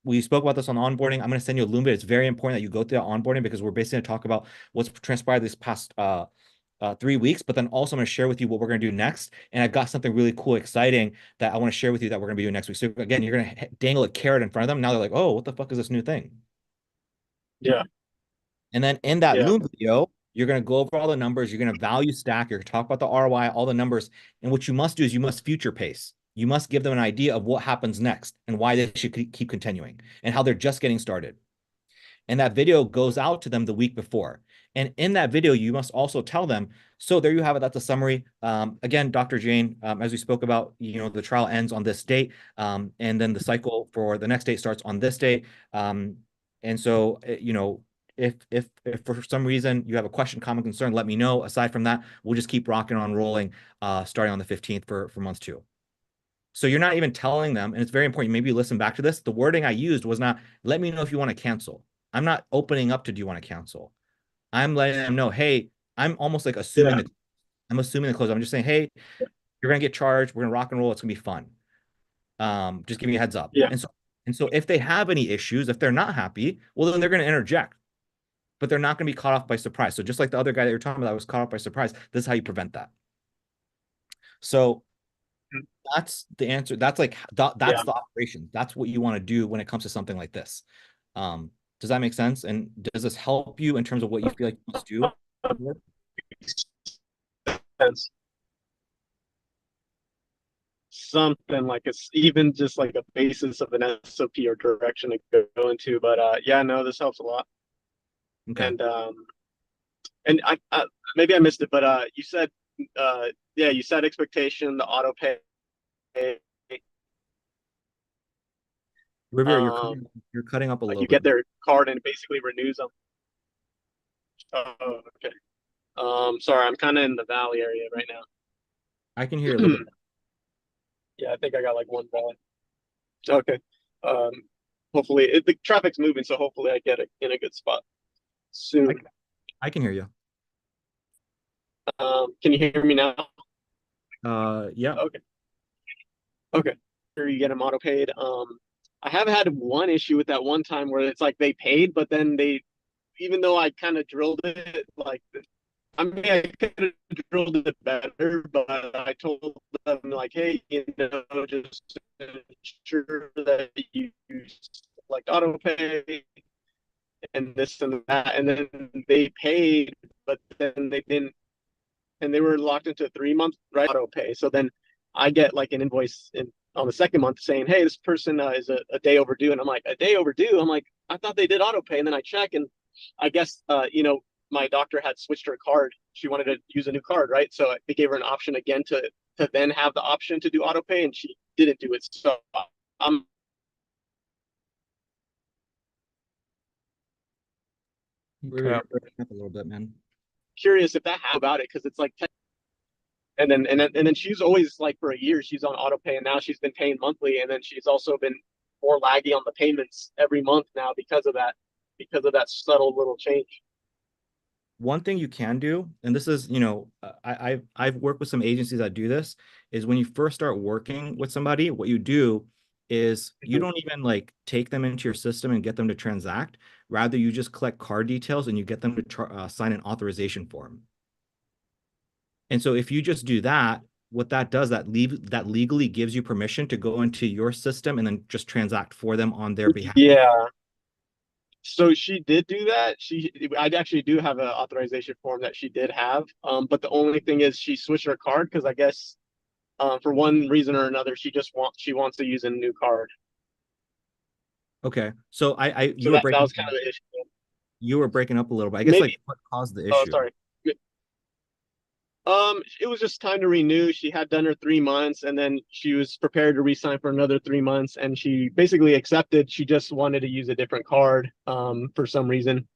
we spoke about this on onboarding. I'm going to send you a Loom video. It's very important that you go through that onboarding because we're basically going to talk about what's transpired this past 3 weeks, but then also I'm going to share with you what we're going to do next. And I've got something really cool, exciting that I want to share with you that we're going to be doing next week. So again, you're going to dangle a carrot in front of them. Now they're like, oh, what the fuck is this new thing? Yeah. And then in that Loom video, you're going to go over all the numbers. You're going to value stack. You're going to talk about the ROI, all the numbers. And what you must do is you must future pace. You must give them an idea of what happens next and why they should keep continuing and how they're just getting started. And that video goes out to them the week before. And in that video, you must also tell them, so there you have it. That's a summary. Again, Dr. Jane, as we spoke about, the trial ends on this date. And then the cycle for the next date starts on this date. And so, you know, if for some reason you have a question, comment, concern, let me know. Aside from that, we'll just keep rocking on rolling, starting on the 15th for month 2. So you're not even telling them, and it's very important. Maybe you listen back to this. The wording I used was not, let me know if you want to cancel. I'm not opening up to, do you want to cancel? I'm letting them know, hey, I'm almost like assuming Yeah. I'm assuming the close. I'm just saying, hey, you're gonna get charged. We're gonna rock and roll. It's gonna be fun. Just give me a heads up. Yeah. And so if they have any issues, if they're not happy, well, then they're gonna interject, but they're not gonna be caught off by surprise. So just like the other guy that you're talking about that was caught off by surprise, this is how you prevent that. So that's the answer. That's like that's Yeah. the operation. That's what you want to do when it comes to something like this. Does that make sense? And does this help you in terms of what you feel like you must do? Sense. Something like it's even just like a basis of an SOP or direction to go into. But yeah, no, this helps a lot. Okay. And I maybe I missed it, but you said yeah, you set expectation, the auto pay. Riviera, you're cutting up a Like little you get bit. their card and it basically renews them. Oh, okay. Sorry, I'm kind of in the valley area right now. I can hear you a little bit. Yeah, I think I got like one valley. Okay. Um, hopefully the traffic's moving, so hopefully I get it in a good spot soon. I can hear you. Can you hear me now? Yeah. Okay. Okay. Sure, you get them auto paid. I have had one issue with that one time where it's like they paid, but then they, even though I kind of drilled it, like, I mean, I could have drilled it better, but I told them like, hey, you know, just ensure that you like auto pay and this and that, and then they paid, but then they didn't, and they were locked into a 3-month right auto pay. So then I get like an invoice on the second month saying, hey, this person is a day overdue, and I'm like, a day overdue? I'm like, I thought they did auto pay, and then I check, and I guess you know, my doctor had switched her card. She wanted to use a new card, right? So they gave her an option again to then have the option to do auto pay, and she didn't do it. So I'm You're breaking up a little bit, man. curious if that how about it, because it's like, and then she's always like for a year she's on auto pay, and now she's been paying monthly, and then she's also been more laggy on the payments every month now because of that subtle little change. One thing you can do, and this is, you know, I've worked with some agencies that do this, is when you first start working with somebody, what you do is you don't even like take them into your system and get them to transact. Rather, you just collect card details and you get them to sign an authorization form. And so if you just do that, what that does, that legally gives you permission to go into your system and then just transact for them on their behalf. Yeah. So she did do that. I actually do have an authorization form that she did have. But the only thing is she switched her card because I guess for one reason or another she wants to use a new card. Okay. So that was kind of the issue. You were breaking up a little bit. I guess like what caused the issue? Oh, sorry. It was just time to renew. She had done her 3 months, and then she was prepared to re-sign for another 3 months, and she basically accepted. She just wanted to use a different card, for some reason.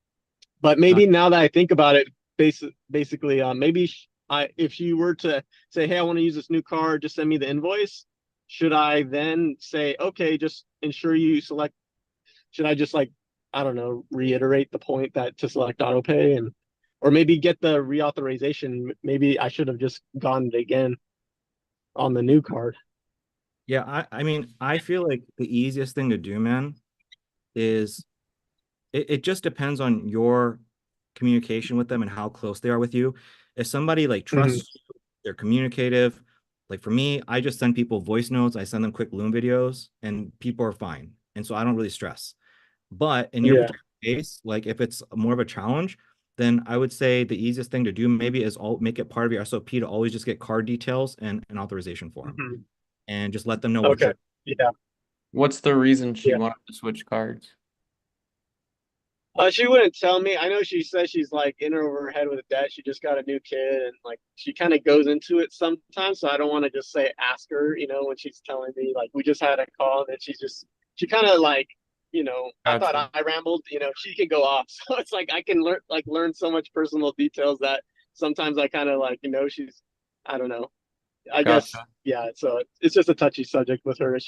But maybe now that I think about it, basically, maybe if she were to say, "Hey, I want to use this new card, just send me the invoice," should I then say, "Okay, just ensure you select"? Should I just like, I don't know, reiterate the point that to select auto pay and. Or maybe get the reauthorization. Maybe I should have just gone it again on the new card. Yeah, I mean, I feel like the easiest thing to do, man, is it just depends on your communication with them and how close they are with you. If somebody like trusts you, they're communicative. Like for me, I just send people voice notes. I send them quick Loom videos and people are fine. And so I don't really stress. But in your particular case, like if it's more of a challenge, then I would say the easiest thing to do maybe is make it part of your SOP to always just get card details and an authorization form and just let them know what you're. Yeah. What's the reason she wanted to switch cards? She wouldn't tell me. I know she says she's like in over her head with debt. She just got a new kid, and like she kind of goes into it sometimes. So I don't want to just say ask her, you know, when she's telling me like we just had a call, and then she kind of like, you know, I thought Gotcha. I rambled, you know, she can go off. So it's like I can learn so much personal details that sometimes I kind of like, you know, she's, I don't know. I guess, Gotcha. yeah, so it's just a touchy subject with her.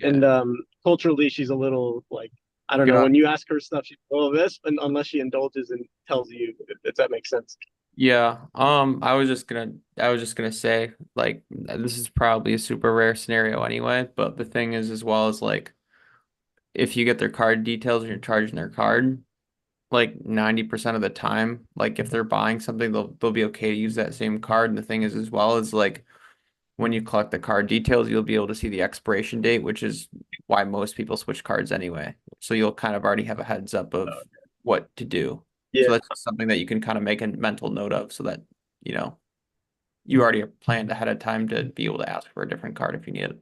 And Yeah. culturally she's a little like, I don't know, Got when you ask her stuff, she's all this, and unless she indulges and tells you, if that makes sense. Yeah. I was just gonna say, like, this is probably a super rare scenario anyway, but the thing is, as well as like, if you get their card details and you're charging their card, like 90% of the time, like if they're buying something, they'll be okay to use that same card. And the thing is, as well as like when you collect the card details, you'll be able to see the expiration date, which is why most people switch cards anyway. So you'll kind of already have a heads up of what to do. Yeah. So that's just something that you can kind of make a mental note of so that, you know, you already have planned ahead of time to be able to ask for a different card if you need it.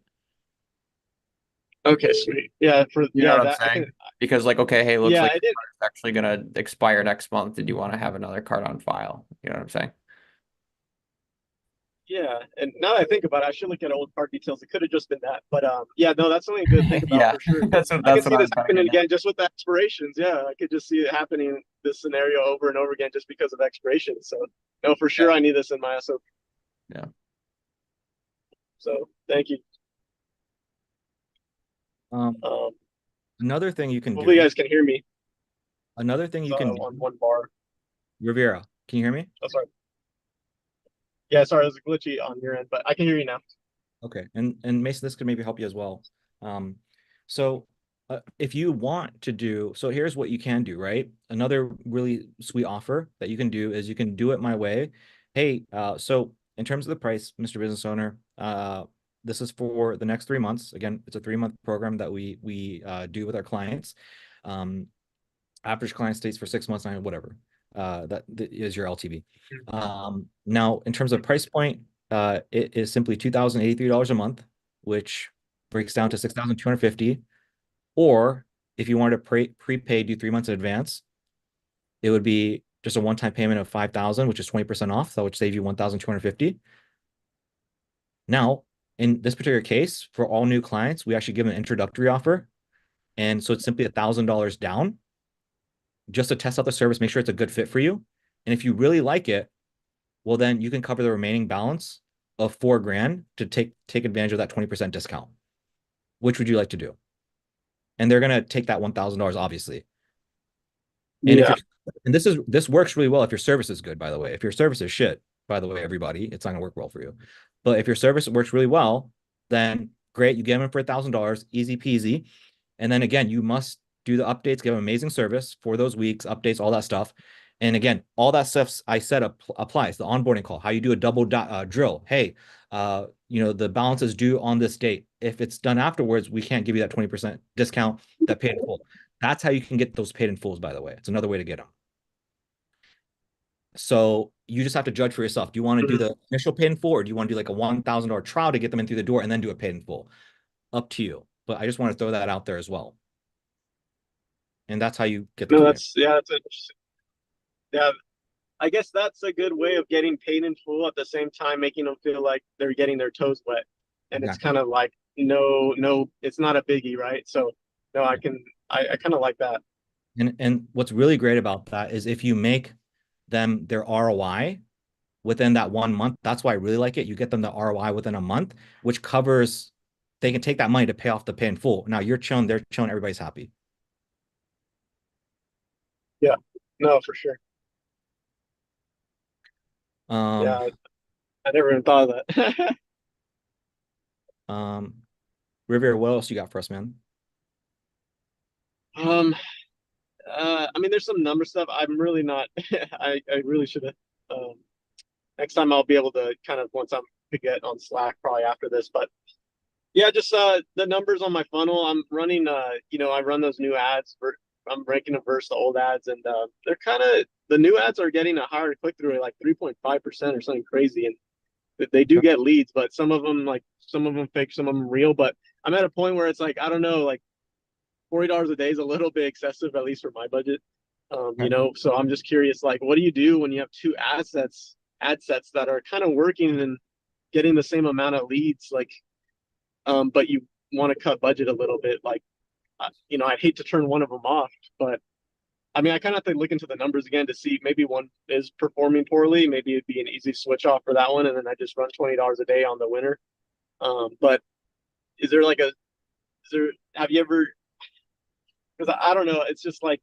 Okay, sweet. Yeah, You know what I'm that I saying? can. Because like, okay, hey, looks Yeah, like I your did. card is actually gonna expire next month. Did you want to have another card on file? You know what I'm saying? Yeah, and now that I think about it, I should look at old card details. It could have just been that, but yeah, no, that's something to think about Yeah, for sure. that's I can what see I'm this trying to happening get at. again just with the expirations. Yeah, I could just see it happening, this scenario over and over again just because of expirations. So no, for sure, I need this in my SOP. Yeah. So thank you. Um, another thing you can Hopefully you do, guys can hear me another thing you can do, on one bar. Rivera, can you hear me? Oh, sorry. Yeah, sorry, it was glitchy on your end, but I can hear you now. Okay, and Mason, this could maybe help you as well. So if you want to do, so here's what you can do, right? Another really sweet offer that you can do is you can do it my way. Hey, so in terms of the price, Mr. Business Owner, this is for the next 3 months. Again, it's a 3-month program that we do with our clients. Average client stays for 6 months, whatever. That is your LTV. Now, in terms of price point, it is simply $2,083 a month, which breaks down to $6,250. Or if you wanted to prepay, do 3 months in advance, it would be just a one-time payment of $5,000, which is 20% off, so which saves you $1,250. Now, in this particular case, for all new clients, we actually give an introductory offer, and so it's simply $1,000 down, just to test out the service, make sure it's a good fit for you. And if you really like it, well, then you can cover the remaining balance of $4,000 to take advantage of that 20% discount. Which would you like to do? And they're gonna take that $1,000, obviously. And Yeah. and this works really well if your service is good, by the way. If your service is shit, by the way, everybody, it's not gonna work well for you. But if your service works really well, then great, you get them for $1,000, easy peasy. And then again, you must do the updates, give them amazing service for those weeks, updates, all that stuff. And again, all that stuff I said applies. The onboarding call, how you do a double drill. Hey, the balance is due on this date. If it's done afterwards, we can't give you that 20% discount, that paid in full. That's how you can get those paid in fulls, by the way. It's another way to get them. So you just have to judge for yourself. Do you want to do the initial paid in full, or do you want to do like a $1,000 trial to get them in through the door and then do a paid in full? Up to you. But I just want to throw that out there as well. And that's how you get the No, commission. that's interesting. Yeah, I guess that's a good way of getting paid in full at the same time, making them feel like they're getting their toes wet. And it's kind of like, no, it's not a biggie, right? So no, I kind of like that. And what's really great about that is if you make them their ROI within that 1 month, that's why I really like it. You get them the ROI within a month, which covers, they can take that money to pay off the pay in full. Now you're chilling, they're chilling, everybody's happy. Yeah, no, for sure. Yeah, I never even thought of that. Riviera, what else you got for us, man? I mean, there's some number stuff. I'm really not. I really should have. Next time I'll be able to kind of, once I'm to get on Slack probably after this, but yeah, just the numbers on my funnel. I'm running. I run those new ads. I'm ranking them versus the old ads, and they're kind of, the new ads are getting a higher click through rate, like 3.5% or something crazy, and they do get leads, but some of them fake, some of them real. But I'm at a point where it's like, I don't know, like $40 a day is a little bit excessive, at least for my budget. So I'm just curious, like, what do you do when you have two ad sets that are kind of working and getting the same amount of leads, like, but you want to cut budget a little bit? Like, you know, I'd hate to turn one of them off, but I mean, I kind of have to look into the numbers again to see maybe one is performing poorly. Maybe it'd be an easy switch off for that one, and then I just run $20 a day on the winner. But is there like a, is there, have you ever, because I don't know, it's just like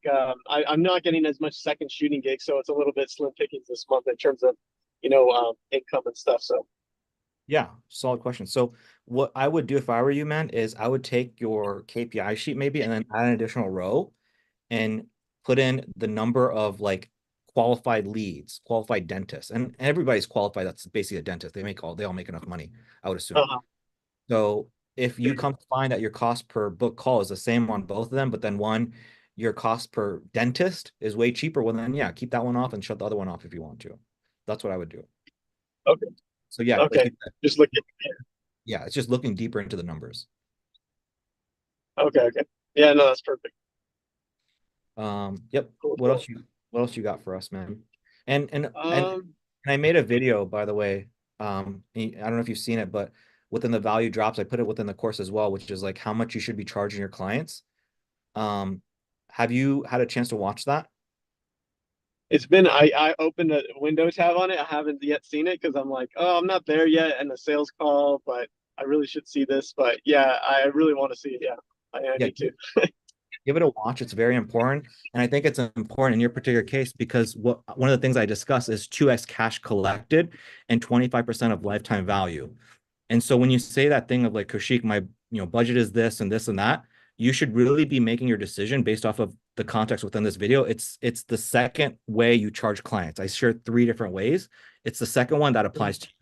I'm not getting as much second shooting gigs, so it's a little bit slim pickings this month in terms of, you know, income and stuff. So Yeah, solid question. So what I would do if I were you, man, is I would take your KPI sheet maybe and then add an additional row and put in the number of like qualified leads, qualified dentists, and everybody's qualified. That's basically a dentist. They all make enough money, I would assume. So if you come to find that your cost per book call is the same on both of them, but then one, your cost per dentist is way cheaper, well then yeah, keep that one off and shut the other one off if you want to. That's what I would do. okay, So yeah, like okay, you said, just looking. yeah, it's just looking deeper into the numbers. Okay, okay, yeah, no, that's perfect. Yep. Cool, What cool. else you got for us, man? And Um, I made a video, by the way. I don't know if you've seen it, but within the value drops, I put it within the course as well, which is like how much you should be charging your clients. Have you had a chance to watch that? it's been I opened a window tab on it. I haven't yet seen it because I'm like, oh, I'm not there yet in the sales call, but I really should see this. But yeah, I really want to see it. Yeah, I Yeah, need to. give it a watch. It's very important. And I think it's important in your particular case because one of the things I discuss is 2x cash collected and 25% of lifetime value. And so when you say that thing of like, Kaushik, my budget is this and this and that, you should really be making your decision based off of the context within this video. It's the second way you charge clients. I shared 3 different ways. It's the second one that applies to you.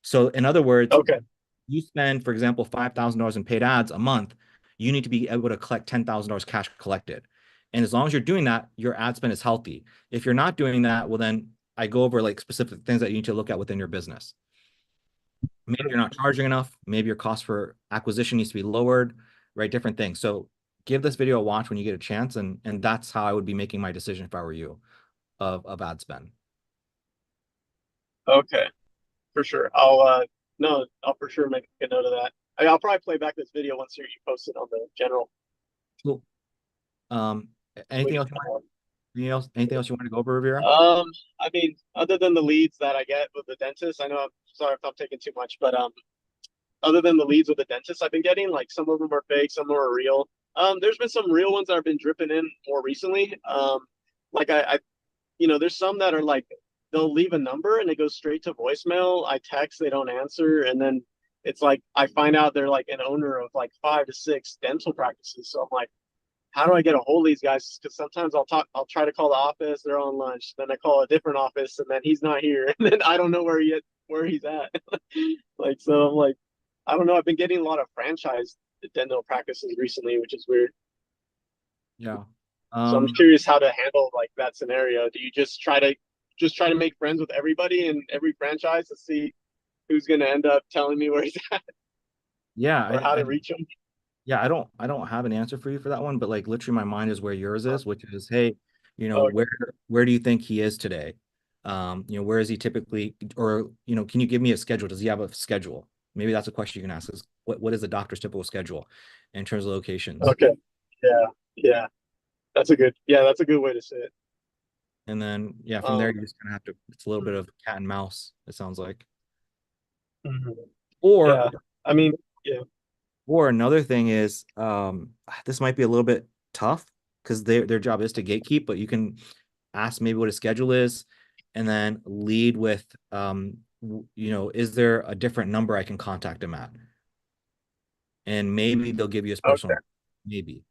So in other words, Okay, you spend, for example, $5,000 in paid ads a month, you need to be able to collect $10,000 cash collected. And as long as you're doing that, your ad spend is healthy. If you're not doing that, well, then I go over like specific things that you need to look at within your business. Maybe you're not charging enough. Maybe your cost for acquisition needs to be lowered, right? Different things. So give this video a watch when you get a chance. And that's how I would be making my decision if I were you of ad spend. okay, for sure. No, I'll for sure make a note of that. I'll probably play back this video once you post it on the general. Cool. Anything else you want to go over, Rivera? I mean, other than the leads that I get with the dentist, I know I'm sorry if I'm taking too much, but other than the leads with the dentist I've been getting, like some of them are fake, some are real. There's been some real ones that have been dripping in more recently. Like I you know, there's some that are like they'll leave a number and it goes straight to voicemail. I text, they don't answer, and then it's like I find out they're like an owner of like 5 to 6 dental practices. So I'm like, how do I get a hold of these guys? Because sometimes I'll try to call the office, they're on lunch. Then I call a different office, and then he's not here, and then I don't know where he's at. Like, so I'm like, I don't know. I've been getting a lot of franchise dental practices recently, which is weird. Yeah. So I'm curious how to handle like that scenario. Do you just try to make friends with everybody in every franchise to see who's going to end up telling me where he's at Yeah. or how to reach him? Yeah, I don't have an answer for you for that one, but like literally my mind is where yours is, which is, hey, Okay. where do you think he is today? Where is he typically, or can you give me a schedule? Does he have a schedule? Maybe that's a question you can ask is what is the doctor's typical schedule in terms of locations? Okay. Yeah. That's a good way to say it. And then yeah, from there you just kind of have to, it's a little bit of cat and mouse, it sounds like. Mhm. Or Yeah. I mean, yeah. Or another thing is, this might be a little bit tough because their job is to gatekeep, but you can ask maybe what his schedule is, and then lead with, is there a different number I can contact him at? And maybe they'll give you his personal, maybe.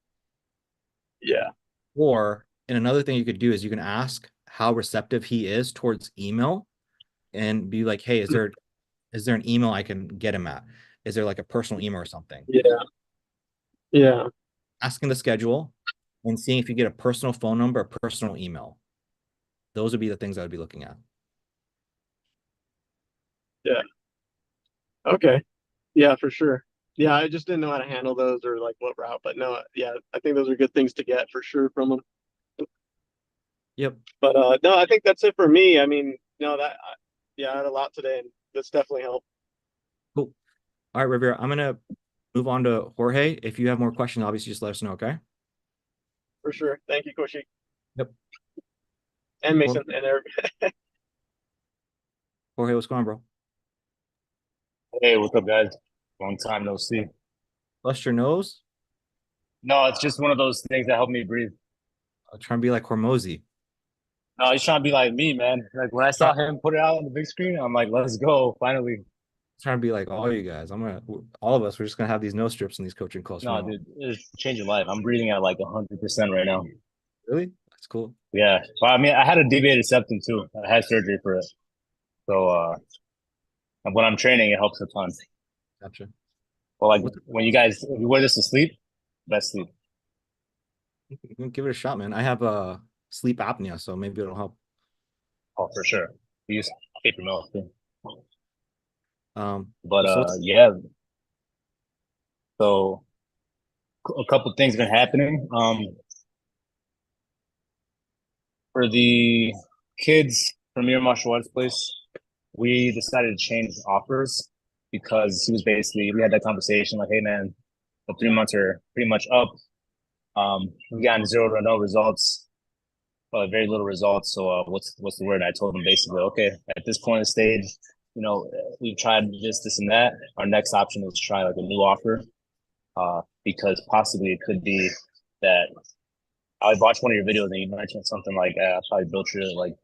Yeah. Or, and another thing you could do is you can ask how receptive he is towards email, and be like, hey, is there an email I can get him at? Is there like a personal email or something? Yeah. Asking the schedule and seeing if you get a personal phone number, a personal email. Those would be the things I would be looking at. Yeah. Okay. Yeah, for sure. Yeah, I just didn't know how to handle those or like what route, but no, yeah, I think those are good things to get for sure from them. Yep. But no, I think that's it for me. I mean, no, I had a lot today, and this definitely helped. Cool. All right, Rivera, I'm gonna move on to Jorge. If you have more questions, obviously just let us know, okay? For sure. Thank you, Koshi. Yep. And Mason and Eric. Jorge, what's going on, bro? Hey, what's up, guys? Long time no see. Bust your nose? No, it's just one of those things that help me breathe. I'm trying to be like Hormozy. No, he's trying to be like me, man. Like when I saw him put it out on the big screen, I'm like, let's go, finally. Trying to be like all you guys. All of us, we're just gonna have these nose strips in these coaching calls. No, dude, it's changing life. I'm breathing at like 100% right now. Really? That's cool. Yeah, but I mean, I had a deviated septum too. I had surgery for it, so when I'm training, it helps a ton. Gotcha. Well, like when if you wear this to sleep, best sleep. Give it a shot, man. I have sleep apnea, so maybe it'll help. Oh, for sure. We use paper milk too. But yeah. So a couple things been happening. For the kids from Mir Martial Arts Place, we decided to change offers because we had that conversation like, hey man, the 3 months are pretty much up. We got 0 to no results, very little results. So what's the word? I told them basically, okay, at this point in the stage, we've tried this and that. Our next option is to try like a new offer, because possibly it could be that I watched one of your videos and you mentioned something like, I probably built your like,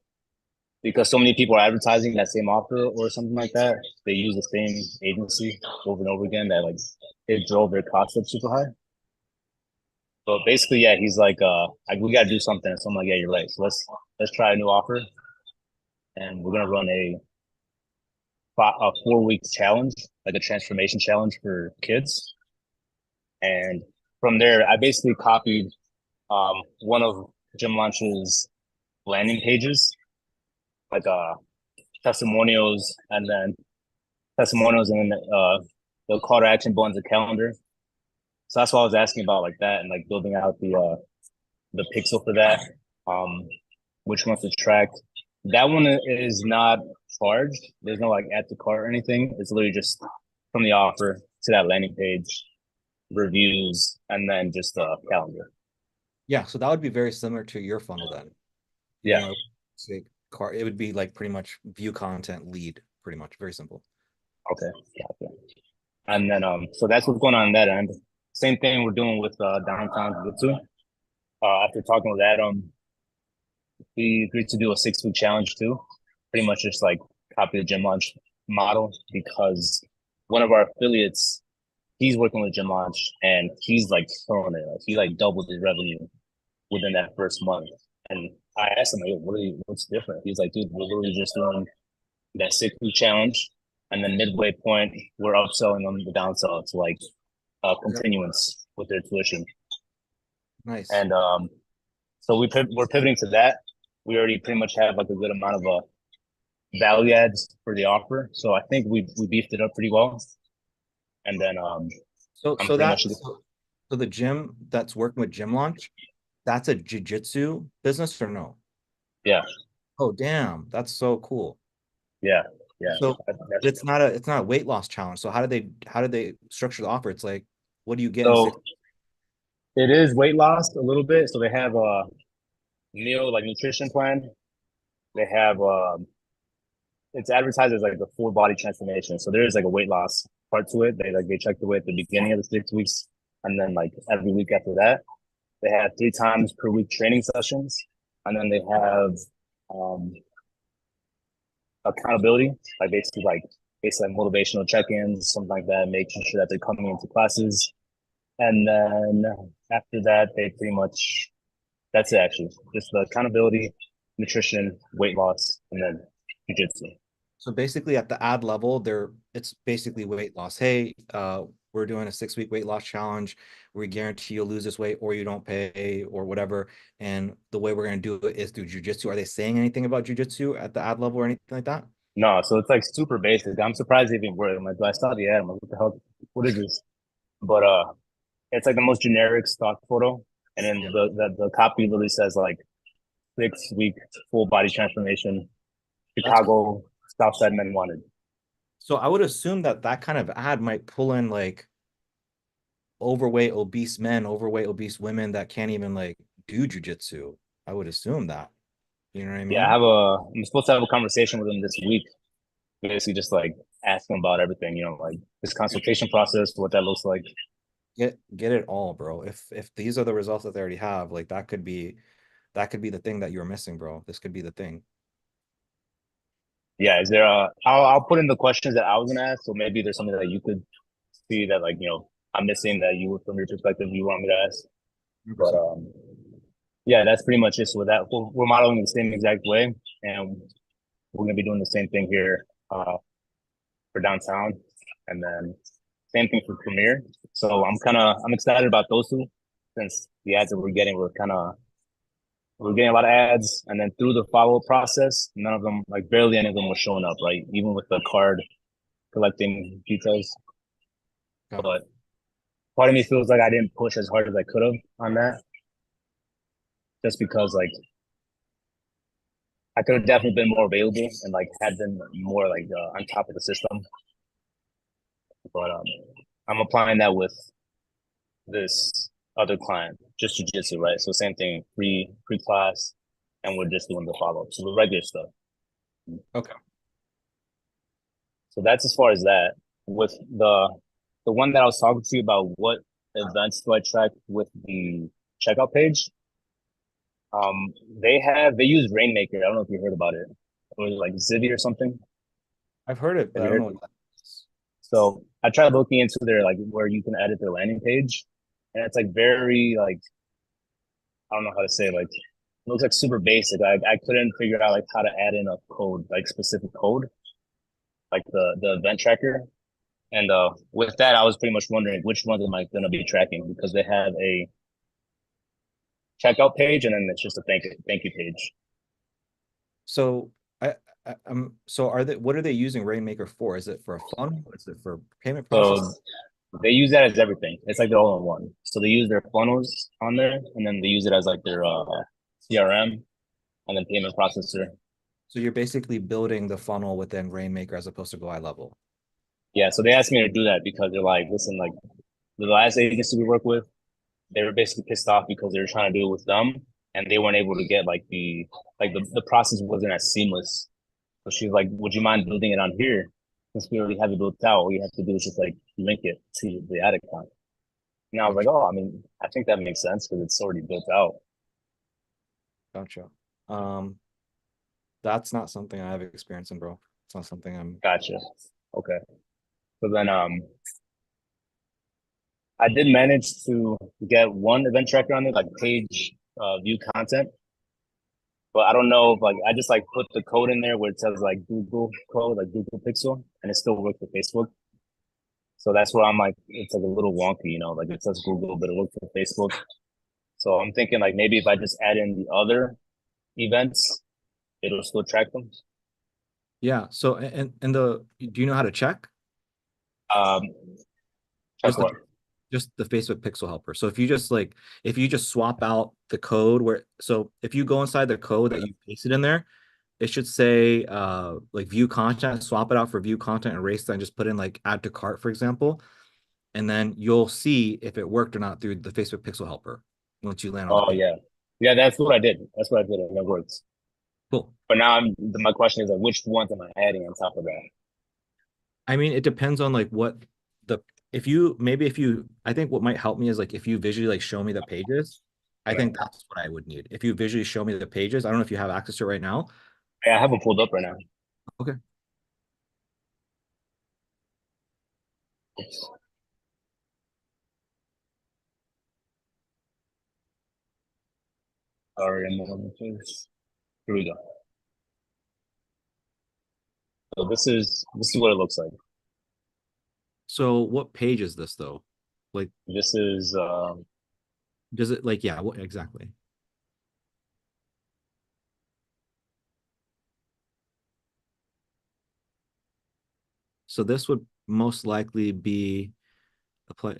because so many people are advertising that same offer or something like that. They use the same agency over and over again that like it drove their costs up super high. So basically, yeah, he's like, we gotta do something. So I'm like, yeah, you're right. So let's try a new offer, and we're gonna run a 4-week challenge, like a transformation challenge for kids. And from there, I basically copied one of Gym Launch's landing pages, like testimonials, and then the call to action buttons, a calendar. So that's what I was asking about, like that, and like building out the pixel for that, which one's to track. That one is not charged. There's no like add to cart or anything. It's literally just from the offer to that landing page, reviews, and then just a calendar. Yeah, so that would be very similar to your funnel then. Yeah. It would be like pretty much view content, lead, pretty much. Very simple. Okay. Gotcha. And then so that's what's going on that end. Same thing we're doing with Downtown Jiu-Jitsu. After talking with Adam, we agreed to do a 6-week challenge too. Pretty much just like copy the Gym Launch model, because one of our affiliates, he's working with Gym Launch and he's like throwing it. Like he like doubled his revenue within that first month. And I asked him, like, what's different? He's like, dude, we're literally just doing that 6-week challenge, and then midway point, we're upselling them the downsell to like continuance with their tuition. Nice. And so we're pivoting to that. We already pretty much have like a good amount of value adds for the offer, so I think we beefed it up pretty well. And then so the gym that's working with Gym Launch, that's a jiu-jitsu business or no? Yeah. Oh damn, that's so cool. Yeah. So it's not a weight loss challenge. So how did they structure the offer? It's like, what do you get? So it is weight loss a little bit. So they have a meal, like nutrition plan. They have it's advertised as like a full body transformation. So there is like a weight loss part to it. They check the weight at the beginning of the 6 weeks, and then like every week after that. They have 3 times per week training sessions, and then they have accountability, like basically motivational check-ins, something like that, making sure that they're coming into classes. And then after that, they pretty much, that's it actually. Just the accountability, nutrition, weight loss, and then jiu-jitsu. So basically at the ad level, it's basically weight loss. Hey, we're doing a 6-week weight loss challenge. We guarantee you'll lose this weight or you don't pay or whatever. And the way we're going to do it is through jiu-jitsu. Are they saying anything about jiu-jitsu at the ad level or anything like that? No, so it's like super basic. I'm surprised they even were. I'm like, I saw the ad. I'm like, what the hell? What is this? But it's like the most generic stock photo. And then the copy literally says like 6-week full body transformation, Chicago Southside Men Wanted. So I would assume that kind of ad might pull in like overweight, obese men, overweight, obese women that can't even like do jujitsu. I would assume that. You know what I mean? Yeah, I'm supposed to have a conversation with him this week. Basically, just like ask him about everything, like his consultation process, what that looks like. Get it all, bro. If these are the results that they already have, like that could be the thing that you're missing, bro. This could be the thing. Yeah, is there I'll put in the questions that I was gonna ask, so maybe there's something that you could see that like, I'm missing that you from your perspective you want me to ask. But 100%. yeah, that's pretty much it. So with that, we're modeling the same exact way, and we're gonna be doing the same thing here for downtown, and then same thing for Premiere. So I'm excited about those two, since the ads that we're getting we're getting a lot of ads, and then through the follow-up process, none of them, like barely any of them were showing up, right? Even with the card collecting details. Got it. But part of me feels like I didn't push as hard as I could have on that, just because like I could have definitely been more available and like had been more like on top of the system. But I'm applying that with this other client, just jujitsu, right? So same thing, pre-class, and we're just doing the follow-up, so the regular stuff. Okay. So that's as far as that. With the one that I was talking to you about, what events do I track with the checkout page? They use Rainmaker. I don't know if you heard about it. Or like Zivi or something. I've heard it, but Have I you don't know heard? what that is. So I tried looking into their like where you can edit their landing page, and it's like very like, I don't know how to say, like it looks like super basic. I couldn't figure out like how to add in a code, like specific code, like the event tracker. And with that, I was pretty much wondering which ones am I gonna be tracking, because they have a checkout page and then it's just a thank you page. So so what are they using Rainmaker for? Is it for a funnel? Is it for payment process? So they use that as everything. It's like they're all in one. So they use their funnels on there, and then they use it as like their CRM and then payment processor. So you're basically building the funnel within Rainmaker as opposed to Go iLevel. Yeah, so they asked me to do that because they're like, listen, like the last agency we work with, they were basically pissed off because they were trying to do it with them and they weren't able to get like the process wasn't as seamless. So she's like, would you mind building it on here? Since we already have it built out, all you have to do is just like link it to the ad account. And I was like, oh, I mean, I think that makes sense because it's already built out. Gotcha. That's not something I have experience in, bro. It's not something I'm. Gotcha. Okay. So then I did manage to get one event tracker on it, like page view content. But I don't know if like I just like put the code in there where it says like Google code, like Google Pixel, and it still works for Facebook. So that's where I'm like, it's like a little wonky, like it says Google, but it works for Facebook. So I'm thinking like maybe if I just add in the other events, it'll still track them. Yeah. So and do you know how to check? Check what? Just the Facebook Pixel Helper. So if you just swap out the code if you go inside the code that you pasted in there, it should say like view content, swap it out for view content, erase that, and just put in like add to cart, for example. And then you'll see if it worked or not through the Facebook Pixel Helper once you land on the page. Yeah. Yeah, that's what I did. And it works. Cool. But now my question is like, which ones am I adding on top of that? I mean, it depends on like what I think what might help me is like if you visually like show me the pages, I think that's what I would need. If you visually show me the pages, I don't know if you have access to it right now. Yeah, I have it pulled up right now. Okay. Sorry, here we go. So this is what it looks like. So what page is this though? Like this is does it like what exactly? So this would most likely be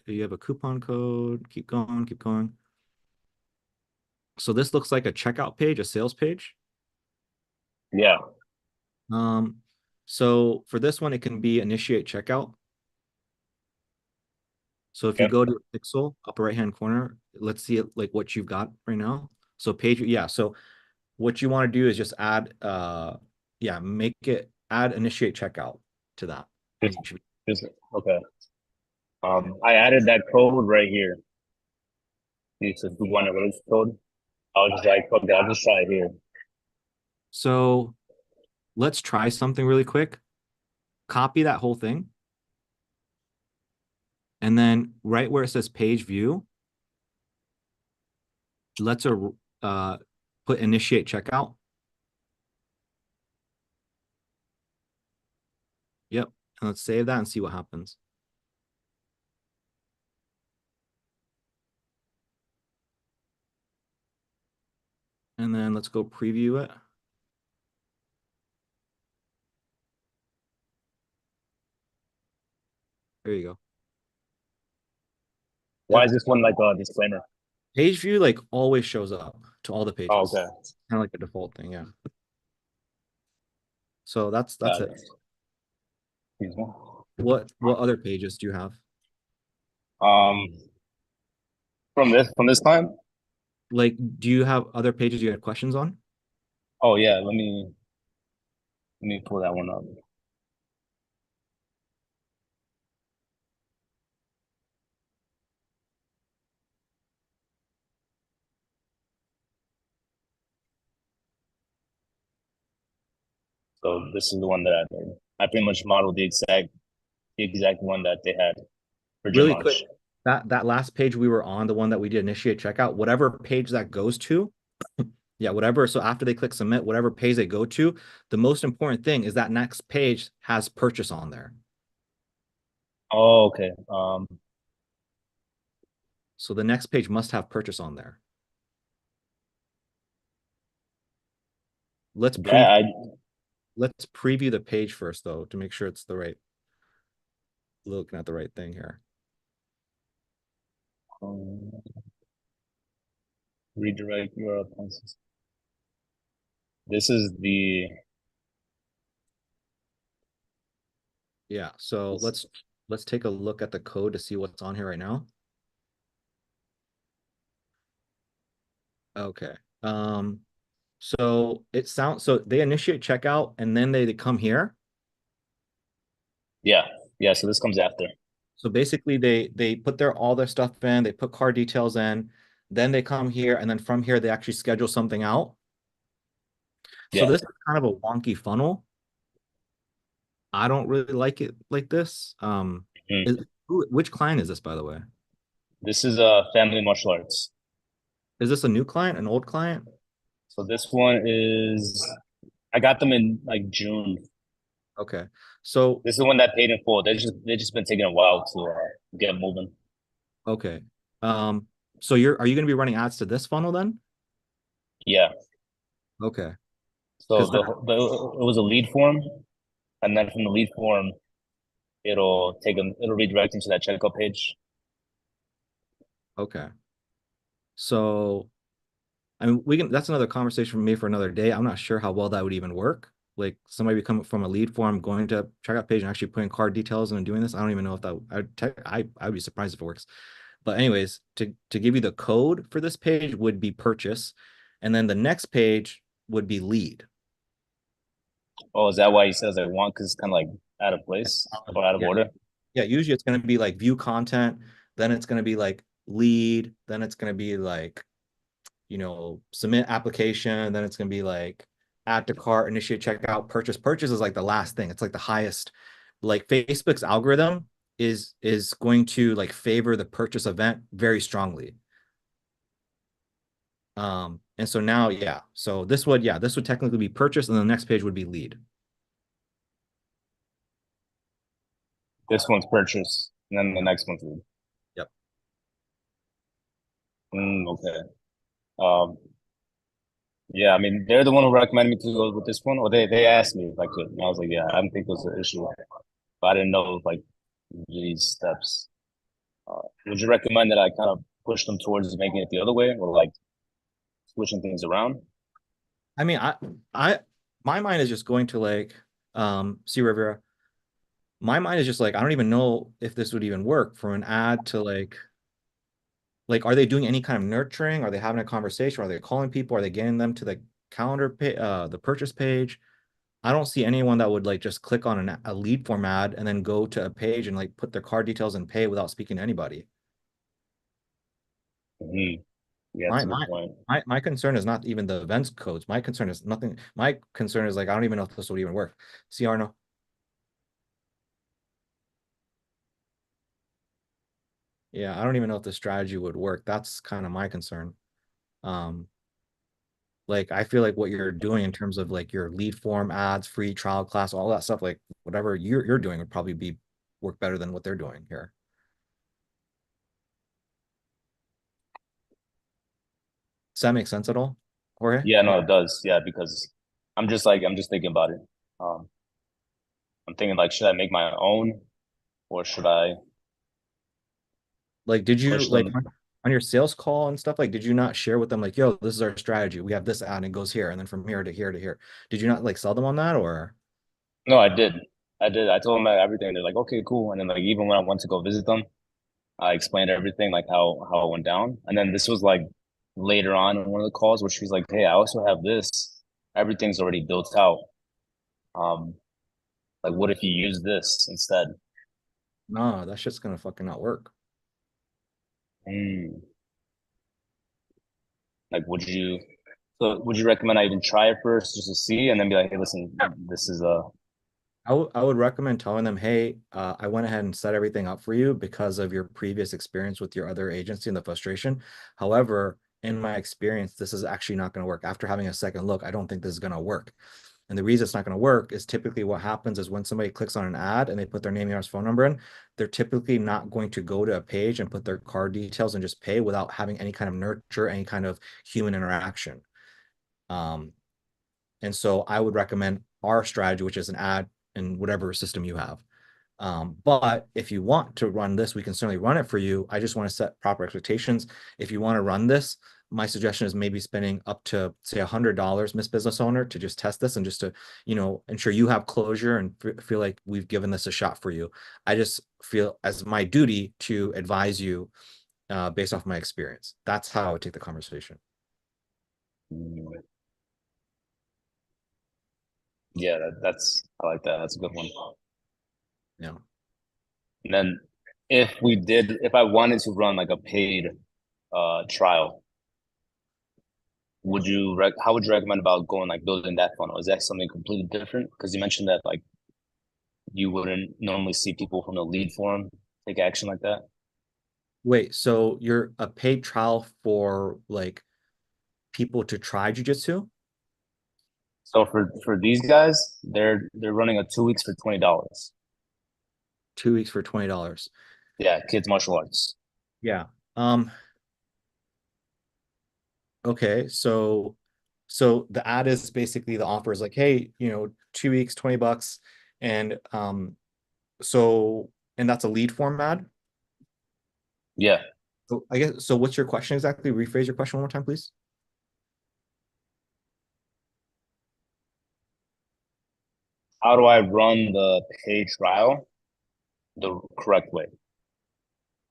you have a coupon code, keep going, keep going. So this looks like a checkout page, a sales page. Yeah. So for this one, it can be initiate checkout. So if you Yep. go to Pixel, upper right-hand corner, let's see it like what you've got right now. So page, yeah. So what you want to do is just add, yeah, add initiate checkout to that. And Just, you should- okay. I added that code right here. It's a one of those code. I was just like, okay, I'll just try it here. So let's try something really quick. Copy that whole thing. And then right where it says page view, let's put initiate checkout. Yep. And let's save that and see what happens. And then let's go preview it. There you go. Why is this one like a disclaimer? Page view like always shows up to all the pages. Oh, okay. Kind of like the default thing, yeah. So that's Got it. it. Excuse me. What other pages do you have? From this time? Like, do you have other pages you had questions on? Oh yeah, let me pull that one up. So this is the one that I made. I pretty much modeled the exact one that they had for Really Gym quick, Launch. that last page we were on, the one that we did initiate checkout, whatever page that goes to, yeah, whatever. So after they click submit, whatever page they go to, the most important thing is that next page has purchase on there. Oh, okay. So the next page must have purchase on there. Let's preview the page first though, to make sure it's the right, looking at the right thing here. Redirect URL points. This is the Yeah, so let's take a look at the code to see what's on here right now. Okay. So so they initiate checkout and then they come here. yeah. So this comes after. So basically they put all their stuff in, they put card details in, then they come here, and then from here they actually schedule something out. So Yeah. this is kind of a wonky funnel. I don't really like it like this. Which client is this, by the way? This is Family Martial Arts. Is this a new client, an old client? So this one is, I got them in like June. Okay. So this is the one that paid in full. They just been taking a while to get moving. Okay. So are you going to be running ads to this funnel then? Yeah. Okay. So it was a lead form, and then from the lead form, it'll redirect into that checkout page. Okay. So, I mean, that's another conversation for me for another day. I'm not sure how well that would even work. Like somebody coming from a lead form, going to checkout page and actually putting card details and doing this. I don't even know if that I'd be surprised if it works. But anyways, to give you the code for this page would be purchase, and then the next page would be lead. Oh, is that why he says I want? Because it's kind of like out of place or out of order? Yeah, usually it's going to be like view content, then it's going to be like lead, then it's going to be like, submit application, then it's going to be like add to cart, initiate checkout, purchase. Purchase is like the last thing. It's like the highest. Like Facebook's algorithm is going to like favor the purchase event very strongly. And so now, yeah, so this would technically be purchase, and the next page would be lead. This one's purchase, and then the next one's lead. Yep. Okay. Yeah, I mean, they're the one who recommended me to go with this one, or they asked me if I could, and I was like, yeah, I don't think it was an issue, but I didn't know like these steps. Would you recommend that I kind of push them towards making it the other way, or like switching things around? I mean, my mind is just going to like, C. Rivera, my mind is just like, I don't even know if this would even work from an ad to like, are they doing any kind of nurturing? Are they having a conversation? Are they calling people? Are they getting them to the calendar page, the purchase page? I don't see anyone that would like just click on a lead form ad and then go to a page and like put their card details and pay without speaking to anybody. Mhm. Yeah, that's a good point. My concern is not even the events codes. My concern is nothing. My concern is like, I don't even know if this would even work. See, Arno? Yeah, I don't even know if the strategy would work. That's kind of my concern. Like I feel like what you're doing in terms of like your lead form ads, free trial class, all that stuff, like whatever you're doing would probably be work better than what they're doing here. Does that make sense at all, Jorge? Yeah, no, it does. Yeah, because I'm just thinking about it. Um, I'm thinking like, should I make my own, or should I Like, did you push like them? on your sales call and stuff, like, did you not share with them like, yo, this is our strategy. We have this ad and it goes here, and then from here to here to here. Did you not like sell them on that or? No, I did. I did. I told them everything. They're like, okay, cool. And then like even when I went to go visit them, I explained everything, like how it went down. And then this was like later on in one of the calls where she's like, "Hey, I also have this. Everything's already built out. Um, like what if you use this instead?" No, that's just gonna fucking not work. Mm. Like, would you recommend I even try it first just to see, and then be like, "Hey, listen, this is I would recommend telling them, hey, I went ahead and set everything up for you because of your previous experience with your other agency and the frustration. However, in my experience, this is actually not going to work. After having a second look, I don't think this is going to work. And the reason it's not going to work is typically what happens is when somebody clicks on an ad and they put their name, email, phone number in, they're typically not going to go to a page and put their card details and just pay without having any kind of nurture, any kind of human interaction. And so I would recommend our strategy, which is an ad in whatever system you have. But if you want to run this, we can certainly run it for you. I just want to set proper expectations. If you want to run this, my suggestion is maybe spending up to say $100, Miss Business Owner, to just test this and just to, ensure you have closure and feel like we've given this a shot for you. I just feel as my duty to advise you based off my experience. That's how I would take the conversation. yeah, I like that. That's a good one. Yeah. And then if I wanted to run like a paid trial, how would you recommend about going like building that funnel? Is that something completely different? Because you mentioned that like you wouldn't normally see people from the lead form take action like that. Wait, so you're a paid trial for like people to try jujitsu? So for these guys, they're running a 2 weeks for $20. 2 weeks for $20. Yeah, kids martial arts. Yeah. Okay, so the ad is basically the offer is like, hey, 2 weeks, $20. And and that's a lead form ad. Yeah. So I guess so what's your question exactly? Rephrase your question one more time, please. How do I run the paid trial the correct way?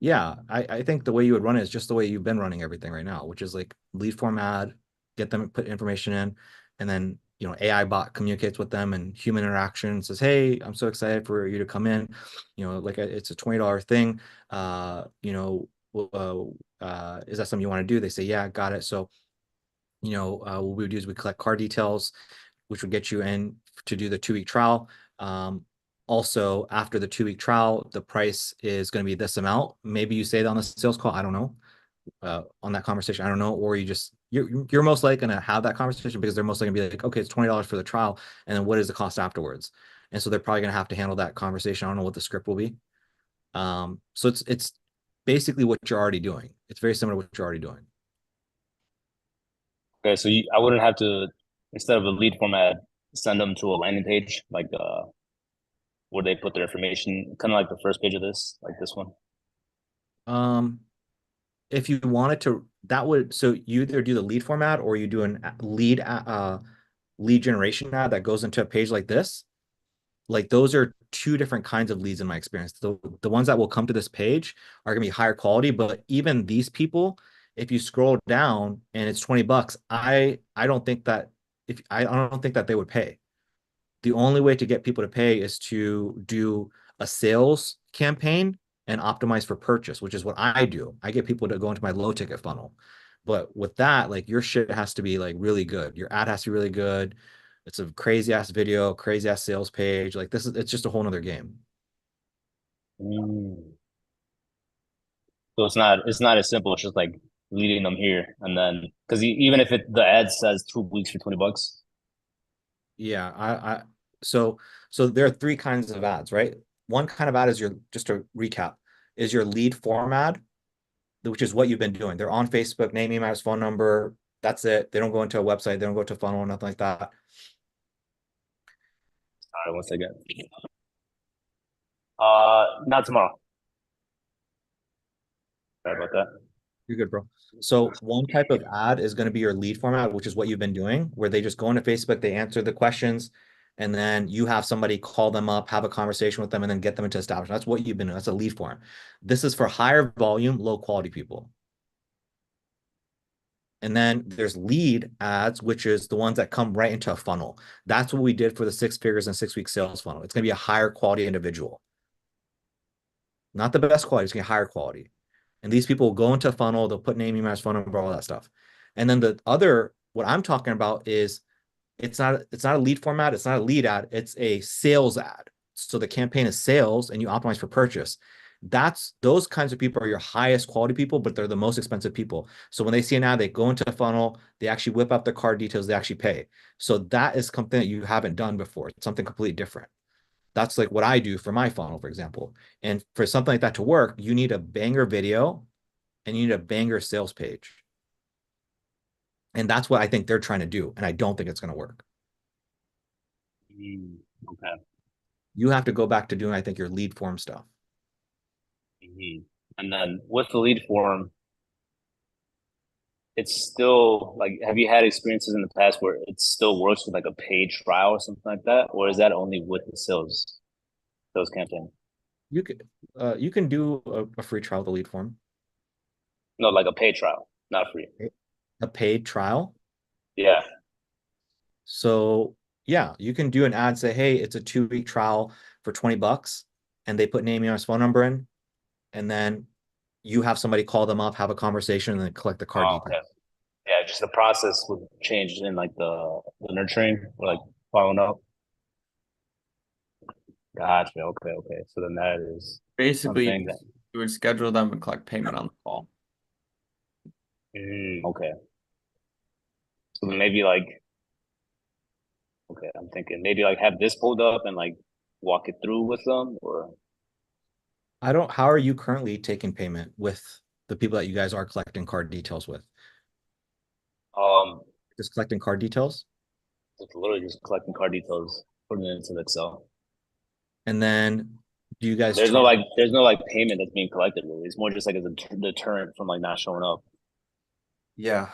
Yeah, I think the way you would run it is just the way you've been running everything right now, which is like lead form ad, get them put information in, and then AI bot communicates with them and human interaction says, hey, I'm so excited for you to come in. Like it's a $20 thing. Is that something you want to do? They say, yeah, got it. So, what we would do is we collect card details, which would get you in to do the 2-week trial. Also, after the 2-week trial, the price is going to be this amount. Maybe you say that on the sales call. I don't know. On that conversation, I don't know. Or you're most likely going to have that conversation because they're most likely going to be like, okay, it's $20 for the trial. And then what is the cost afterwards? And so they're probably going to have to handle that conversation. I don't know what the script will be. So it's basically what you're already doing. It's very similar to what you're already doing. Okay, so I wouldn't have to, instead of a lead format, send them to a landing page like where they put their information, kind of like the first page of this, like this one. If you wanted to, so you either do the lead format or you do an lead generation ad that goes into a page like this. Like those are two different kinds of leads in my experience. The ones that will come to this page are gonna be higher quality, but even these people, if you scroll down and it's $20, I don't think that I don't think that they would pay. The only way to get people to pay is to do a sales campaign and optimize for purchase, which is what I do. I get people to go into my low ticket funnel. But with that, like your shit has to be like really good. Your ad has to be really good. It's a crazy ass video, crazy ass sales page. Like it's just a whole nother game. So it's not as simple. It's just like leading them here, and then because even if the ad says 2 weeks for $20. Yeah, so there are three kinds of ads, right? One kind of ad is just to recap, is your lead form ad, which is what you've been doing. They're on Facebook, name, email, phone number. That's it. They don't go into a website. They don't go to a funnel, nothing like that. All right, one second. Not tomorrow. Sorry about that. You're good, bro. So one type of ad is going to be your lead format, which is what you've been doing, where they just go into Facebook, they answer the questions, and then you have somebody call them up, have a conversation with them, and then get them into establishment. That's what you've been doing. That's a lead form. This is for higher volume, low quality people. And then there's lead ads, which is the ones that come right into a funnel. That's what we did for the 6 figures and 6 week sales funnel. It's going to be a higher quality individual. Not the best quality, it's going to be higher quality. And these people will go into a funnel, they'll put name, email, phone number, all that stuff. And then the other, what I'm talking about is it's not a lead format, it's not a lead ad, it's a sales ad. So the campaign is sales and you optimize for purchase. Those kinds of people are your highest quality people, but they're the most expensive people. So when they see an ad, they go into a funnel, they actually whip up their card details, they actually pay. So that is something that you haven't done before. It's something completely different. That's like what I do for my funnel, for example. And for something like that to work, you need a banger video and you need a banger sales page. And that's what I think they're trying to do. And I don't think it's going to work. Okay. You have to go back to doing, I think, your lead form stuff. And then with the lead form, it's still like, have you had experiences in the past where it still works with like a paid trial or something like that? Or is that only with the sales campaign? You can do a free trial with the lead form. No, like a paid trial, not free. A paid trial? Yeah. So yeah, you can do an ad, say, hey, it's a 2-week trial for $20, and they put name, email, phone number in, and then you have somebody call them up, have a conversation, and then collect the card details. Okay. Yeah, just the process would change in like the nurturing or like following up. Gotcha. Okay. So then that is Basically, something that you would schedule them and collect payment on the call. okay. So then maybe like, okay, I'm thinking maybe like have this pulled up and like walk it through with them, or How are you currently taking payment with the people that you guys are collecting card details with? Just collecting card details? it's literally just collecting card details, putting it into the Excel. And then do you guys there's no like payment that's being collected really. It's more just like as a deterrent from like not showing up. Yeah.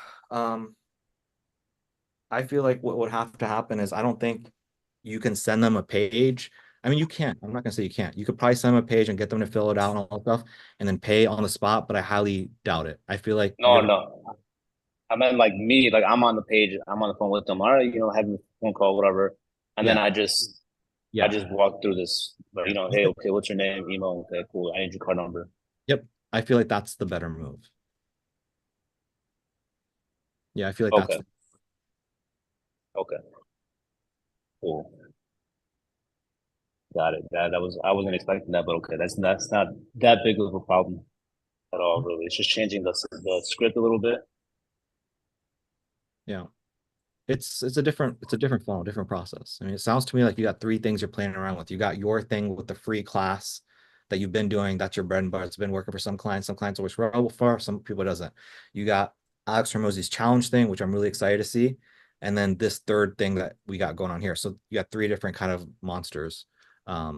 I feel like what would have to happen is I don't think you can send them a page. I mean, you can't. I'm not gonna say you can't. You could probably send them a page and get them to fill it out and all that stuff and then pay on the spot, but I highly doubt it. I feel like No. I meant like me, like I'm on the page, I'm on the phone with them. All right, having a phone call, whatever. And then I just walk through this, but hey, okay, what's your name, email? Okay, cool. I need your card number. Yep. I feel like that's the better move. Yeah, I feel like Okay. that's Okay. Cool. Got it. I wasn't expecting that, but okay, that's not that big of a problem at all, really. It's just changing the script a little bit. yeah. It's a different funnel, different process. I mean, it sounds to me like you got 3 things you're playing around with. You got your thing with the free class that you've been doing. That's your bread and butter. It's been working for some clients. Some clients always struggle for, some people it doesn't. You got Alex Hormozi's challenge thing, which I'm really excited to see. And then this third thing that we got going on here. So you got 3 different kind of monsters. Yeah.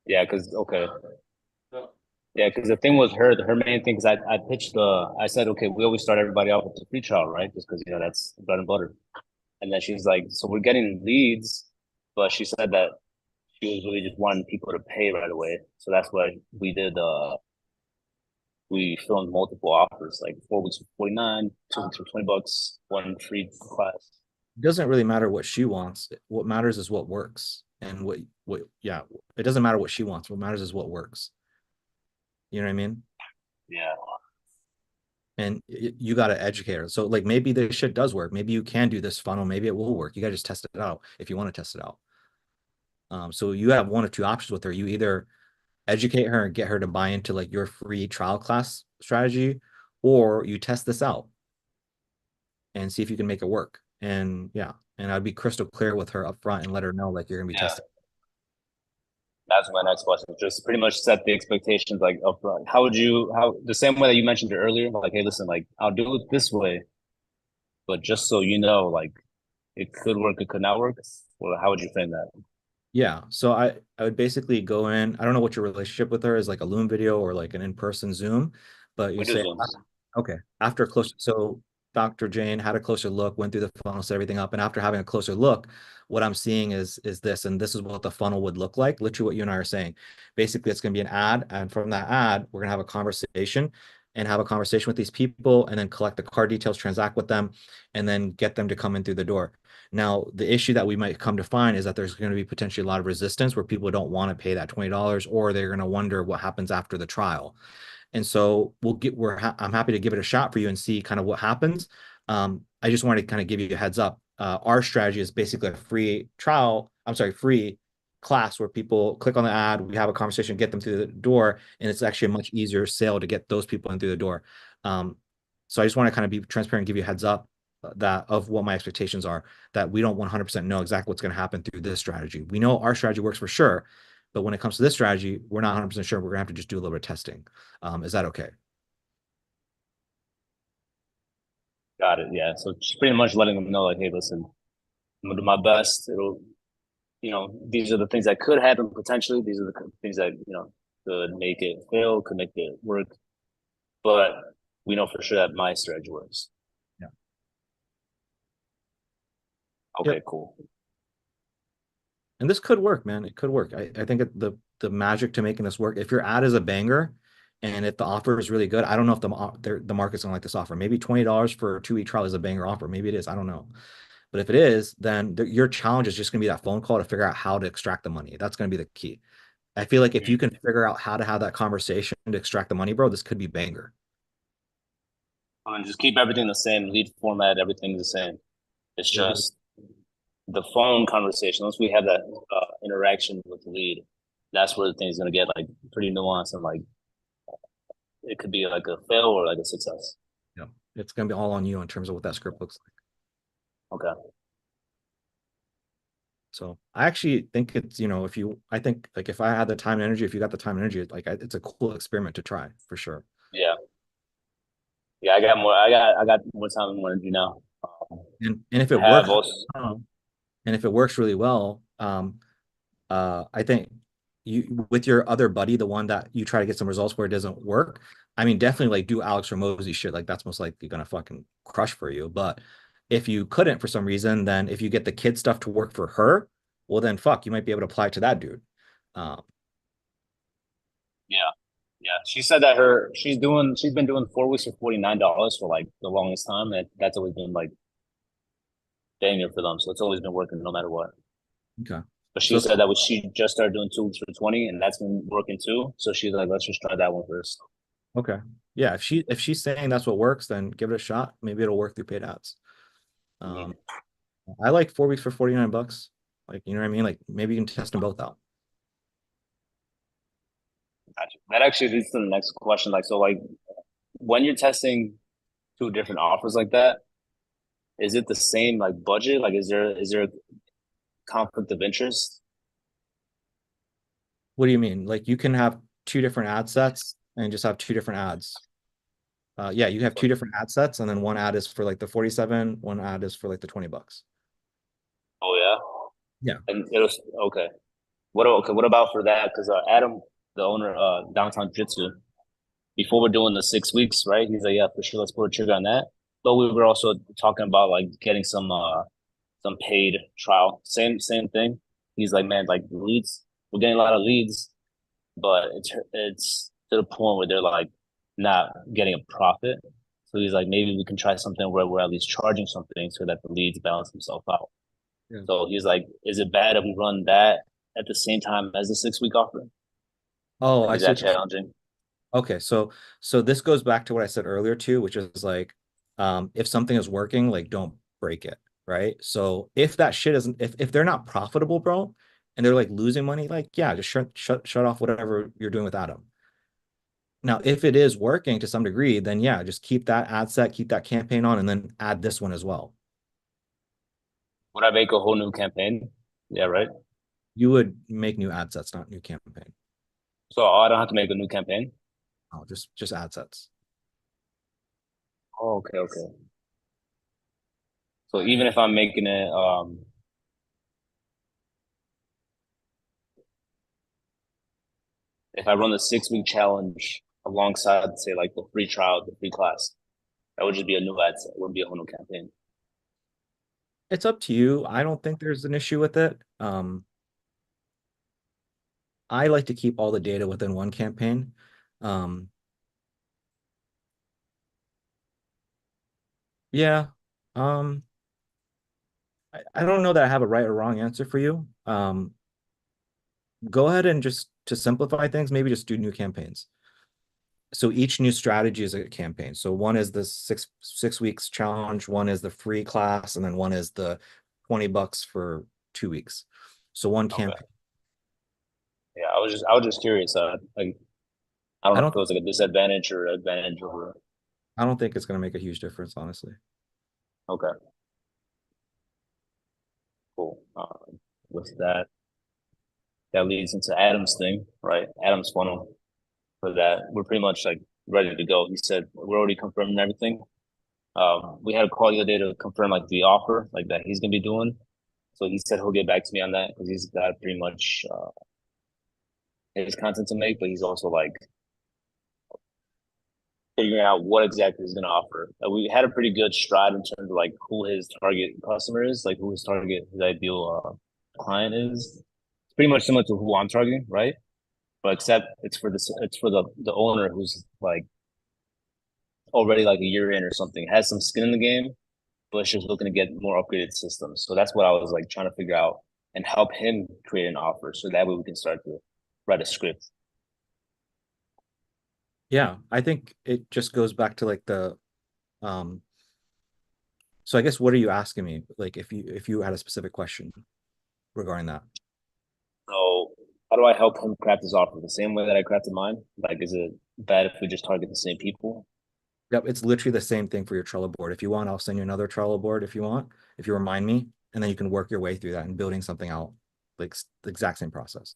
Yeah, because okay. Yeah, because the thing was her main thing, because I pitched I said, okay, we always start everybody off with the free trial, right? Just because, that's bread and butter. And then she's like, so we're getting leads, but she said that she was really just wanting people to pay right away. So that's why we did, we filmed multiple offers, like 4 weeks for 49, 2 weeks for $20, one free class. It doesn't really matter what she wants. What matters is what works. And yeah, it doesn't matter what she wants. What matters is what works. You know what I mean? Yeah. And you got to educate her. So like maybe this shit does work. Maybe you can do this funnel. Maybe it will work. You got to just test it out if you want to test it out. So you have one or two options with her. You either educate her and get her to buy into like your free trial class strategy, or you test this out and see if you can make it work. And yeah, and I'd be crystal clear with her up front and let her know like you're gonna be testing. That's my next question. Just pretty much set the expectations like up front. How the same way that you mentioned it earlier, like, hey, listen, like I'll do it this way, but just so you know, like it could work, it could not work. Well, how would you frame that? Yeah, so I would basically go in. I don't know what your relationship with her is, like a Loom video or like an in-person Zoom, but you say, okay, after close. So Dr. Jane had a closer look, went through the funnel, set everything up, and after having a closer look, what I'm seeing is this, and this is what the funnel would look like. Literally, what you and I are saying. Basically, it's going to be an ad, and from that ad, we're going to have a conversation with these people, and then collect the card details, transact with them, and then get them to come in through the door. Now, the issue that we might come to find is that there's going to be potentially a lot of resistance where people don't want to pay that $20, or they're going to wonder what happens after the trial. And so I'm happy to give it a shot for you and see kind of what happens. I just wanted to kind of give you a heads up. Our strategy is basically a free class where people click on the ad, we have a conversation, get them through the door, and it's actually a much easier sale to get those people in through the door. So I just want to kind of be transparent and give you a heads up that of what my expectations are, that we don't 100% know exactly what's going to happen through this strategy. We know our strategy works for sure, but when it comes to this strategy, we're not 100% sure. We're going to have to just do a little bit of testing. Is that okay? Got it. Yeah. So just pretty much letting them know, like, hey, listen, I'm gonna do my best. These are the things that could happen potentially. These are the things that, could make it fail, could make it work. But we know for sure that my strategy works. Yeah. Okay, Yep. cool. And this could work, man. It could work. I think the magic to making this work, if your ad is a banger and if the offer is really good, I don't know if the market's gonna like this offer. Maybe $20 for a 2-week trial is a banger offer. Maybe it is. I don't know. But if it is, then your challenge is just gonna be that phone call to figure out how to extract the money. That's gonna be the key. I feel like if you can figure out how to have that conversation to extract the money, bro, this could be banger. And just keep everything the same, lead format, everything's the same. It's just the phone conversation. Once we have that interaction with the lead, that's where the thing's gonna get like pretty nuanced and like it could be like a fail or like a success. Yeah, it's gonna be all on you in terms of what that script looks like. Okay. So I actually think it's, I think like if I had the time and energy, if you got the time and energy, like it's a cool experiment to try for sure. Yeah. Yeah, I got more time and more energy now. And if it works, and if it works really well, I think you with your other buddy, the one that you try to get some results where it doesn't work, I mean, definitely like do Alex Hormozi shit. Like that's most likely gonna fucking crush for you. But if you couldn't for some reason, then if you get the kid stuff to work for her, well then fuck, you might be able to apply it to that dude. Yeah. She said that she's been doing 4 weeks for $49 for like the longest time, and that's always been like banger for them. So it's always been working no matter what. Okay. But she said that she just started doing 2 weeks for 20, and that's been working too. So she's like, let's just try that one first. Okay. Yeah, if she's saying that's what works, then give it a shot. Maybe it'll work through paid ads. I like 4 weeks for $49. Like, you know what I mean? Like maybe you can test them both out. Gotcha. That actually leads to the next question. Like, so like when you're testing 2 different offers like that, is it the same like budget? Like, is there a conflict of interest? What do you mean? Like you can have 2 different ad sets and just have 2 different ads. Yeah, you have 2 different ad sets, and then one ad is for like the 47, one ad is for like the $20. Oh yeah. Yeah. And it was okay. What about for that? Because Adam the owner, Downtown Jitsu. Before we're doing the 6 weeks, right? He's like, yeah, for sure, let's pull a trigger on that. But we were also talking about like getting some paid trial. Same thing. He's like, man, like leads, we're getting a lot of leads, but it's to the point where they're like not getting a profit. So he's like, maybe we can try something where we're at least charging something so that the leads balance themselves out. Yeah. So he's like, is it bad if we run that at the same time as the 6 week offer? Oh, I Is see. that challenging? Okay, so this goes back to what I said earlier too, which is like, if something is working, like don't break it, right? So if that shit isn't, if they're not profitable, bro, and they're like losing money, like yeah, just shut off whatever you're doing with Adam. Now, if it is working to some degree, then yeah, just keep that ad set, keep that campaign on, and then add this one as well. Would I make a whole new campaign? Yeah, right. You would make new ad sets, not new campaign. So I don't have to make a new campaign. Oh, just ad sets. Oh, okay. So even if I'm making it, if I run the 6 week challenge alongside, say, like the free trial, the free class, that would just be a new ad set. It wouldn't be a whole new campaign. It's up to you. I don't think there's an issue with it. I like to keep all the data within one campaign. Yeah. I don't know that I have a right or wrong answer for you. Go ahead and just to simplify things, maybe just do new campaigns. So each new strategy is a campaign. So one is the six weeks challenge, one is the free class, and then one is the $20 for 2 weeks. So one campaign. Yeah, I was just curious. Like I don't know if it was like a disadvantage or advantage over. I don't think it's going to make a huge difference, honestly. Okay. Cool. With that leads into Adam's thing, right? Adam's funnel for that. We're pretty much like ready to go. He said we're already confirming everything. We had a call the other day to confirm like the offer, like that he's gonna be doing. So he said he'll get back to me on that because he's got pretty much his content to make, but he's also like figuring out what exactly he's gonna offer. We had a pretty good stride in terms of like who his target customer is, like who his ideal client is. It's pretty much similar to who I'm targeting, right? But except it's for the owner who's like already like a year in or something, has some skin in the game, but is just looking to get more upgraded systems. So that's what I was like trying to figure out and help him create an offer so that way we can start to write a script. Yeah, I think it just goes back to like the so I guess what are you asking me? Like if you had a specific question regarding that. So how do I help him craft his offer the same way that I crafted mine? Like, is it bad if we just target the same people? Yep, it's literally the same thing for your Trello board. If you want, I'll send you another Trello board if you want, if you remind me, and then you can work your way through that and building something out, like the exact same process.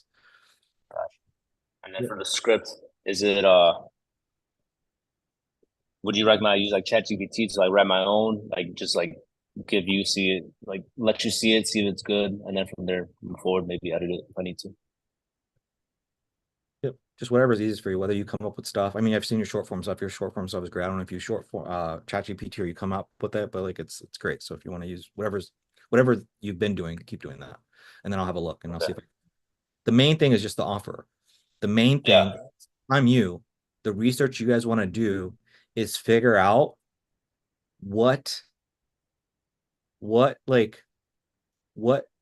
And then for the script, is it would you recommend I use like ChatGPT to like write my own, like just like give you see it, like let you see it, see if it's good, and then from there move forward, maybe edit it if I need to. Yep, just whatever's easiest for you, whether you come up with stuff. I mean, I've seen your short form stuff. Your short form stuff is great. I don't know if you short form ChatGPT or you come up with it, but like it's great. So if you want to use whatever you've been doing, keep doing that. And then I'll have a look and I'll see if the main thing is just the offer. The main thing, the research you guys want to do is figure out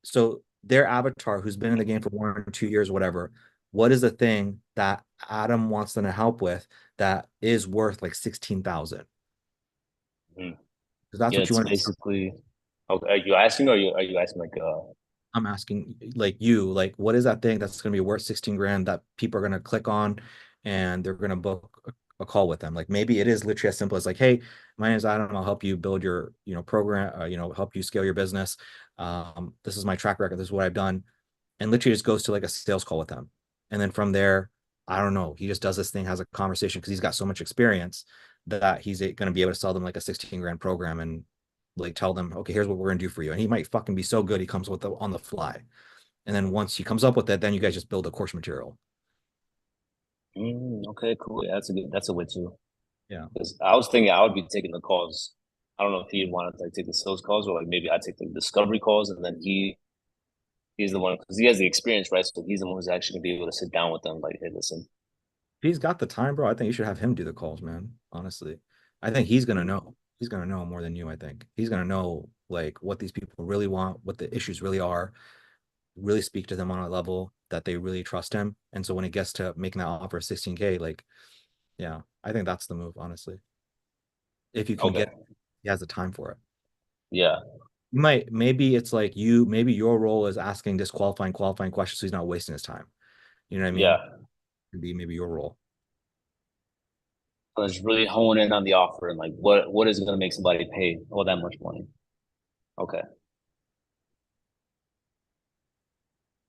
so their avatar who's been in the game for 1 or 2 years, whatever, what is the thing that Adam wants them to help with that is worth like 16,000? Because that's what you want basically. Okay, are you asking or are you asking like I'm asking like what is that thing that's going to be worth 16 grand that people are going to click on and they're going to book a call with them? Like maybe it is literally as simple as like, hey, my name is Adam. I'll help you build your, program, help you scale your business. This is my track record. This is what I've done. And literally just goes to like a sales call with them. And then from there, I don't know, he just does this thing, has a conversation because he's got so much experience that he's going to be able to sell them like a 16 grand program and like tell them, okay, here's what we're gonna do for you. And he might fucking be so good he comes with on the fly. And then once he comes up with it, then you guys just build a course material. Okay, cool. Yeah, that's a way too. Yeah. Because I was thinking I would be taking the calls. I don't know if he wanted to like take the sales calls or like maybe I take the discovery calls and then he's the one because he has the experience, right? So he's the one who's actually gonna be able to sit down with them, like, hey, listen. If he's got the time, bro, I think you should have him do the calls, man. Honestly. I think he's gonna know. He's gonna know more than you, I think. He's gonna know like what these people really want, what the issues really are, really speak to them on a level that they really trust him. And so when it gets to making that offer of 16K, like, yeah, I think that's the move, honestly. If you can Okay. he has the time for it. Yeah. Maybe it's like maybe your role is asking disqualifying, qualifying questions so he's not wasting his time. You know what I mean? Yeah. Could be maybe your role. Let's really hone in on the offer and like what is gonna make somebody pay all that much money. Okay.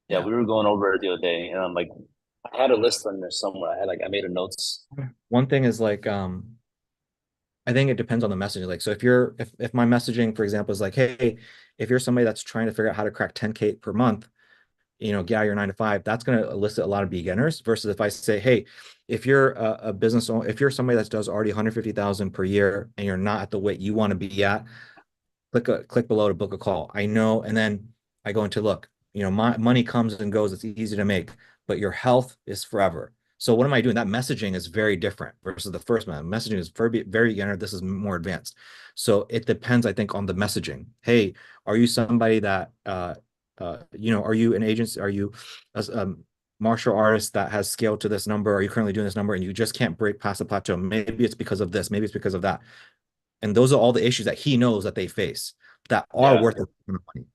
Yeah, we were going over it the other day, and I'm like, I had a list on there somewhere. I made a notes. One thing is like, I think it depends on the messaging. Like, so if my messaging, for example, is like, hey, if you're somebody that's trying to figure out how to crack 10K per month, get out your 9 to 5, that's going to elicit a lot of beginners versus if I say, hey, if you're a business owner, if you're somebody that does already 150,000 per year and you're not at the weight you want to be at, click below to book a call. I know. And then I go into look, my money comes and goes. It's easy to make, but your health is forever. So what am I doing? That messaging is very different versus the first one. Messaging is very beginner. This is more advanced. So it depends, I think, on the messaging. Hey, are you somebody that, are you an agency? Are you a martial artist that has scaled to this number? Are you currently doing this number and you just can't break past the plateau? Maybe it's because of this. Maybe it's because of that. And those are all the issues that he knows that they face that are worth a lot of money.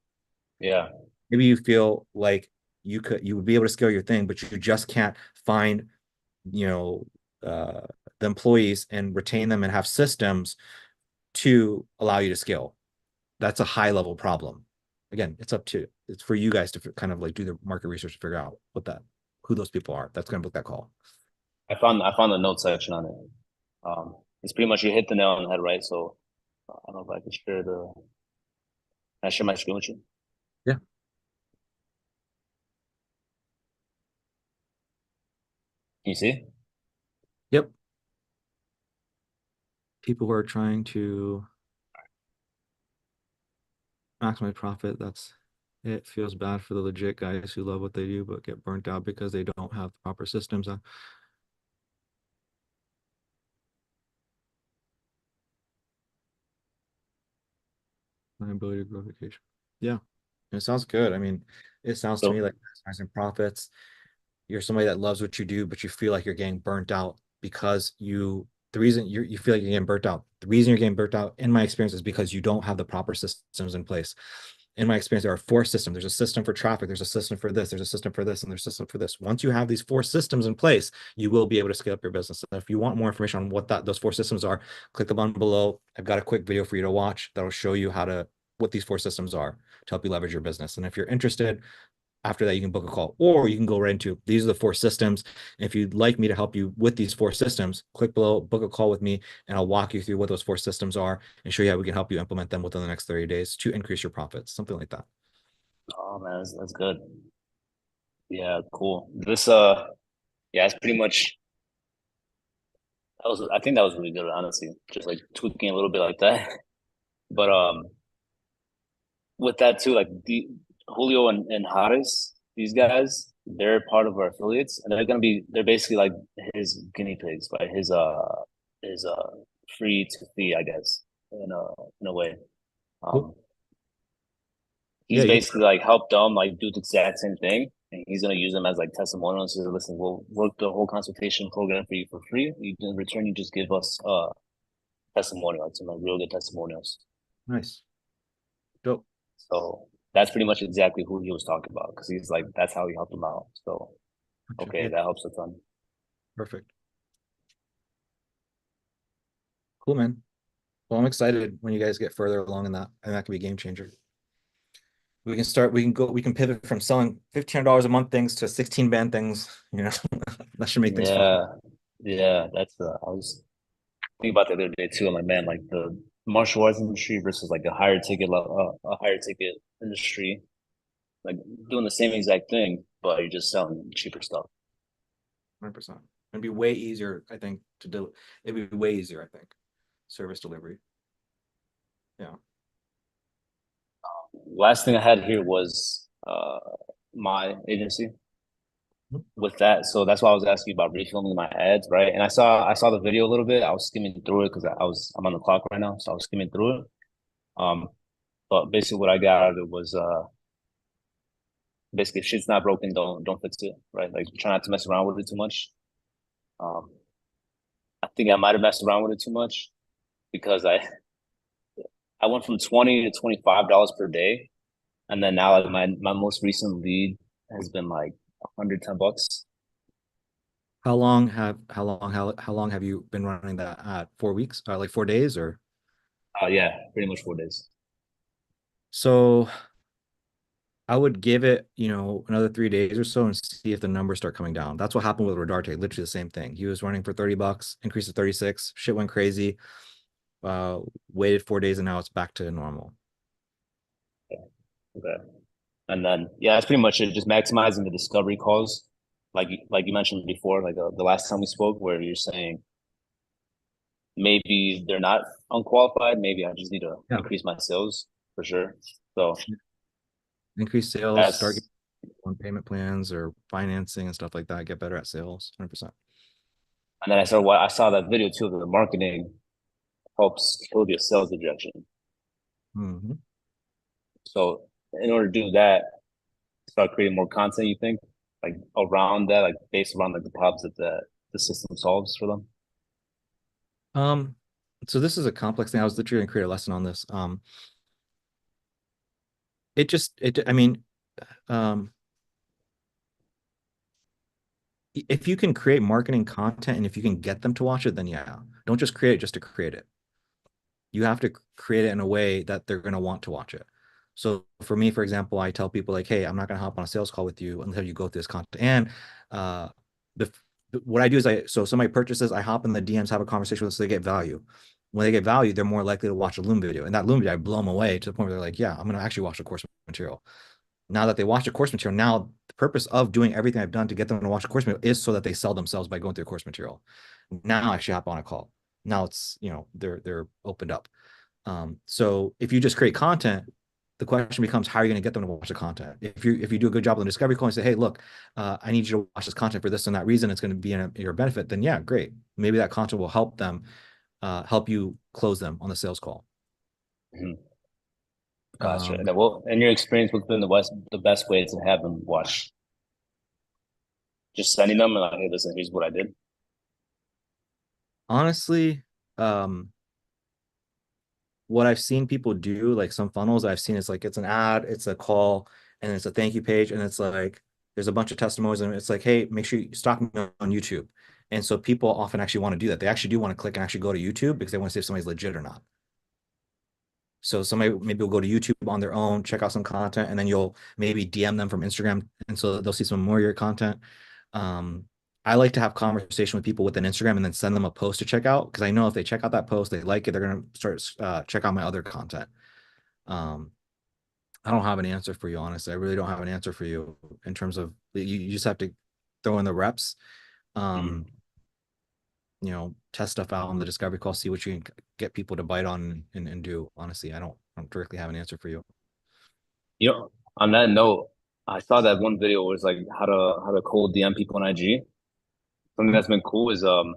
Yeah. Maybe you feel like you would be able to scale your thing, but you just can't find, the employees and retain them and have systems to allow you to scale. That's a high level problem. Again, it's for you guys to kind of like do the market research to figure out who those people are. That's going to book that call. I found the note section on it. It's pretty much you hit the nail on the head, right? So I don't know if I can share can I share my screen with you? Yeah. Can you see? Yep. People who are trying to maximize profit, it feels bad for the legit guys who love what they do but get burnt out because they don't have the proper systems. My ability to grow vacation. Yeah. It sounds good. I mean, it sounds to me like maximizing profits. You're somebody that loves what you do, but you feel like you're getting burnt out because the reason you feel like you're getting burnt out, the reason you're getting burnt out, in my experience, is because you don't have the proper systems in place. In my experience, there are 4 systems. There's a system for traffic. There's a system for this. There's a system for this, and there's a system for this. Once you have these 4 systems in place, you will be able to scale up your business. And if you want more information on what those 4 systems are, click the button below. I've got a quick video for you to watch that'll show you what these 4 systems are to help you leverage your business. And if you're interested, after that, you can book a call, or you can go right into these are the 4 systems. And if you'd like me to help you with these 4 systems, click below, book a call with me, and I'll walk you through what those 4 systems are and show you how we can help you implement them within the next 30 days to increase your profits, something like that. Oh man, that's good. Yeah, cool. Yeah, it's pretty much I think that was really good, honestly. Just like tweaking a little bit like that. But with that too, like the Julio and Harris, these guys, they're part of our affiliates, and they're basically like his guinea pigs, right? His free to fee, I guess, in a way. Cool. He's basically like helped them like do the exact same thing, and he's gonna use them as like testimonials. So listen, we'll work the whole consultation program for you for free. In return, you just give us testimonials, some like real good testimonials. Nice. Dope. So that's pretty much exactly who he was talking about, because he's like that's how he helped them out. So okay, that helps a ton. Perfect. Cool, man. Well, I'm excited when you guys get further along in that, and that could be a game changer. We can pivot from selling $1,500 a month things to 16 band things, that should make things fun. Yeah, that's I was thinking about the other day too. I'm like, man, like the martial arts industry versus like a higher ticket industry, like doing the same exact thing, but you're just selling cheaper stuff. 100%. It'd be way easier, I think, to do. It'd be way easier, I think. Service delivery. Yeah. Last thing I had here was my agency with that. So that's why I was asking you about refilming my ads, right? And I saw the video a little bit. I was skimming through it because I'm on the clock right now, so I was skimming through it. But basically what I got out of it was basically if shit's not broken, don't fix it, right? Like try not to mess around with it too much. I think I might have messed around with it too much because I went from $20 to $25 per day, and then now like my most recent lead has been like $110. How long have you been running that at? 4 weeks? Like 4 days or? Yeah, pretty much 4 days. So I would give it, another 3 days or so and see if the numbers start coming down. That's what happened with Rodarte, literally the same thing. He was running for $30, increased to 36, shit went crazy. Waited 4 days and now it's back to normal. Okay. And then yeah, that's pretty much it. Just maximizing the discovery calls, like you mentioned before, like the last time we spoke, where you're saying maybe they're not unqualified. Maybe I just need to increase my sales for sure. So increase sales, that's start getting on payment plans or financing and stuff like that. Get better at sales, 100%. And then I saw that video too. The marketing helps kill the sales rejection. Mhm. So in order to do that, start creating more content. You think like around that, like based around like the problems that the system solves for them. So this is a complex thing. I was literally gonna create a lesson on this. If you can create marketing content and if you can get them to watch it, then yeah, don't just create it just to create it. You have to create it in a way that they're going to want to watch it. So for me, for example, I tell people like, hey, I'm not going to hop on a sales call with you until you go through this content. And what I do is so somebody purchases, I hop in the DMs, have a conversation with them so they get value. When they get value, they're more likely to watch a Loom video. And that Loom video, I blow them away to the point where they're like, yeah, I'm going to actually watch the course material. Now that they watch the course material, now the purpose of doing everything I've done to get them to watch the course material is so that they sell themselves by going through the course material. Now I actually hop on a call. Now it's, they're opened up. So if you just create content, the question becomes, how are you going to get them to watch the content? If you do a good job on the discovery call and say, hey, look, I need you to watch this content for this and that reason, it's going to be in your benefit, then yeah, great. Maybe that content will help them, help you close them on the sales call. Mm-hmm. Gotcha. Well, in your experience, what's been the best way to have them watch? Just sending them and like, hey, listen, here's what I did. Honestly, what I've seen people do, like some funnels I've seen is like, it's an ad, it's a call, and it's a thank you page. And it's like, there's a bunch of testimonials and it's like, hey, make sure you stalk me on YouTube. And so people often actually want to do that. They actually do want to click and actually go to YouTube because they want to see if somebody's legit or not. So somebody maybe will go to YouTube on their own, check out some content, and then you'll maybe DM them from Instagram. And so they'll see some more of your content. I like to have conversation with people with an Instagram and then send them a post to check out. Because I know if they check out that post, they like it, they're going to start check out my other content. I don't have an answer for you, honestly. I really don't have an answer for you in terms of you just have to throw in the reps. Test stuff out on the discovery call, see what you can get people to bite on and do. Honestly, I don't directly have an answer for you. On that note, I saw that one video was like how to cold DM people on IG. Something that's been cool is I've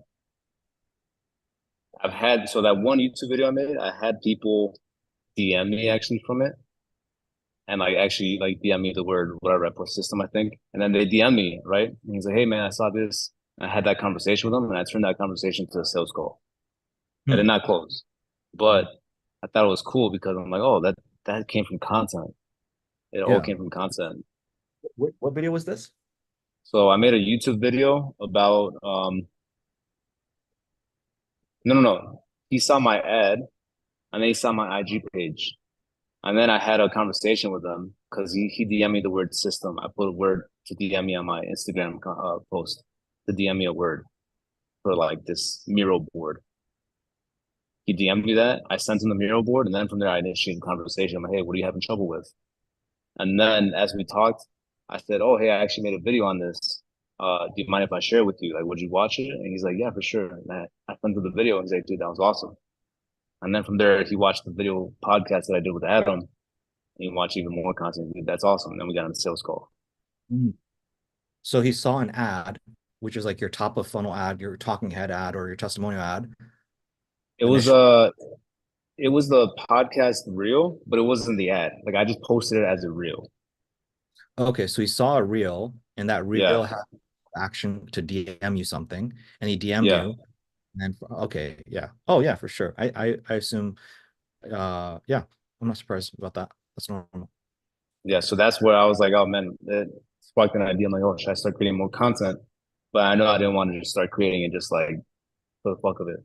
had that one YouTube video I made, I had people DM me actually from it. And like actually like DM me the word whatever I put system, I think. And then they DM me, right? And he's like, hey man, I saw this. I had that conversation with them and I turned that conversation to a sales call. I did not close. But I thought it was cool because I'm like, oh, that came from content. It all came from content. What video was this? So I made a YouTube video about no. He saw my ad and then he saw my IG page. And then I had a conversation with him because he DM'd me the word system. I put a word to DM me on my Instagram post to DM me a word for like this Miro board. He DM'd me that. I sent him the Miro board, and then from there I initiated the conversation. I'm like, hey, what are you having trouble with? And then as we talked, I said, oh, hey, I actually made a video on this. do you mind if I share it with you? Like, would you watch it? And he's like, yeah, for sure. And I sent him the video and he's like, dude, that was awesome. And then from there, he watched the video podcast that I did with Adam. And he watched even more content. Dude, that's awesome. And then we got on the sales call. So he saw an ad, which is like your top of funnel ad, your talking head ad, or your testimonial ad. It was the podcast reel, but it wasn't the ad. Like I just posted it as a reel. Okay, so he saw a reel, and that reel Yeah. had action to DM you something, and he DM'd Yeah. you. And then, okay, yeah. Oh, yeah, for sure. I assume, yeah, I'm not surprised about that. That's normal. Yeah, so that's where I was like, oh man, it sparked an idea. I'm like, oh, should I start creating more content? But I know I didn't want to just start creating it just like for the fuck of it.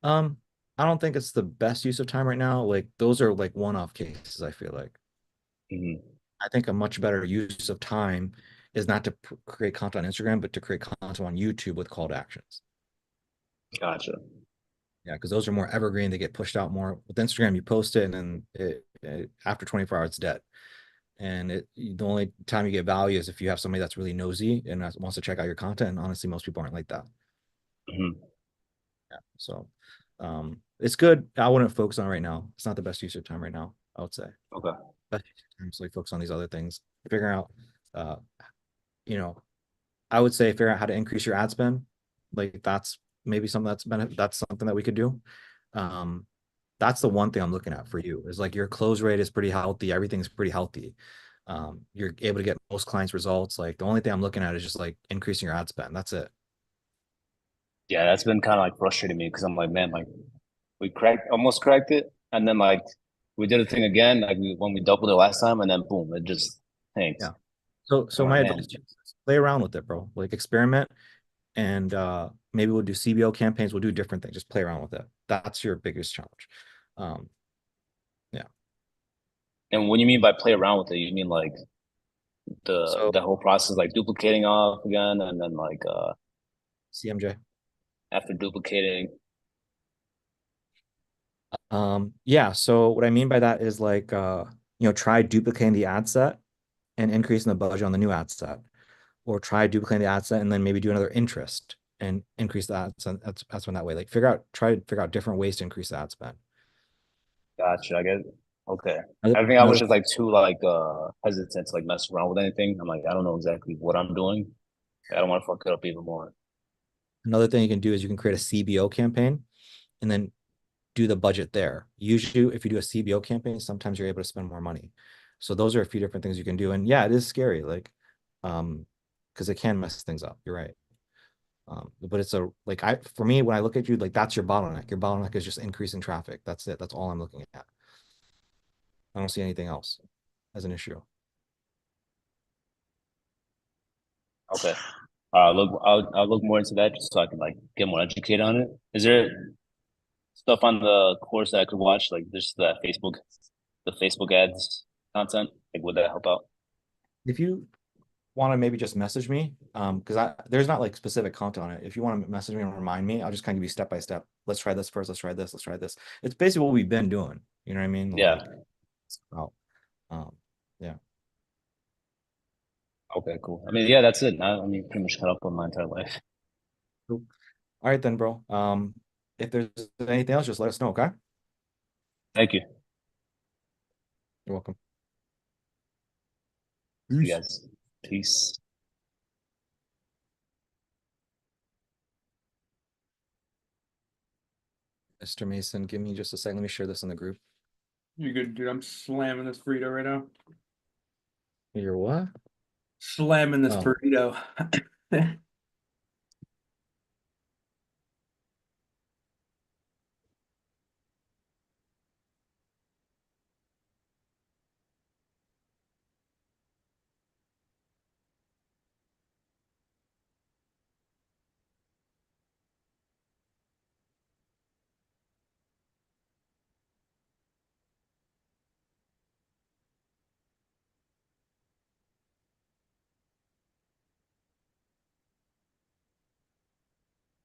I don't think it's the best use of time right now. Like those are like one-off cases, I feel like. Mhm. I think a much better use of time is not to create content on Instagram, but to create content on YouTube with call to actions. Gotcha. Yeah, because those are more evergreen. They get pushed out more. With Instagram, you post it, and then after 24 hours, it's dead. And the only time you get value is if you have somebody that's really nosy and wants to check out your content. And honestly, most people aren't like that. Mhm. Yeah, so it's good. I wouldn't focus on it right now. It's not the best use of time right now, I would say. Okay. Best use of time is like focus on these other things. Figuring out, I would say figure out how to increase your ad spend. Like that's maybe something that's something that we could do. That's the one thing I'm looking at for you is like your close rate is pretty healthy. Everything's pretty healthy. You're able to get most clients results. Like the only thing I'm looking at is just like increasing your ad spend. That's it. Yeah, that's been kind of like frustrating me because I'm like, man, like we almost cracked it, and then like we did a thing again, like when we doubled it last time, and then boom, it just tanked. Yeah. So I'm my like, man. advice is play around with it, bro. Like experiment, and maybe we'll do CBO campaigns. We'll do different things. Just play around with it. That's your biggest challenge. Yeah. And what do you mean by play around with it? You mean like So the whole process, like duplicating off again, and then like CMJ. after duplicating. Yeah. So what I mean by that is like try duplicating the ad set and increasing the budget on the new ad set, or try duplicating the ad set and then maybe do another interest and increase that. So that's when that way. Like try to figure out different ways to increase the ad spend. Gotcha. I guess. Okay. Another- I think I was another- just like too like hesitant to like mess around with anything. I'm like, I don't know exactly what I'm doing. I don't want to fuck it up even more. Another thing you can do is you can create a CBO campaign and then do the budget there. Usually, if you do a CBO campaign, sometimes you're able to spend more money. So those are a few different things you can do. And yeah, it is scary, like, because it can mess things up. You're right. But it's for me, when I look at you, like that's your bottleneck. Your bottleneck is just increasing traffic. That's it. That's all I'm looking at. I don't see anything else as an issue. Okay. Look, I'll look more into that just so I can like get more educated on it. Is there stuff on the course that I could watch, like just the Facebook ads content? Like, would that help out? If you want to maybe just message me, because there's not like specific content on it. If you want to message me and remind me, I'll just kind of give you step by step. Let's try this first. Let's try this. Let's try this. It's basically what we've been doing. You know what I mean? Yeah. Yeah. Okay, cool. I mean, yeah, that's it. I mean, pretty much caught up on my entire life. Cool. All right then, bro. If there's anything else, just let us know, okay? Thank you. You're welcome. See you guys. Peace. Mr. Mason, give me just a second. Let me share this in the group. You're good, dude. I'm slamming this burrito right now. You're what? Slamming this Oh. burrito.